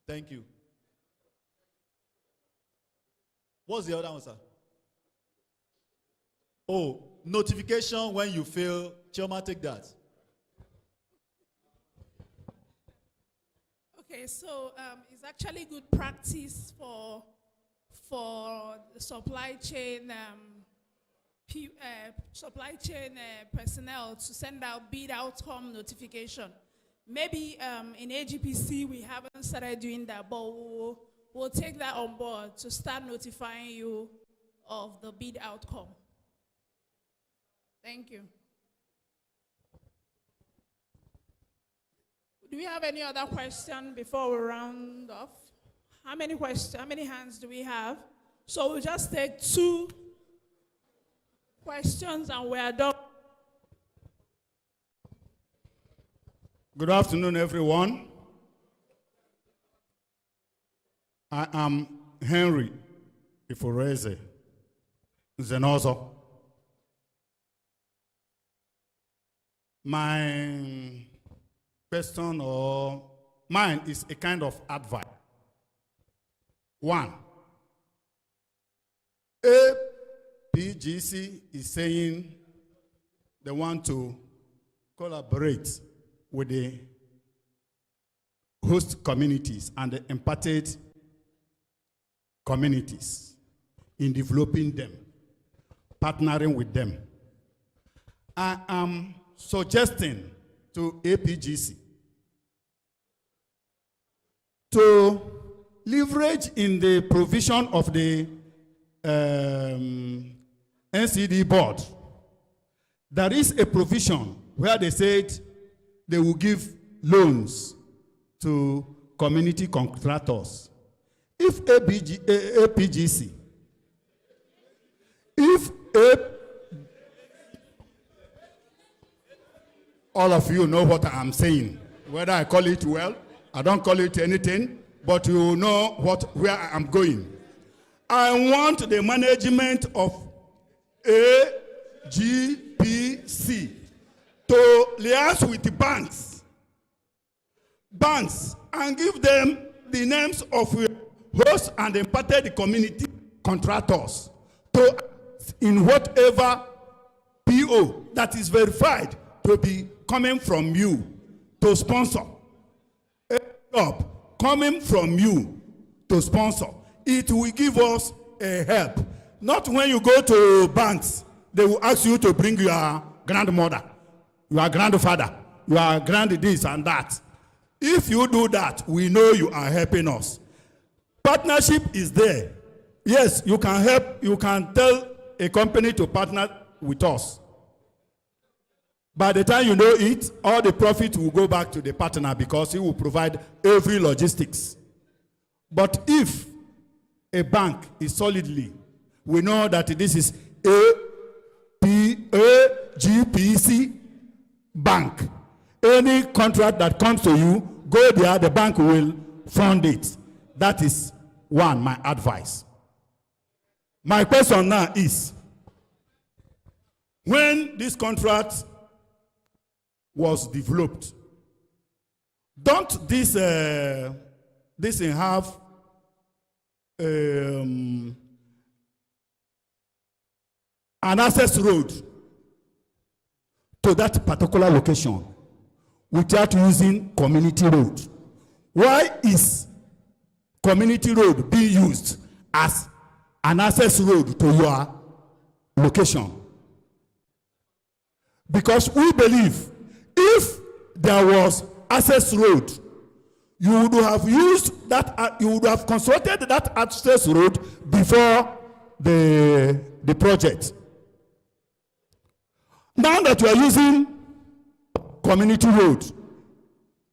Thank you. What's the other one, sir? Oh, notification when you fail. Chioma, take that. Okay, so it's actually good practice for the supply chain personnel to send out bid outcome notification. Maybe in AGPC we haven't started doing that, but we'll take that on board to start notifying you of the bid outcome. Thank you. Do we have any other question before we round off? How many questions? How many hands do we have? So we'll just take 2 questions and we're done. Good afternoon, everyone. I am Henry Iforeze Zenozo. My question or mine is a kind of advice. 1, AGPC is saying they want to collaborate with the host communities and the impacted communities in developing them, partnering with them. I am suggesting to AGPC to leverage in the provision of the NCD board. There is a provision where they said they will give loans to community contractors. If AGPC, all of you know what I'm saying. Whether I call it well, I don't call it anything, but you know where I'm going. I want the management of AGPC to liaise with the banks, and give them the names of host and impacted community contractors to in whatever PO that is verified to be coming from you to sponsor. A job coming from you to sponsor. It will give us a help. Not when you go to banks, they will ask you to bring your grandmother, your grandfather, your grand this and that. If you do that, we know you are helping us. Partnership is there. Yes, you can help, you can tell a company to partner with us. By the time you know it, all the profit will go back to the partner because he will provide every logistics. But if a bank is solidly, we know that this is AGPC bank. Any contract that comes to you, go there, the bank will fund it. That is one, my advice. My question now is, when this contract was developed, don't this have an access road to that particular location without using community road? Why is community road being used as an access road to your location? Because we believe if there was access road, you would have used that, you would have consulted that access road before the project. Now that you are using community road,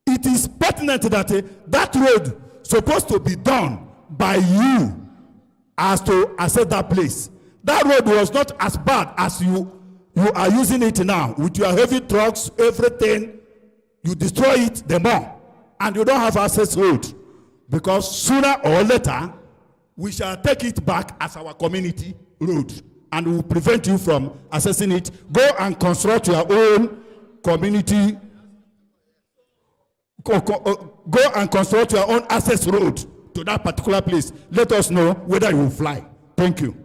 it is pertinent that that road supposed to be done by you as to access that place. That road was not as bad as you are using it now. With your heavy trucks, everything, you destroy it the more. And you don't have access road. Because sooner or later, we shall take it back as our community road. And we will prevent you from accessing it. Go and construct your own community. Go and construct your own access road to that particular place. Let us know whether you will fly. Thank you.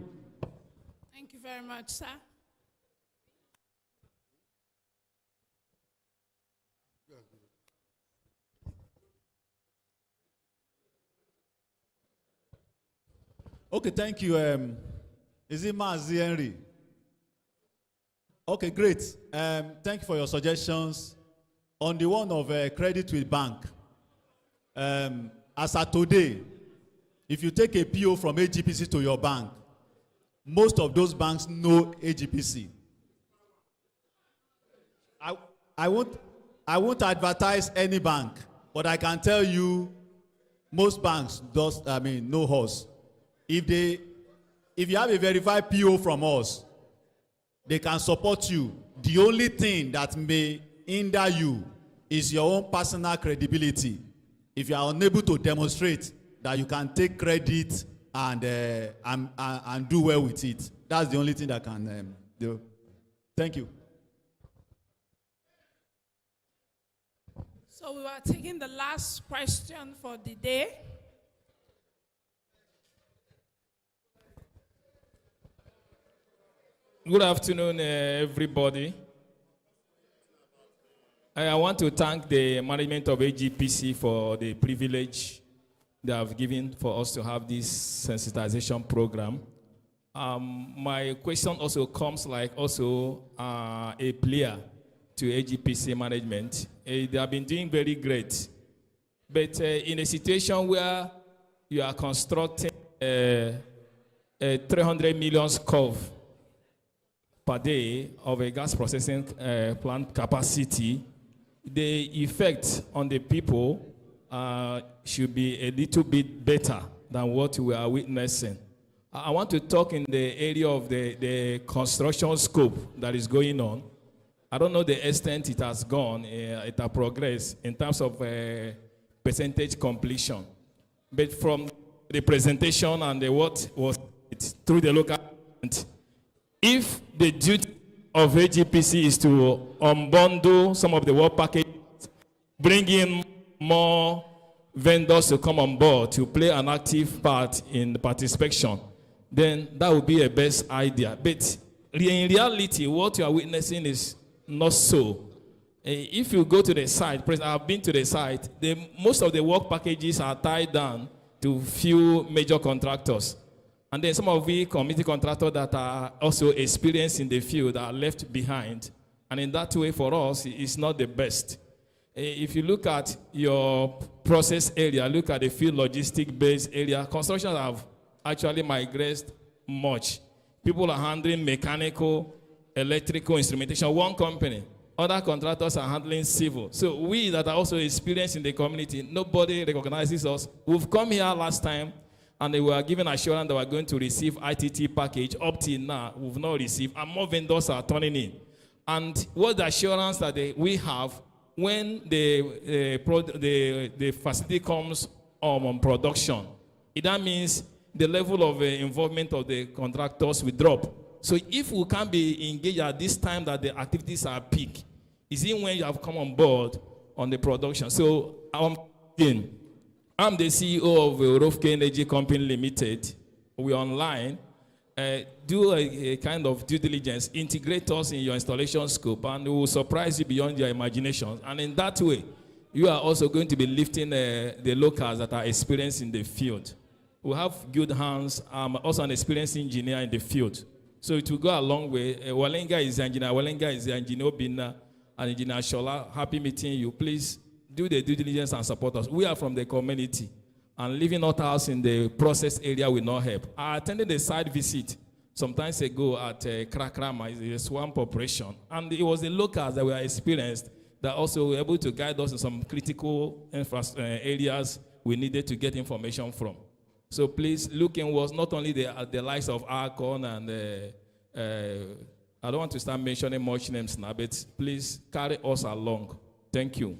Thank you very much, sir. Okay, thank you. Is it Mazi Henry? Okay, great. Thank you for your suggestions. On the one of credit with bank, as of today, if you take a PO from AGPC to your bank, most of those banks know AGPC. I won't advertise any bank, but I can tell you most banks know us. If you have a verified PO from us, they can support you. The only thing that may hinder you is your own personal credibility. If you are unable to demonstrate that you can take credit and do well with it, that's the only thing that can do. Thank you. So we are taking the last question for the day. Good afternoon, everybody. I want to thank the management of AGPC for the privilege they have given for us to have this sensitization program. My question also comes like also a player to AGPC management. They have been doing very great. But in a situation where you are constructing a 300 million curve per day of a gas processing plant capacity, the effect on the people should be a little bit better than what we are witnessing. I want to talk in the area of the construction scope that is going on. I don't know the extent it has gone, it has progressed in terms of percentage completion. But from the presentation and what was through the local government, if the duty of AGPC is to unbundle some of the work packages, bring in more vendors to come on board to play an active part in the participation, then that would be a best idea. But in reality, what you are witnessing is not so. If you go to the site, I have been to the site, most of the work packages are tied down to few major contractors. And then some of the community contractors that are also experienced in the field are left behind. And in that way, for us, it's not the best. If you look at your process area, look at the field logistic-based area, construction have actually migrated much. People are handling mechanical, electrical instrumentation, one company. Other contractors are handling civil. So we that are also experienced in the community, nobody recognizes us. We've come here last time, and they were given assurance that we're going to receive ITT package. Up till now, we've not received, and more vendors are turning in. And what the assurance that we have when the facility comes on production, that means the level of involvement of the contractors will drop. So if we can't be engaged at this time that the activities are peak, is it when you have come on board on the production? So I'm the CEO of Rofke Energy Company Limited. We're online. Do a kind of due diligence. Integrate us in your installation scope, and we will surprise you beyond your imagination. And in that way, you are also going to be lifting the locals that are experienced in the field. We have good hands. I'm also an experienced engineer in the field. So it will go a long way. Walenga is the engineer. Walenga is the engineer Obina and Engineer Shola. Happy meeting you. Please do the due diligence and support us. We are from the community, and leaving our house in the process area will not help. I attended a site visit some time ago at Krakrama, it's a swamp operation, and it was the locals that were experienced that also were able to guide us in some critical areas we needed to get information from. So please look inwards, not only the likes of Arcon and I don't want to start mentioning much names now, but please carry us along. Thank you.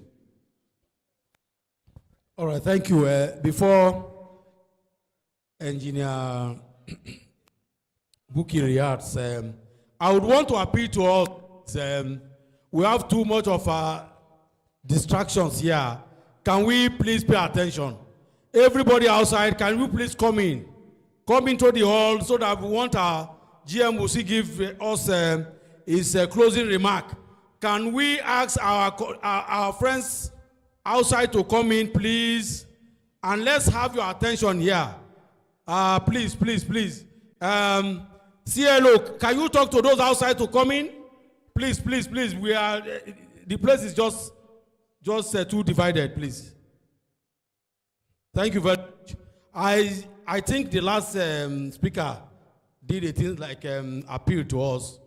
All right, thank you. Before Engineer Buki reacts, I would want to appeal to us. We have too much of distractions here. Can we please pay attention? Everybody outside, can you please come in? Come into the hall so that we want our GM Musi give us his closing remark. Can we ask our friends outside to come in, please? And let's have your attention here. Please, please, please. CLO, can you talk to those outside to come in? Please, please, please. We are, the place is just too divided, please. Thank you very much. I think the last speaker did a thing like appeal to us.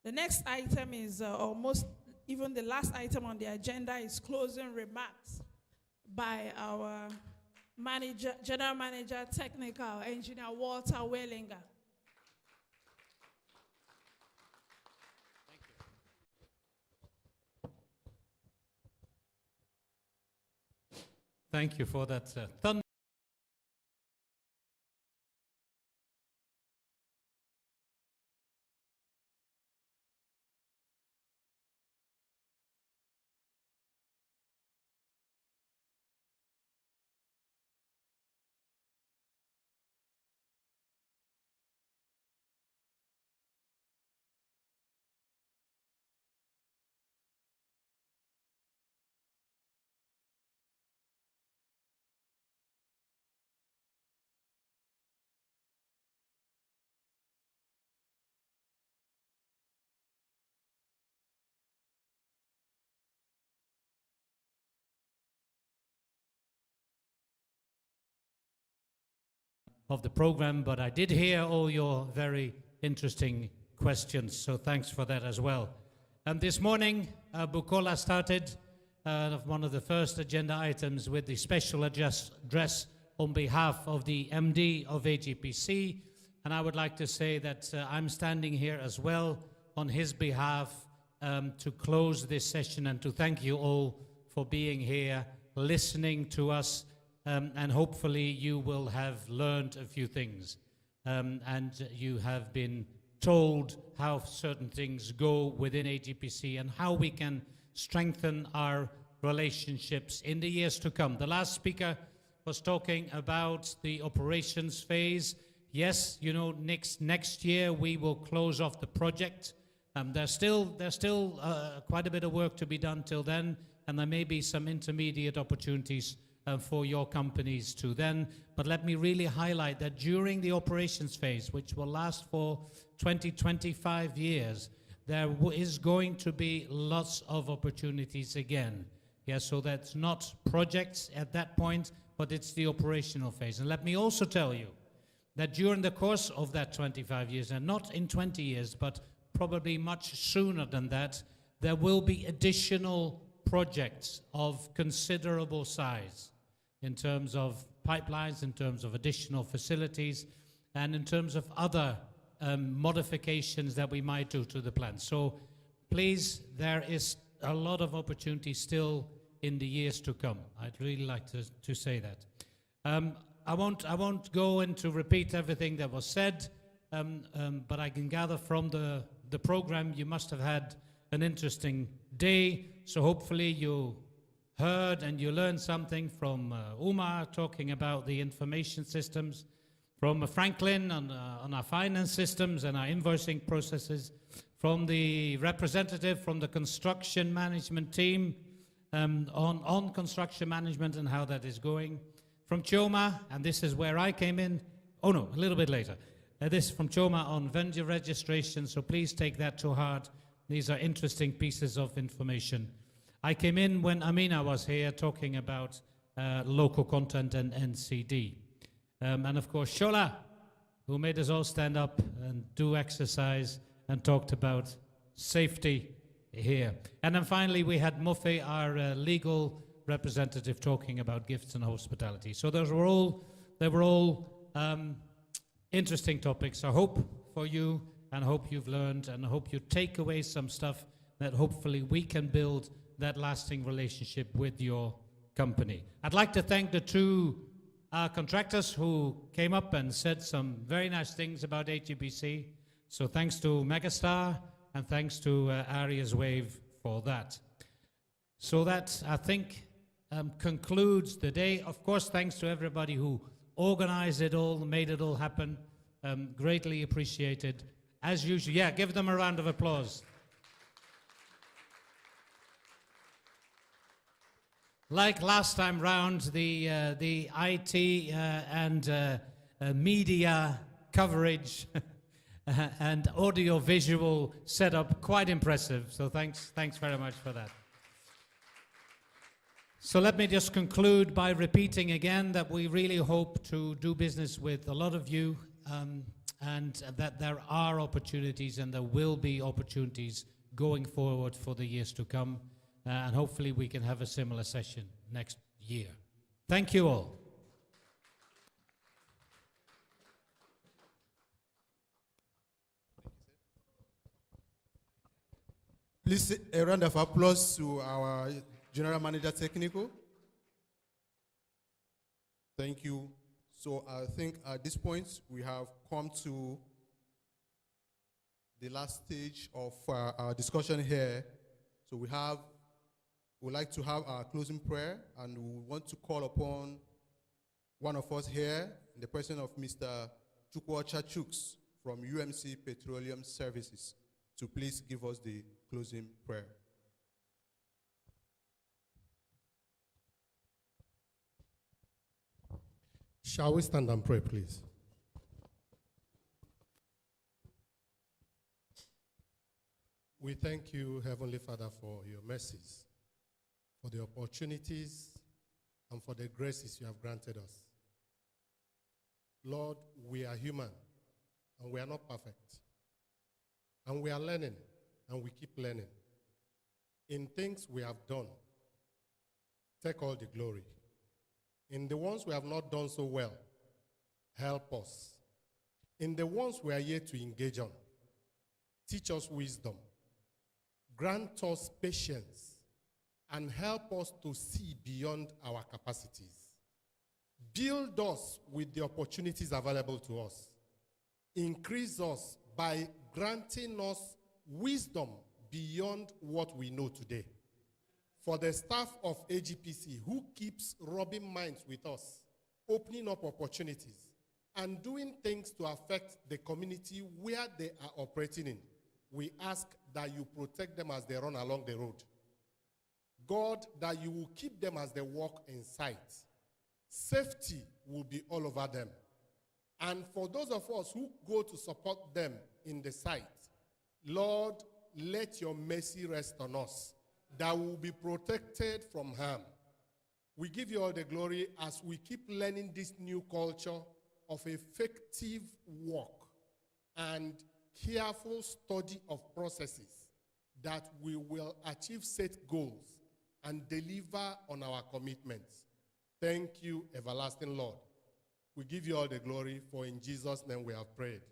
The next item is almost even the last item on the agenda is closing remarks by our manager, general manager, technical engineer Walter Wellinger. Thank you for that thunder. Of the program, but I did hear all your very interesting questions, so thanks for that as well. This morning, Bukola started one of the first agenda items with the special address on behalf of the MD of AGPC, and I would like to say that I'm standing here as well on his behalf to close this session and to thank you all for being here, listening to us, and hopefully you will have learned a few things and you have been told how certain things go within AGPC and how we can strengthen our relationships in the years to come. The last speaker was talking about the operations phase. Yes, you know, next year we will close off the project. There's still quite a bit of work to be done till then, and there may be some intermediate opportunities for your companies too then. But let me really highlight that during the operations phase, which will last for 20-25 years, there is going to be lots of opportunities again. Yeah, so that's not projects at that point, but it's the operational phase. And let me also tell you that during the course of that 25 years, and not in 20 years, but probably much sooner than that, there will be additional projects of considerable size in terms of pipelines, in terms of additional facilities, and in terms of other modifications that we might do to the plan. So please, there is a lot of opportunity still in the years to come. I'd really like to say that. I won't go in to repeat everything that was said, but I can gather from the program you must have had an interesting day. So hopefully you heard and you learned something from Umar talking about the information systems, from Franklin on our finance systems and our invoicing processes, from the representative from the construction management team on construction management and how that is going, from Choma, and this is where I came in, oh no, a little bit later, this from Choma on vendor registration, so please take that to heart. These are interesting pieces of information. I came in when Amina was here talking about local content and NCD. And of course, Shola, who made us all stand up and do exercise and talked about safety here. And then finally, we had Mofe, our legal representative, talking about gifts and hospitality. So they were all interesting topics. I hope for you, and I hope you've learned, and I hope you take away some stuff that hopefully we can build that lasting relationship with your company. I'd like to thank the two contractors who came up and said some very nice things about AGPC. So thanks to Megastar and thanks to Arias Wave for that. So that, I think, concludes the day. Of course, thanks to everybody who organized it all, made it all happen. Greatly appreciated. As usual, yeah, give them a round of applause. Like last time round, the IT and media coverage and audio-visual setup, quite impressive. So thanks very much for that. So let me just conclude by repeating again that we really hope to do business with a lot of you, and that there are opportunities and there will be opportunities going forward for the years to come. And hopefully we can have a similar session next year. Thank you all. Please, a round of applause to our General Manager Technical. Thank you. So I think at this point we have come to the last stage of our discussion here. So we'd like to have our closing prayer, and we want to call upon one of us here, in the person of Mr. Chukwuocha Chuks from UMC Petroleum Services, to please give us the closing prayer. Shall we stand and pray, please? We thank you, Heavenly Father, for your mercies, for the opportunities, and for the graces you have granted us. Lord, we are human, and we are not perfect. And we are learning, and we keep learning. In things we have done, take all the glory. In the ones we have not done so well, help us. In the ones we are yet to engage on, teach us wisdom. Grant us patience and help us to see beyond our capacities. Build us with the opportunities available to us. Increase us by granting us wisdom beyond what we know today. For the staff of AGPC who keeps rubbing minds with us, opening up opportunities, and doing things to affect the community where they are operating in, we ask that you protect them as they run along the road. God, that you will keep them as they walk in sight. Safety will be all over them. And for those of us who go to support them in the sight, Lord, let your mercy rest on us, that we will be protected from harm. We give you all the glory as we keep learning this new culture of effective work and careful study of processes, that we will achieve set goals and deliver on our commitments. Thank you, everlasting Lord. We give you all the glory, for in Jesus' name we have prayed.